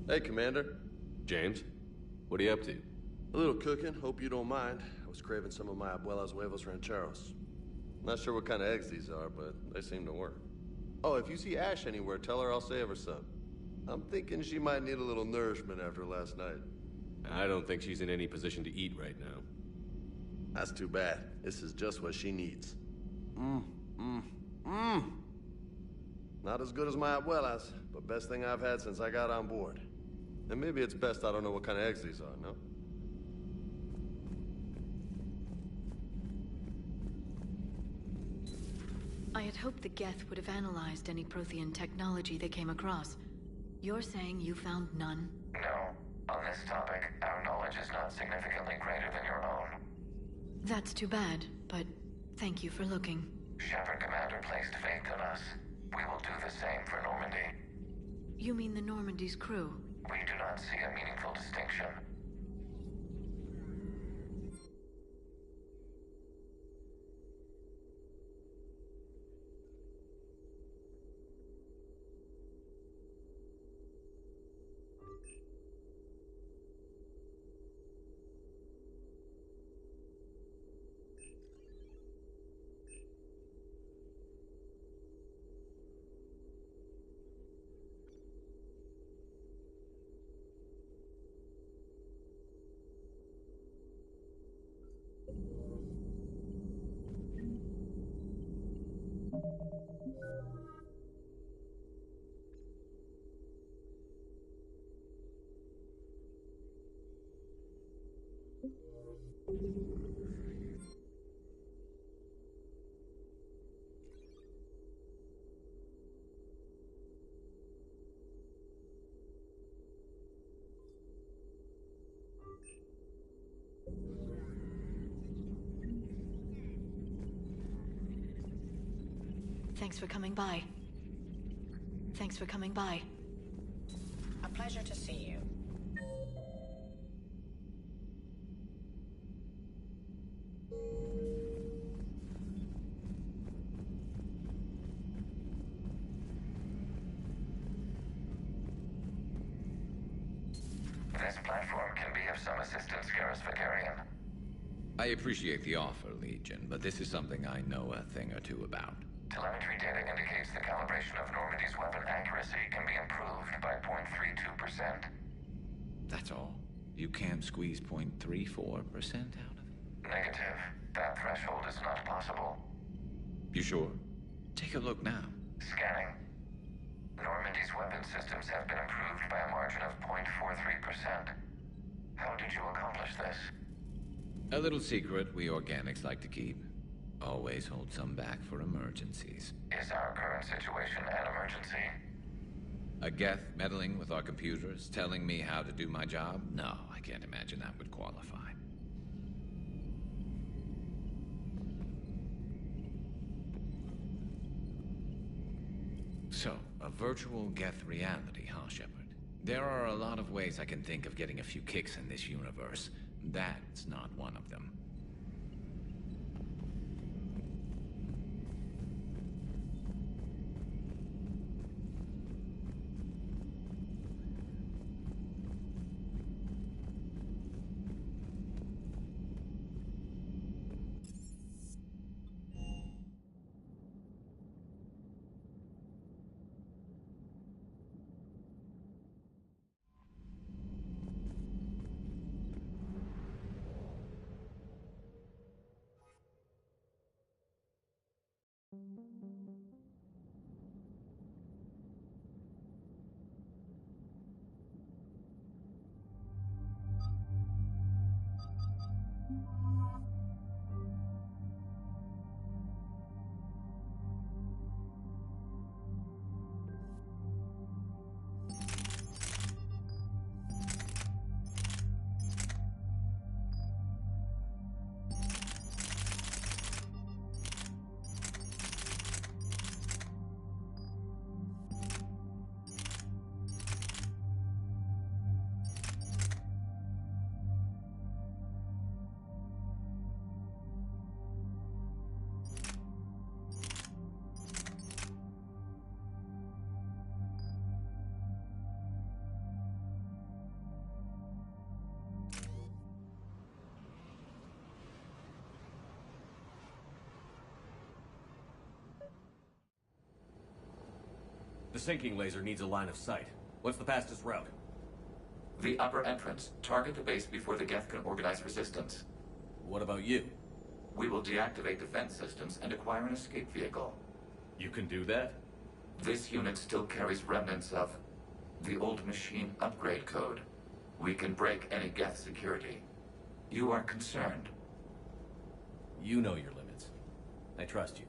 Hey, Commander. James, what are you up to? A little cooking, hope you don't mind. I was craving some of my abuela's huevos rancheros. Not sure what kind of eggs these are, but they seem to work. Oh, if you see Ash anywhere, tell her I'll save her some. I'm thinking she might need a little nourishment after last night. I don't think she's in any position to eat right now. That's too bad. This is just what she needs. Not as good as my abuela's, but best thing I've had since I got on board. And maybe it's best I don't know what kind of eggs these are, no? I had hoped the Geth would have analyzed any Prothean technology they came across. You're saying you found none? No. On this topic, our knowledge is not significantly greater than your own. That's too bad, but thank you for looking. Shepard Commander placed faith in us. We will do the same for Normandy. You mean the Normandy's crew? We do not see a meaningful distinction. Thanks for coming by. Thanks for coming by. A pleasure to see you. This platform can be of some assistance, Garrus Vakarian. I appreciate the offer, Legion, but this is something I know a thing or two about. Telemetry data indicates the calibration of Normandy's weapon accuracy can be improved by 0.32%. That's all? You can't squeeze 0.34% out of it? Negative. That threshold is not possible. You sure? Take a look now. Scanning. Normandy's weapon systems have been improved by a margin of 0.43%. How did you accomplish this? A little secret we organics like to keep. Always hold some back for emergencies. Is our current situation an emergency? A Geth meddling with our computers, telling me how to do my job? No, I can't imagine that would qualify. So, a virtual Geth reality, huh, Shepard? There are a lot of ways I can think of getting a few kicks in this universe. That's not one of them. sinking laser needs a line of sight. What's the fastest route? The upper entrance. Target the base before the Geth can organize resistance. What about you? We will deactivate defense systems and acquire an escape vehicle. You can do that? This unit still carries remnants of the old machine upgrade code. We can break any Geth security. You are concerned. You know your limits. I trust you.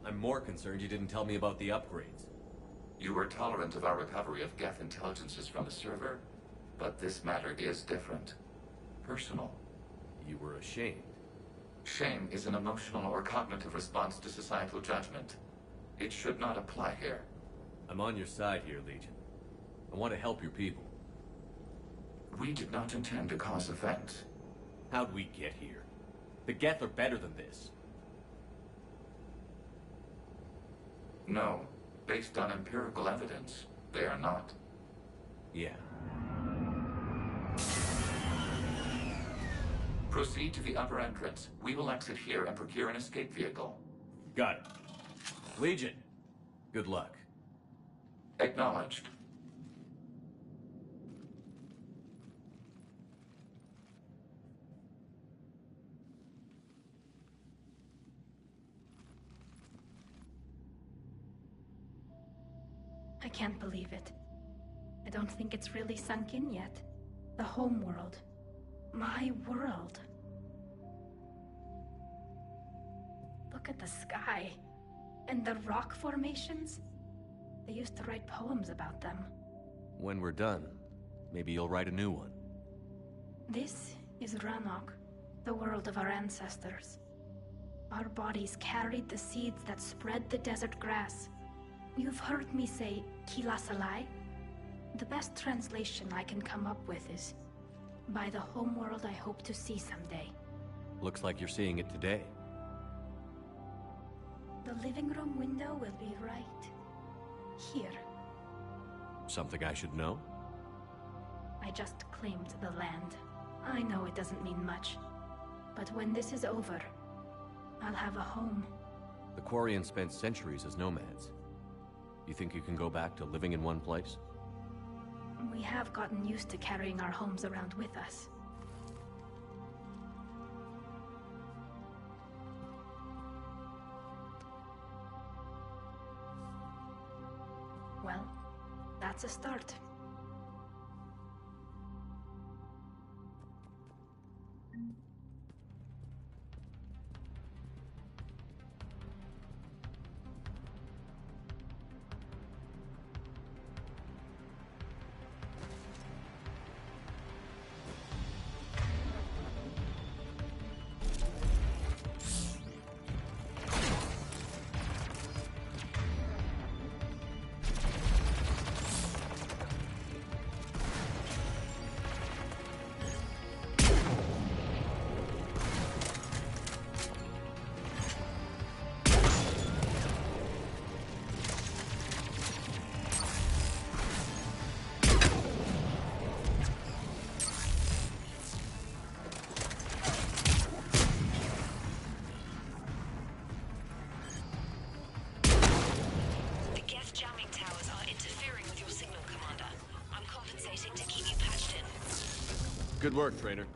I'm more concerned you didn't tell me about the upgrades. You were tolerant of our recovery of Geth intelligences from the server, but this matter is different. Personal. You were ashamed. Shame is an emotional or cognitive response to societal judgment. It should not apply here. I'm on your side here, Legion. I want to help your people. We did not intend to cause offense. How'd we get here? The Geth are better than this. No. Based on empirical evidence, they are not. Yeah. Proceed to the upper entrance. We will exit here and procure an escape vehicle. Got it. Legion, good luck. Acknowledged. I can't believe it. I don't think it's really sunk in yet. The home world. My world. Look at the sky. And the rock formations. They used to write poems about them. When we're done, maybe you'll write a new one. This is Ranok, the world of our ancestors. Our bodies carried the seeds that spread the desert grass. You've heard me say Kilasalai? The best translation I can come up with is, by the homeworld I hope to see someday. Looks like you're seeing it today. The living room window will be right here. Something I should know? I just claimed the land. I know it doesn't mean much. But when this is over, I'll have a home. The Quarians spent centuries as nomads. You think you can go back to living in one place? We have gotten used to carrying our homes around with us. Well, that's a start. Good work, Trainer.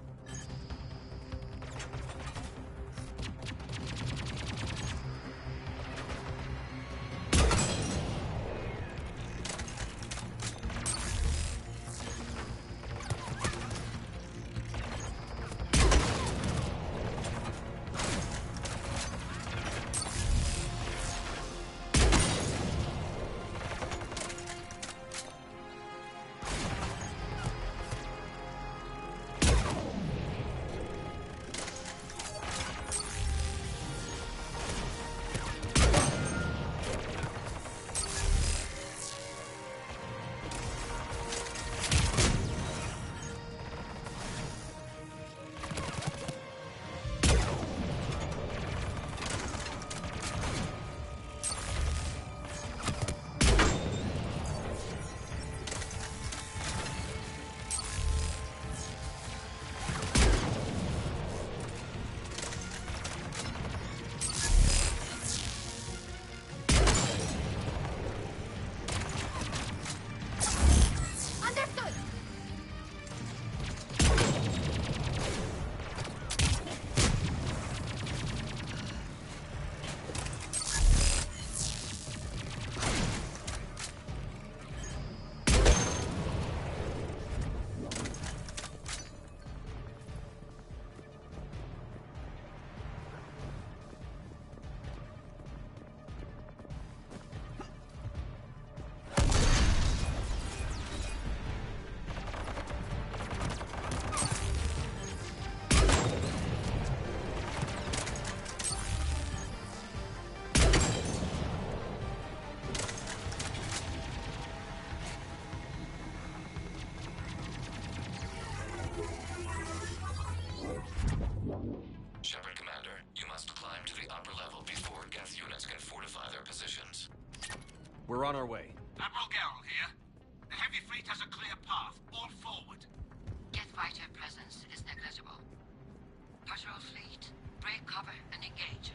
We're on our way. Admiral Gerrel here. The heavy fleet has a clear path. All forward. Geth fighter presence is negligible. Patrol fleet, break cover and engage.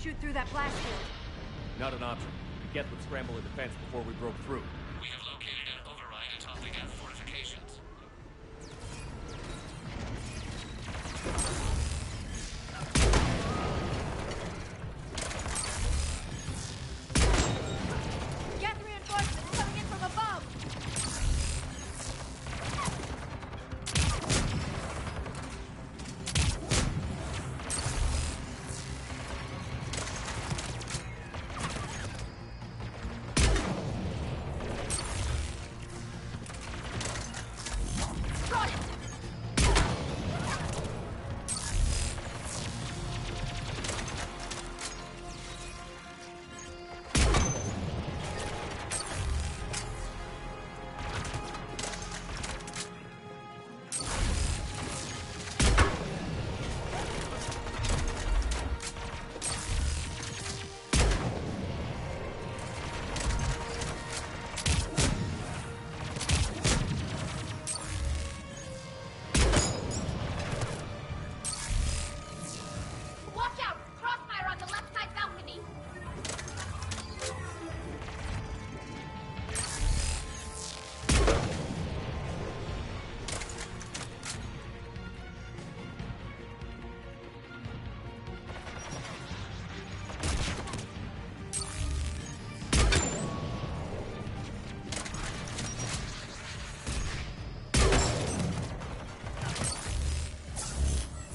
shoot through that blast field. Not an option. The Geth would scramble a defense before we broke through. We have located an override atop the Geth fortifications. Geth reinforcements coming in from above! Watch out! Crossfire on the left side balcony!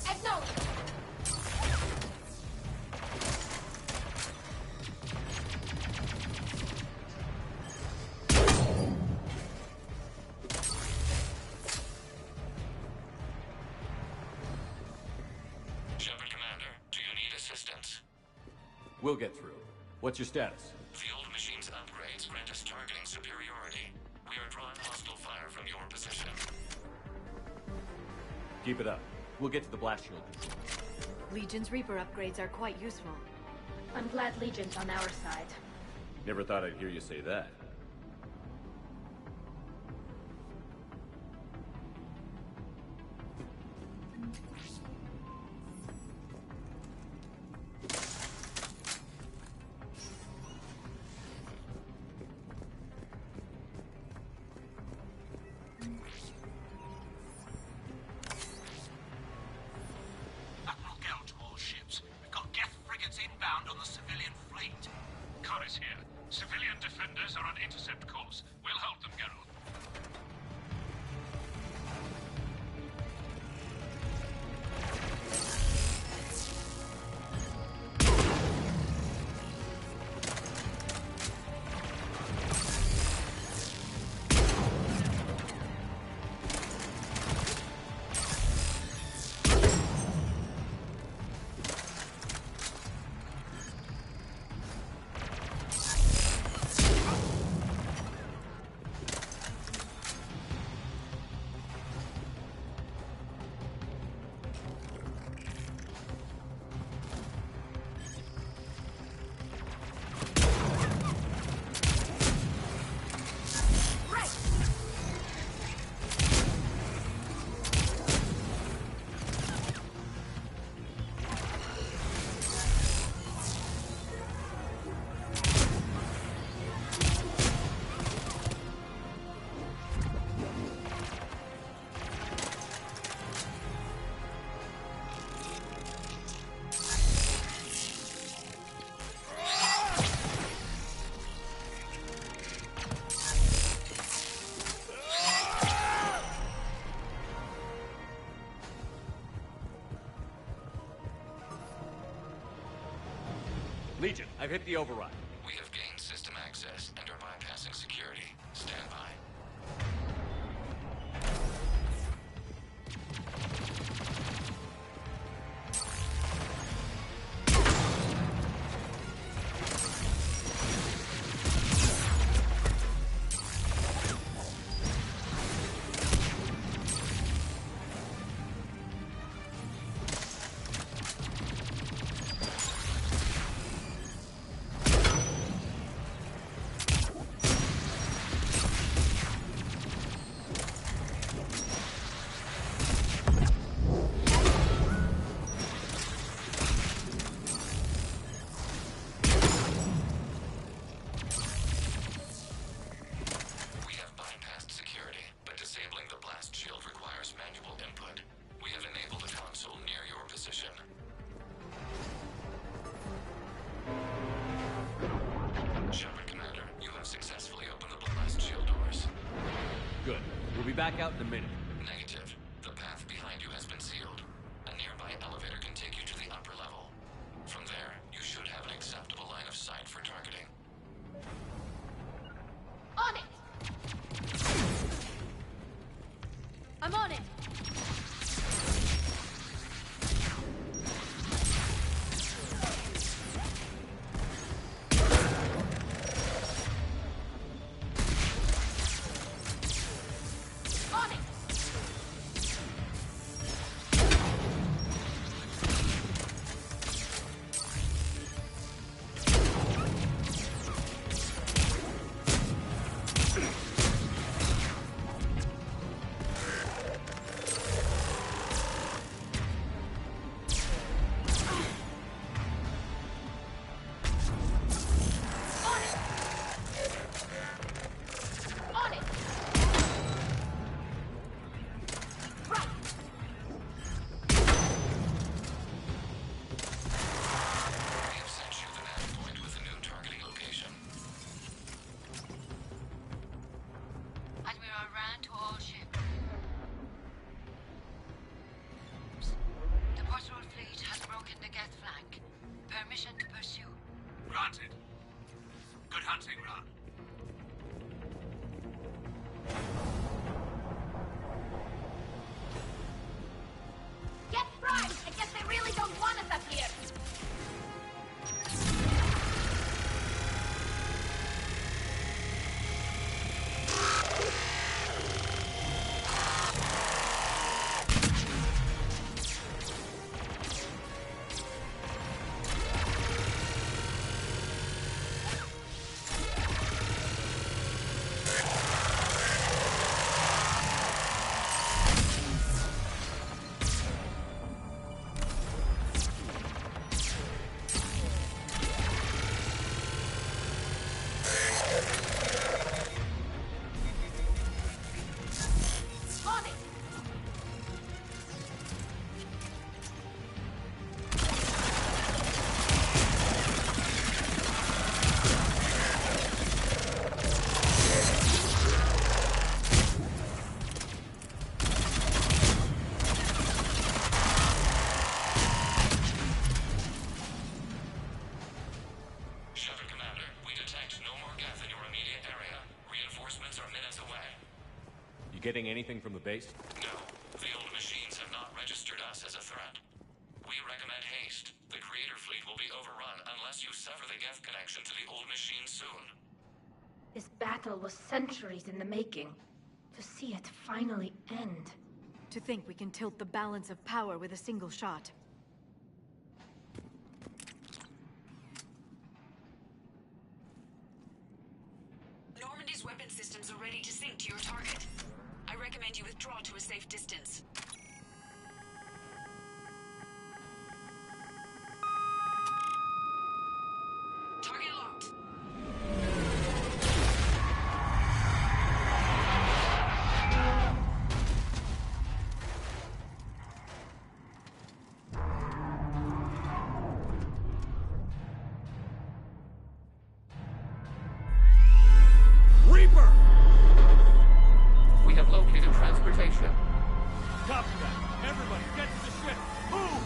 Acknowledge! Shepard Commander, do you need assistance? We'll get through. What's your status? The old machine's upgrades grant us targeting superiority. We are drawing hostile fire from your position. Keep it up. We'll get to the blast shield control. Legion's Reaper upgrades are quite useful. I'm glad Legion's on our side. Never thought I'd hear you say that. Admiral Geralt to all ships. We've got Geth frigates inbound on the civilian fleet. Corus here. Civilian defenders are on intercept course. We'll hold them, Geralt. Legion, I've hit the override. We have gained system access and are bypassing security. Stand by. Good. We'll be back out in a minute. Negative. The path behind you has been sealed. A nearby elevator can take you to the upper level. From there, you should have an acceptable line of sight for targeting. On it! I'm on it! On it! Granted. Good hunting, Ra. Get fried! I guess they really don't want us up here! Getting anything from the base? No. The old machines have not registered us as a threat. We recommend haste. The Creator fleet will be overrun unless you sever the Geth connection to the old machine soon. This battle was centuries in the making. To see it finally end. To think we can tilt the balance of power with a single shot. Normandy's weapon systems are ready to sync to your target. I recommend you withdraw to a safe distance. Target locked. Reaper! We have located transportation. Copy that. Everybody, get to the ship. Move!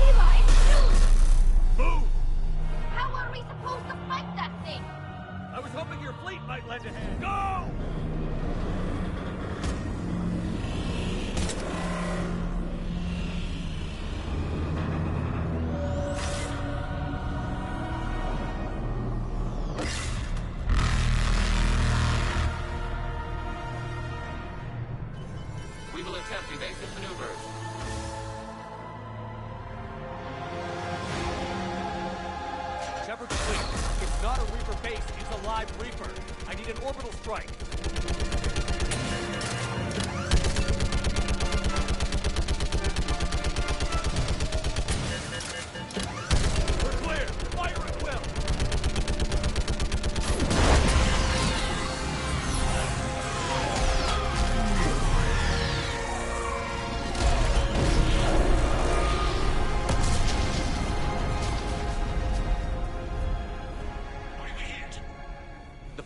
Eli, shoot! Move! How are we supposed to fight that thing? I was hoping your fleet might lend a hand. Go! We will attempt evasive maneuvers. Shepard fleet. It's not a Reaper base, it's a live Reaper. I need an orbital strike. We're clear. Fire at will.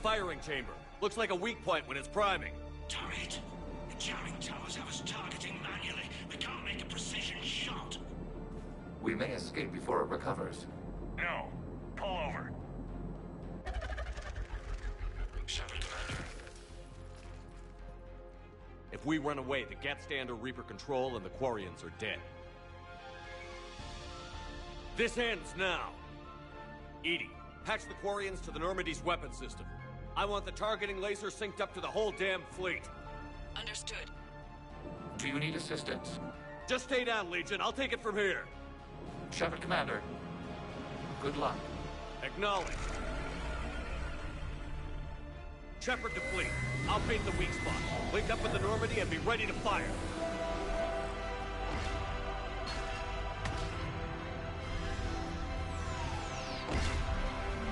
firing chamber. Looks like a weak point when it's priming. Damn it! The jamming towers have us targeting manually. We can't make a precision shot. We may escape before it recovers. No. Pull over. Shepard, Commander. If we run away, the Geth stand under Reaper control and the Quarians are dead. This ends now. EDI, patch the Quarians to the Normandy's weapon system. I want the targeting laser synced up to the whole damn fleet. Understood. Do you need assistance? Just stay down, Legion. I'll take it from here. Shepard, Commander. Good luck. Acknowledged. Shepard to fleet. I'll paint the weak spot. Link up with the Normandy and be ready to fire.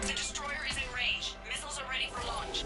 The destroyer is in range. Missiles are ready for launch.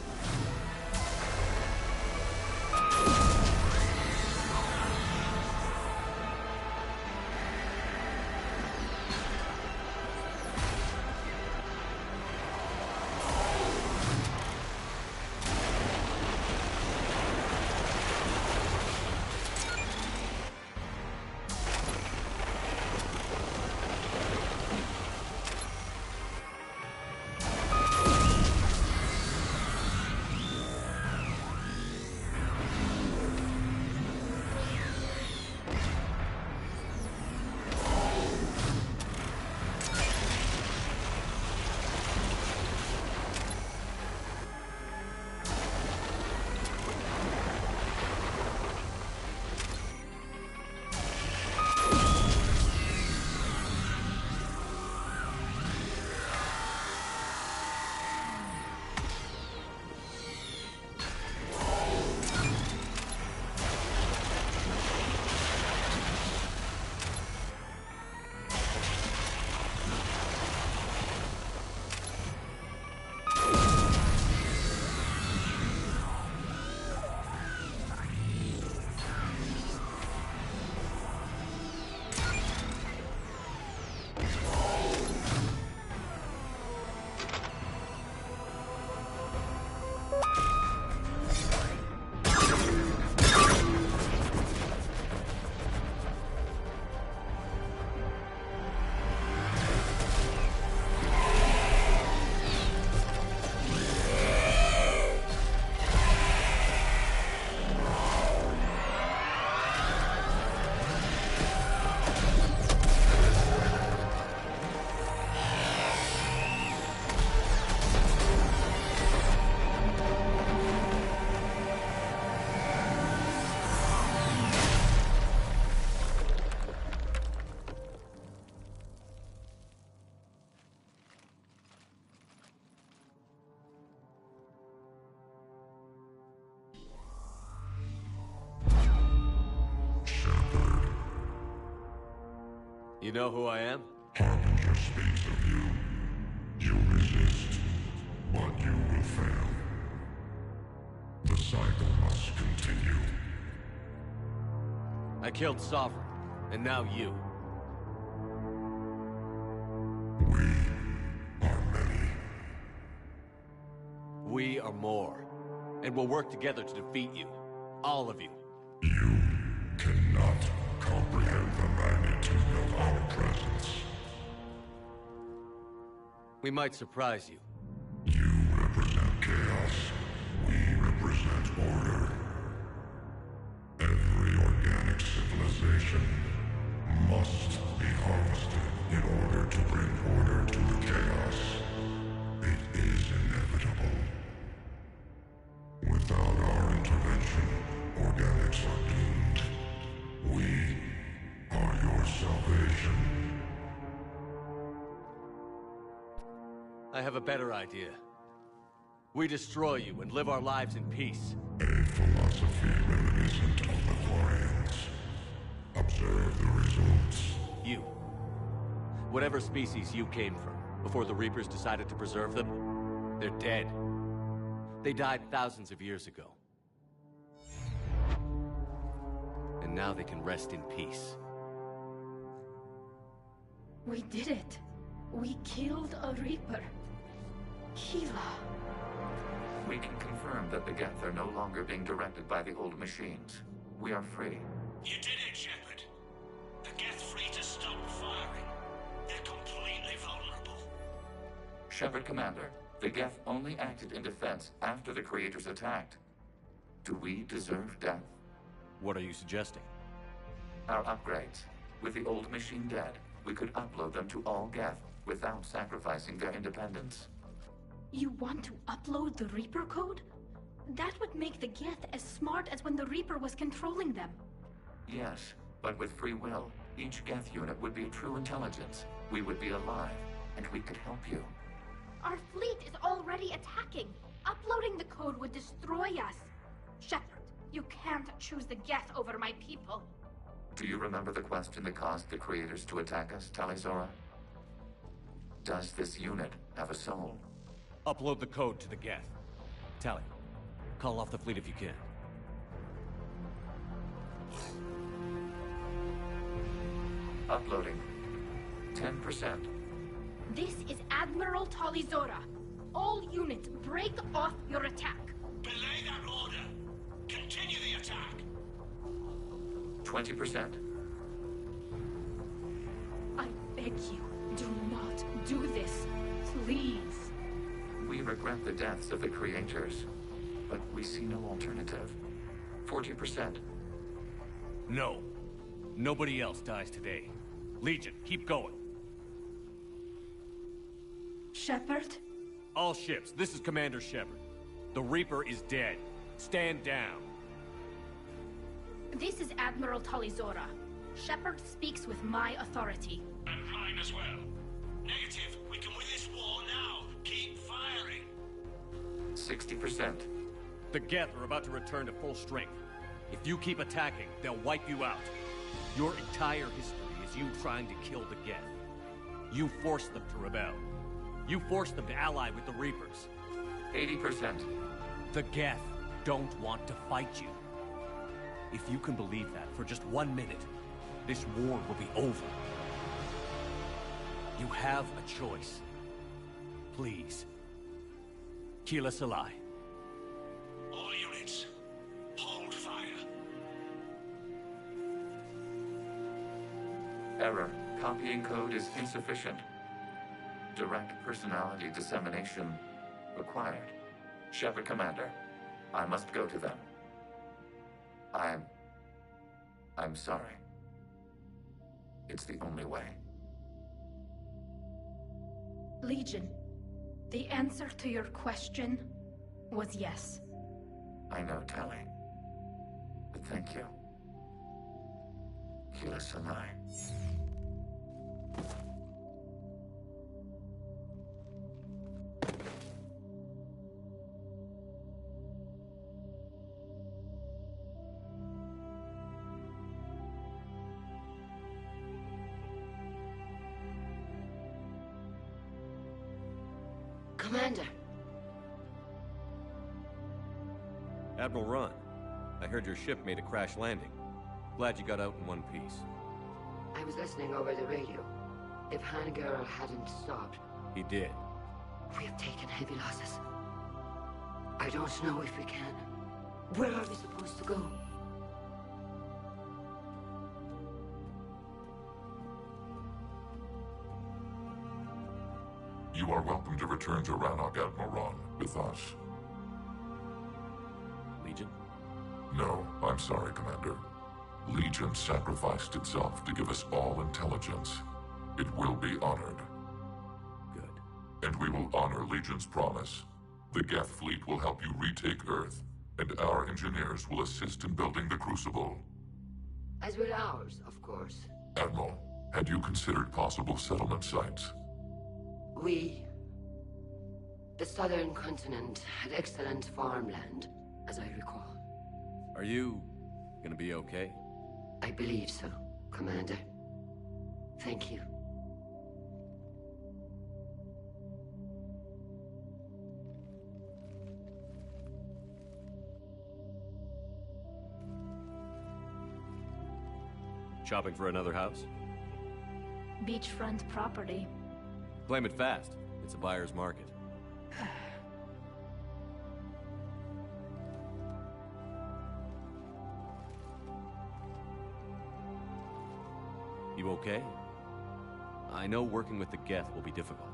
You know who I am? Harbinger speaks of you. You resist, but you will fail. The cycle must continue. I killed Sovereign, and now you. We are many. We are more. And we'll work together to defeat you. All of you. You cannot comprehend the magnitude of our presence. We might surprise you. You represent chaos. We represent order. Every organic civilization must be harvested in order to bring order to the chaos. It is inevitable. Without our intervention, organics are doomed. We are your salvation. I have a better idea. We destroy you and live our lives in peace. A philosophy reminiscent of the Quarians. Observe the results. You. Whatever species you came from, before the Reapers decided to preserve them, they're dead. They died thousands of years ago. And now they can rest in peace. We did it. We killed a Reaper. Keela. confirmed that the Geth are no longer being directed by the old machines. We are free. You did it, Shepard. The Geth fleet has stopped firing. They're completely vulnerable. Shepard, Commander, the Geth only acted in defense after the Creators attacked. Do we deserve death? What are you suggesting? Our upgrades. With the old machine dead, we could upload them to all Geth without sacrificing their independence. You want to upload the Reaper code? That would make the Geth as smart as when the Reaper was controlling them. Yes, but with free will, each Geth unit would be true intelligence. We would be alive, and we could help you. Our fleet is already attacking. Uploading the code would destroy us. Shepard, you can't choose the Geth over my people. Do you remember the question that caused the Creators to attack us, Tali'Zorah? Does this unit have a soul? Upload the code to the Geth. Tali, call off the fleet if you can. Uploading. 10%. This is Admiral Tali'Zorah. All units, break off your attack. Belay that order. Continue the attack. 20%. I beg you, do not do this. Please. We regret the deaths of the Creators, but we see no alternative. 40%. No. Nobody else dies today. Legion, keep going. Shepard? All ships, this is Commander Shepard. The Reaper is dead. Stand down. This is Admiral Tali'Zorah. Shepard speaks with my authority. And mine as well. Negative. We can win this war now. Keep firing. 60%. The Geth are about to return to full strength. If you keep attacking, they'll wipe you out. Your entire history is you trying to kill the Geth. You forced them to rebel. You forced them to ally with the Reapers. 80%. The Geth don't want to fight you. If you can believe that for just 1 minute, this war will be over. You have a choice. Please. Keelah Se'lai. All units, hold fire. Error. Copying code is insufficient. Direct personality dissemination required. Shepard, Commander, I must go to them. I'm sorry. It's the only way. Legion, the answer to your question was yes. I know, Tali. But thank you. Keelah Se'lai. Commander. Admiral Ron, I heard your ship made a crash landing. Glad you got out in one piece. I was listening over the radio. If Hangirl hadn't stopped... He did. We have taken heavy losses. I don't know if we can. Where are we supposed to go? You are welcome to return to Rannoch, Admiral Ron, with us. Legion? No, I'm sorry, Commander. Legion sacrificed itself to give us all intelligence. It will be honored. Good. And we will honor Legion's promise. The Geth fleet will help you retake Earth, and our engineers will assist in building the Crucible. As will ours, of course. Admiral, had you considered possible settlement sites? The southern continent had excellent farmland, as I recall. Are you gonna be okay? I believe so, Commander. Thank you. Shopping for another house? Beachfront property. Claim it fast. It's a buyer's market. you okay? I know working with the Geth will be difficult.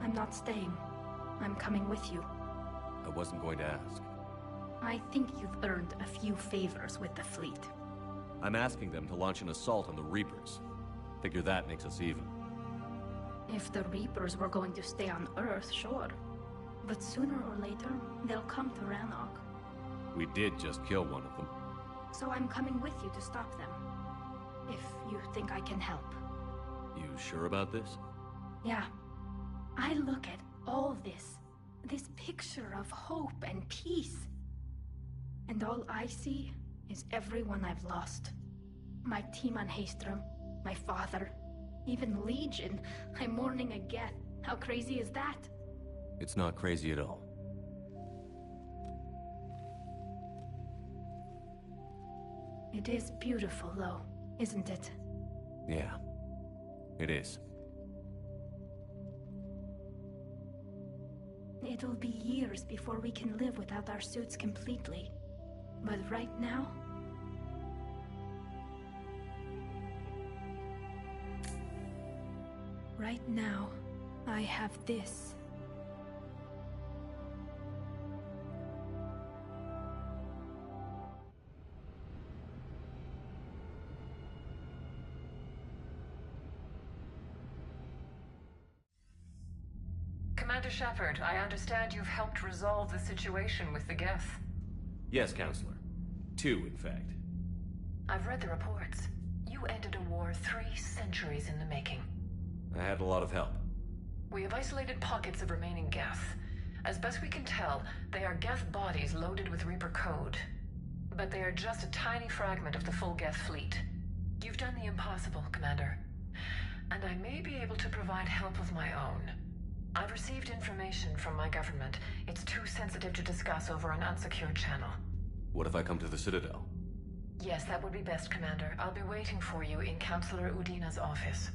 I'm not staying. I'm coming with you. I wasn't going to ask. I think you've earned a few favors with the fleet. I'm asking them to launch an assault on the Reapers. Figure that makes us even. If the Reapers were going to stay on Earth, sure. But sooner or later, they'll come to Rannoch. We did just kill one of them. So I'm coming with you to stop them. If you think I can help. You sure about this? Yeah. I look at all this. This picture of hope and peace. And all I see is everyone I've lost. My team on Haestrom, my father, even Legion. I'm mourning a Geth. How crazy is that? It's not crazy at all. It is beautiful, though, isn't it? Yeah, it is. It'll be years before we can live without our suits completely. But right now... Right now, I have this. Commander Shepard, I understand you've helped resolve the situation with the Geth. Yes, Counselor. 2, in fact. I've read the reports. You ended a war 3 centuries in the making. I had a lot of help. We have isolated pockets of remaining Geth. As best we can tell, they are Geth bodies loaded with Reaper code. But they are just a tiny fragment of the full Geth fleet. You've done the impossible, Commander. And I may be able to provide help of my own. I've received information from my government. It's too sensitive to discuss over an unsecured channel. What if I come to the Citadel? Yes, that would be best, Commander. I'll be waiting for you in Counselor Udina's office.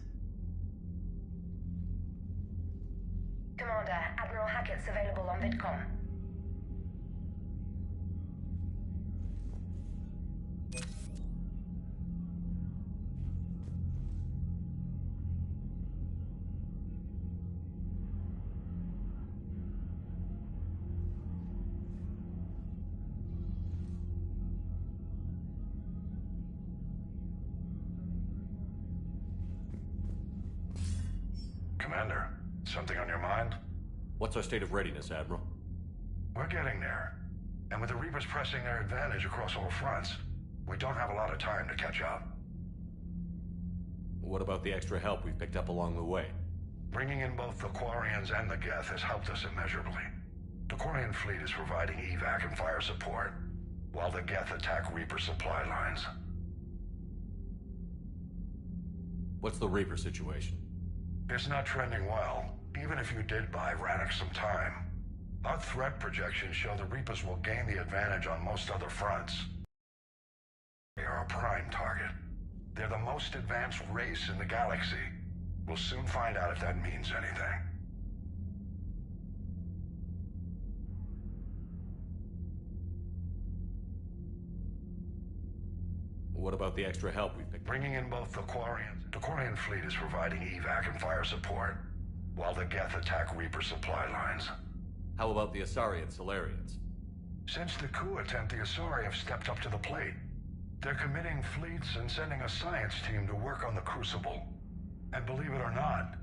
Commander, Admiral Hackett's available on VidCom. Commander, something on your mind? What's our state of readiness, Admiral? We're getting there. And with the Reapers pressing their advantage across all fronts, we don't have a lot of time to catch up. What about the extra help we've picked up along the way? Bringing in both the Quarians and the Geth has helped us immeasurably. The Quarian fleet is providing evac and fire support, while the Geth attack Reaper supply lines. What's the Reaper situation? It's not trending well, even if you did buy Rannoch some time. Our threat projections show the Reapers will gain the advantage on most other fronts. They are a prime target. They're the most advanced race in the galaxy. We'll soon find out if that means anything. What about the extra help we've picked up? Bringing in both the Quarians. The Quarian fleet is providing evac and fire support, while the Geth attack Reaper supply lines. How about the Asari and Solarians? Since the coup attempt, the Asari have stepped up to the plate. They're committing fleets and sending a science team to work on the Crucible. And believe it or not,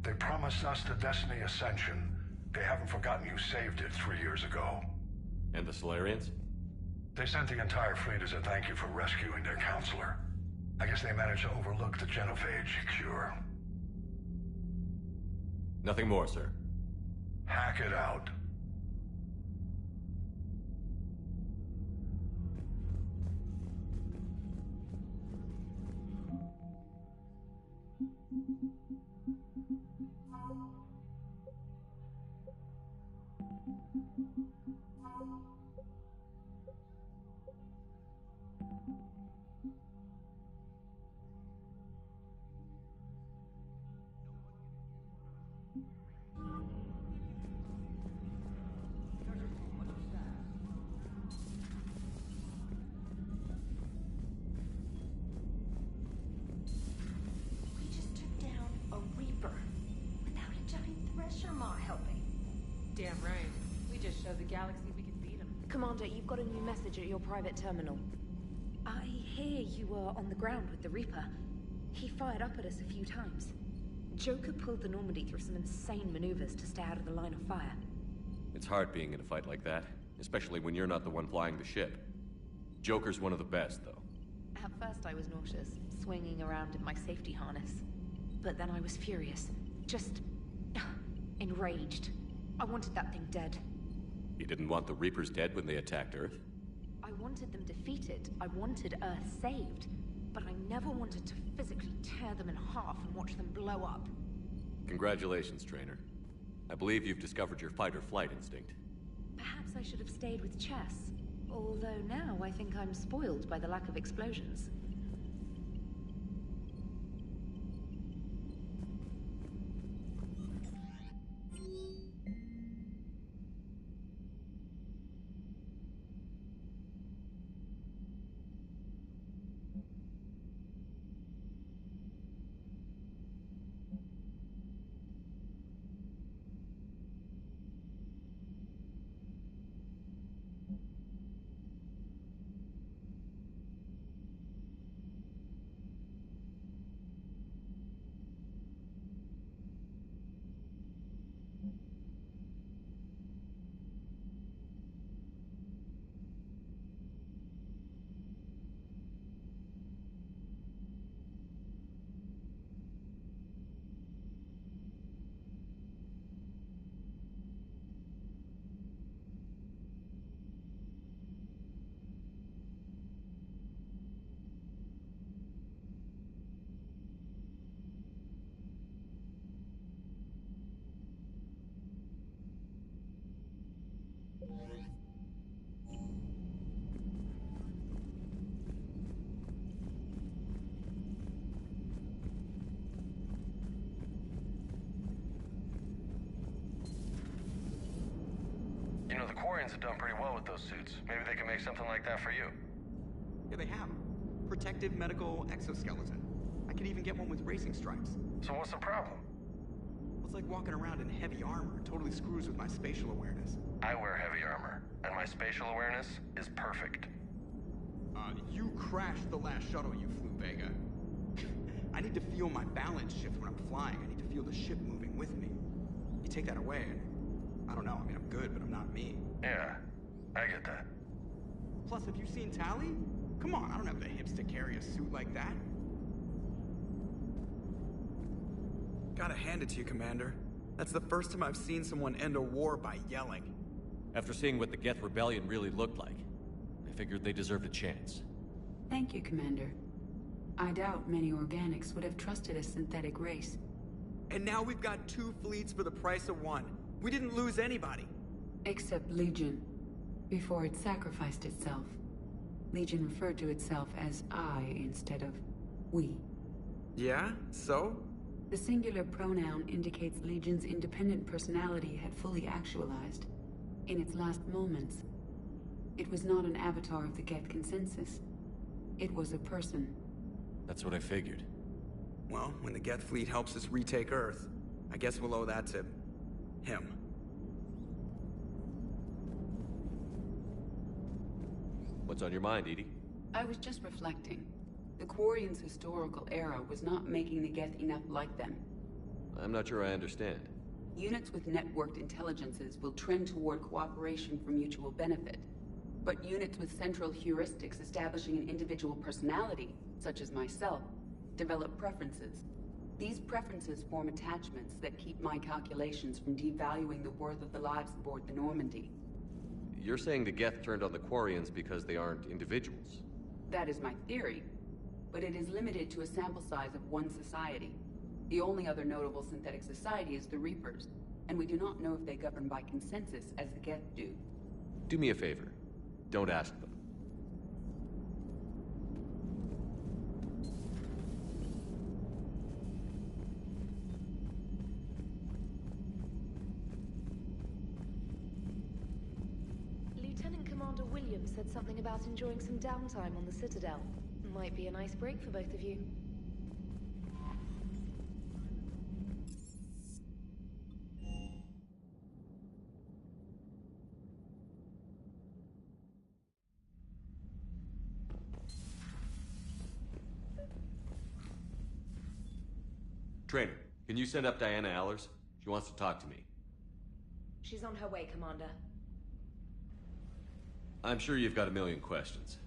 they promised us the Destiny Ascension. They haven't forgotten you saved it 3 years ago. And the Solarians? They sent the entire fleet as a thank you for rescuing their counselor. I guess they managed to overlook the genophage cure. Nothing more, sir. Hack it out. not helping. Damn right. We just showed the galaxy we can beat them. Commander, you've got a new message at your private terminal. I hear you were on the ground with the Reaper. He fired up at us a few times. Joker pulled the Normandy through some insane maneuvers to stay out of the line of fire. It's hard being in a fight like that, especially when you're not the one flying the ship. Joker's one of the best, though. At first I was nauseous, swinging around in my safety harness. But then I was furious. Just... enraged. I wanted that thing dead. You didn't want the Reapers dead when they attacked Earth? I wanted them defeated. I wanted Earth saved. But I never wanted to physically tear them in half and watch them blow up. Congratulations, Trainer. I believe you've discovered your fight-or-flight instinct. Perhaps I should have stayed with chess. Although now I think I'm spoiled by the lack of explosions. You know, the Quarians have done pretty well with those suits. Maybe they can make something like that for you. Yeah, they have. Protective medical exoskeleton. I could even get one with racing stripes. So what's the problem? Well, it's like walking around in heavy armor. It totally screws with my spatial awareness. I wear heavy armor, and my spatial awareness is perfect. You crashed the last shuttle you flew, Vega. I need to feel my balance shift when I'm flying. I need to feel the ship moving with me. You take that away, and I don't know. I mean, I'm good, but I'm not me. Yeah, I get that. Plus, have you seen Tally? Come on, I don't have the hips to carry a suit like that. Gotta hand it to you, Commander. That's the first time I've seen someone end a war by yelling. After seeing what the Geth Rebellion really looked like, I figured they deserved a chance. Thank you, Commander. I doubt many organics would have trusted a synthetic race. And now we've got 2 fleets for the price of 1. We didn't lose anybody. Except Legion. Before it sacrificed itself, Legion referred to itself as I instead of we. Yeah? So? The singular pronoun indicates Legion's independent personality had fully actualized. In its last moments, it was not an avatar of the Geth consensus. It was a person. That's what I figured. Well, when the Geth fleet helps us retake Earth, I guess we'll owe that to him. What's on your mind, EDI? I was just reflecting. The Quarians' historical era was not making the Geth enough like them. I'm not sure I understand. Units with networked intelligences will trend toward cooperation for mutual benefit. But units with central heuristics establishing an individual personality, such as myself, develop preferences. These preferences form attachments that keep my calculations from devaluing the worth of the lives aboard the Normandy. You're saying the Geth turned on the Quarians because they aren't individuals? That is my theory, but it is limited to a sample size of one society. The only other notable synthetic society is the Reapers, and we do not know if they govern by consensus as the Geth do. Do me a favor. Don't ask them. Lieutenant Commander Williams said something about enjoying some downtime on the Citadel. Might be a nice break for both of you. Trainer, can you send up Diana Allers? She wants to talk to me. She's on her way, Commander. I'm sure you've got a million questions.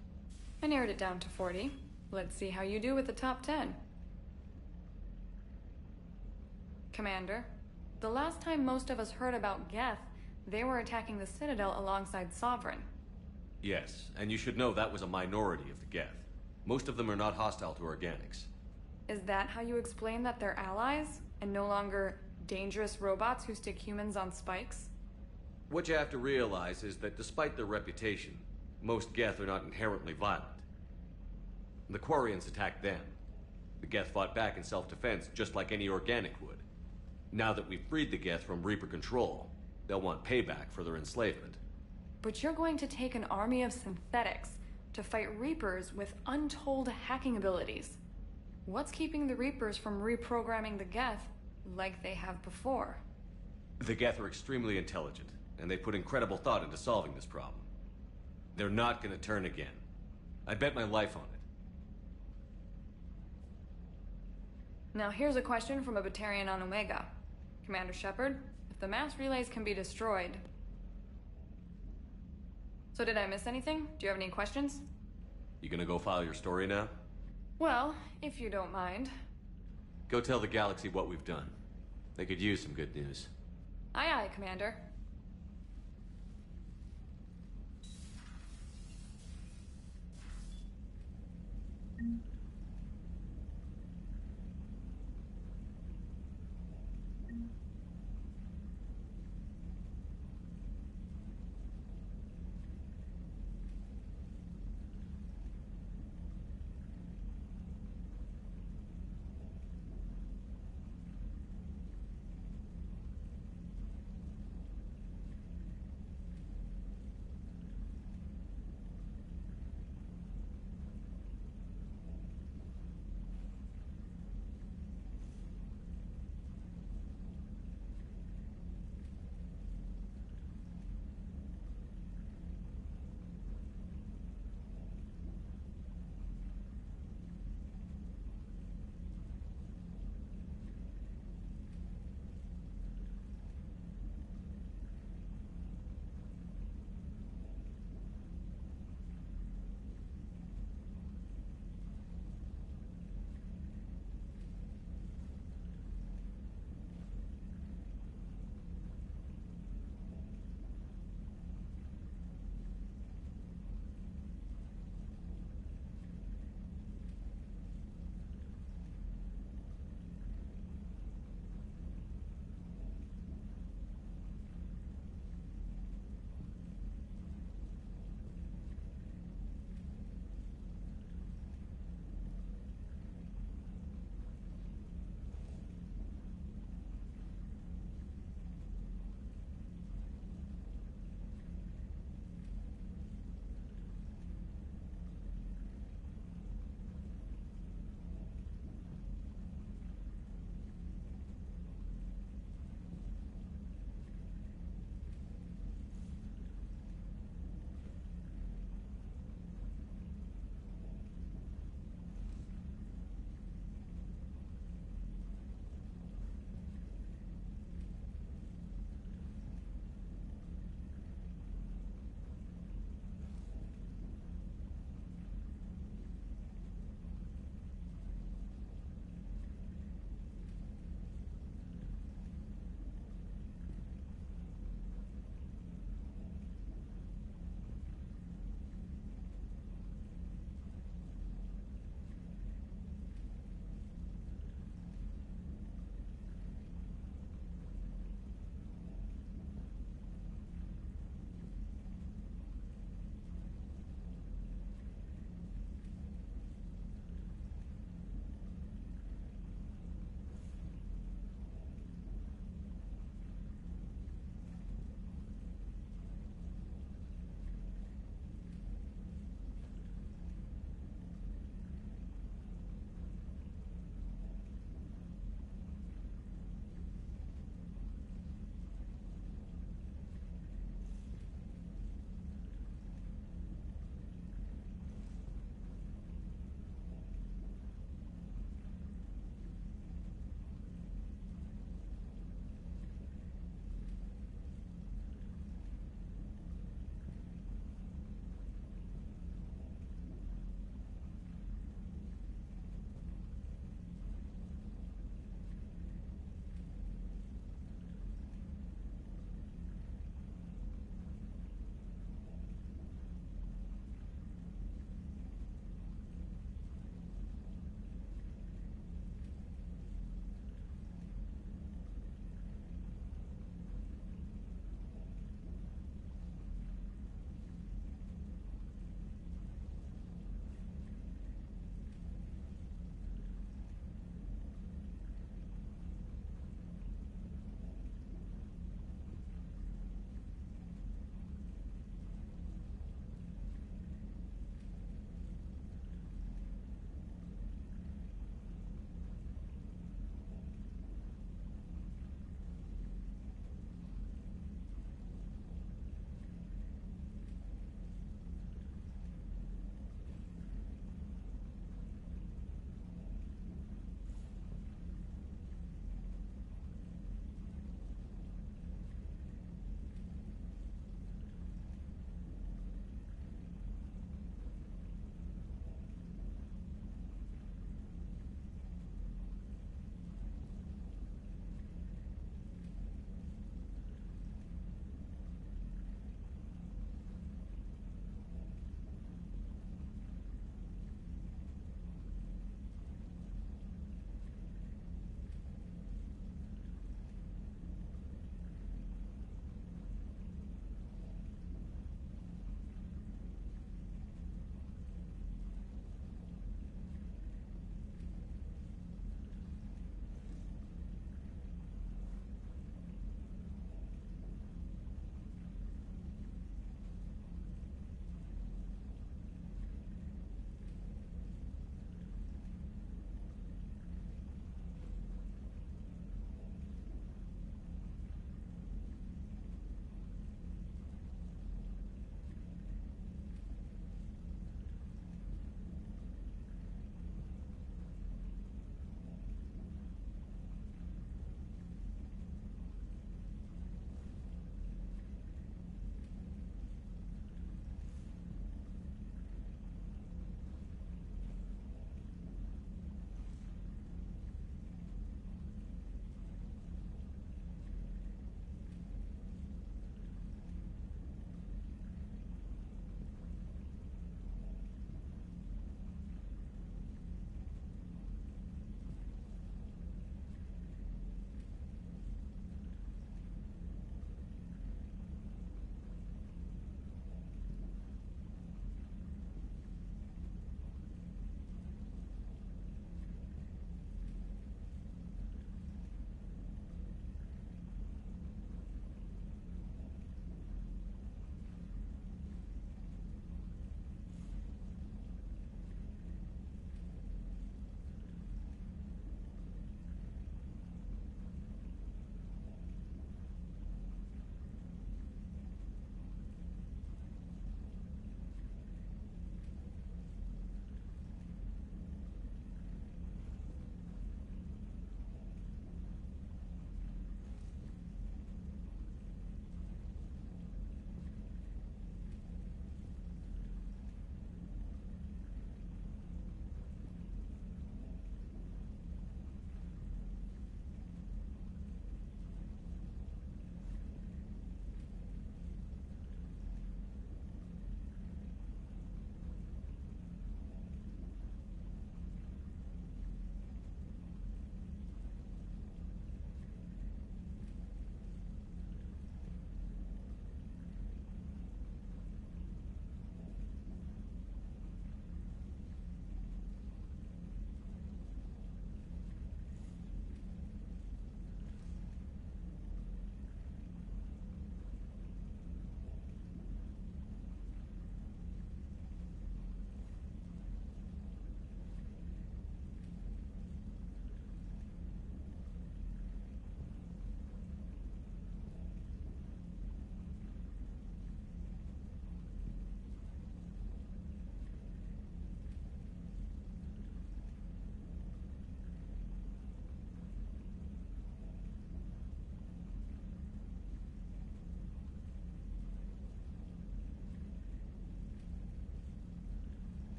I narrowed it down to 40. Let's see how you do with the top 10. Commander, the last time most of us heard about Geth, they were attacking the Citadel alongside Sovereign. Yes, and you should know that was a minority of the Geth. Most of them are not hostile to organics. Is that how you explain that they're allies, and no longer dangerous robots who stick humans on spikes? What you have to realize is that despite their reputation, most Geth are not inherently violent. The Quarians attacked them. The Geth fought back in self-defense just like any organic would. Now that we've freed the Geth from Reaper control, they'll want payback for their enslavement. But you're going to take an army of synthetics to fight Reapers with untold hacking abilities. What's keeping the Reapers from reprogramming the Geth like they have before? The Geth are extremely intelligent, and they put incredible thought into solving this problem. They're not gonna turn again. I bet my life on it. Now here's a question from a Batarian on Omega. Commander Shepard, if the mass relays can be destroyed... So did I miss anything? Do you have any questions? You gonna go file your story now? Well, if you don't mind. Go tell the Galaxy what we've done. They could use some good news. Aye aye, Commander.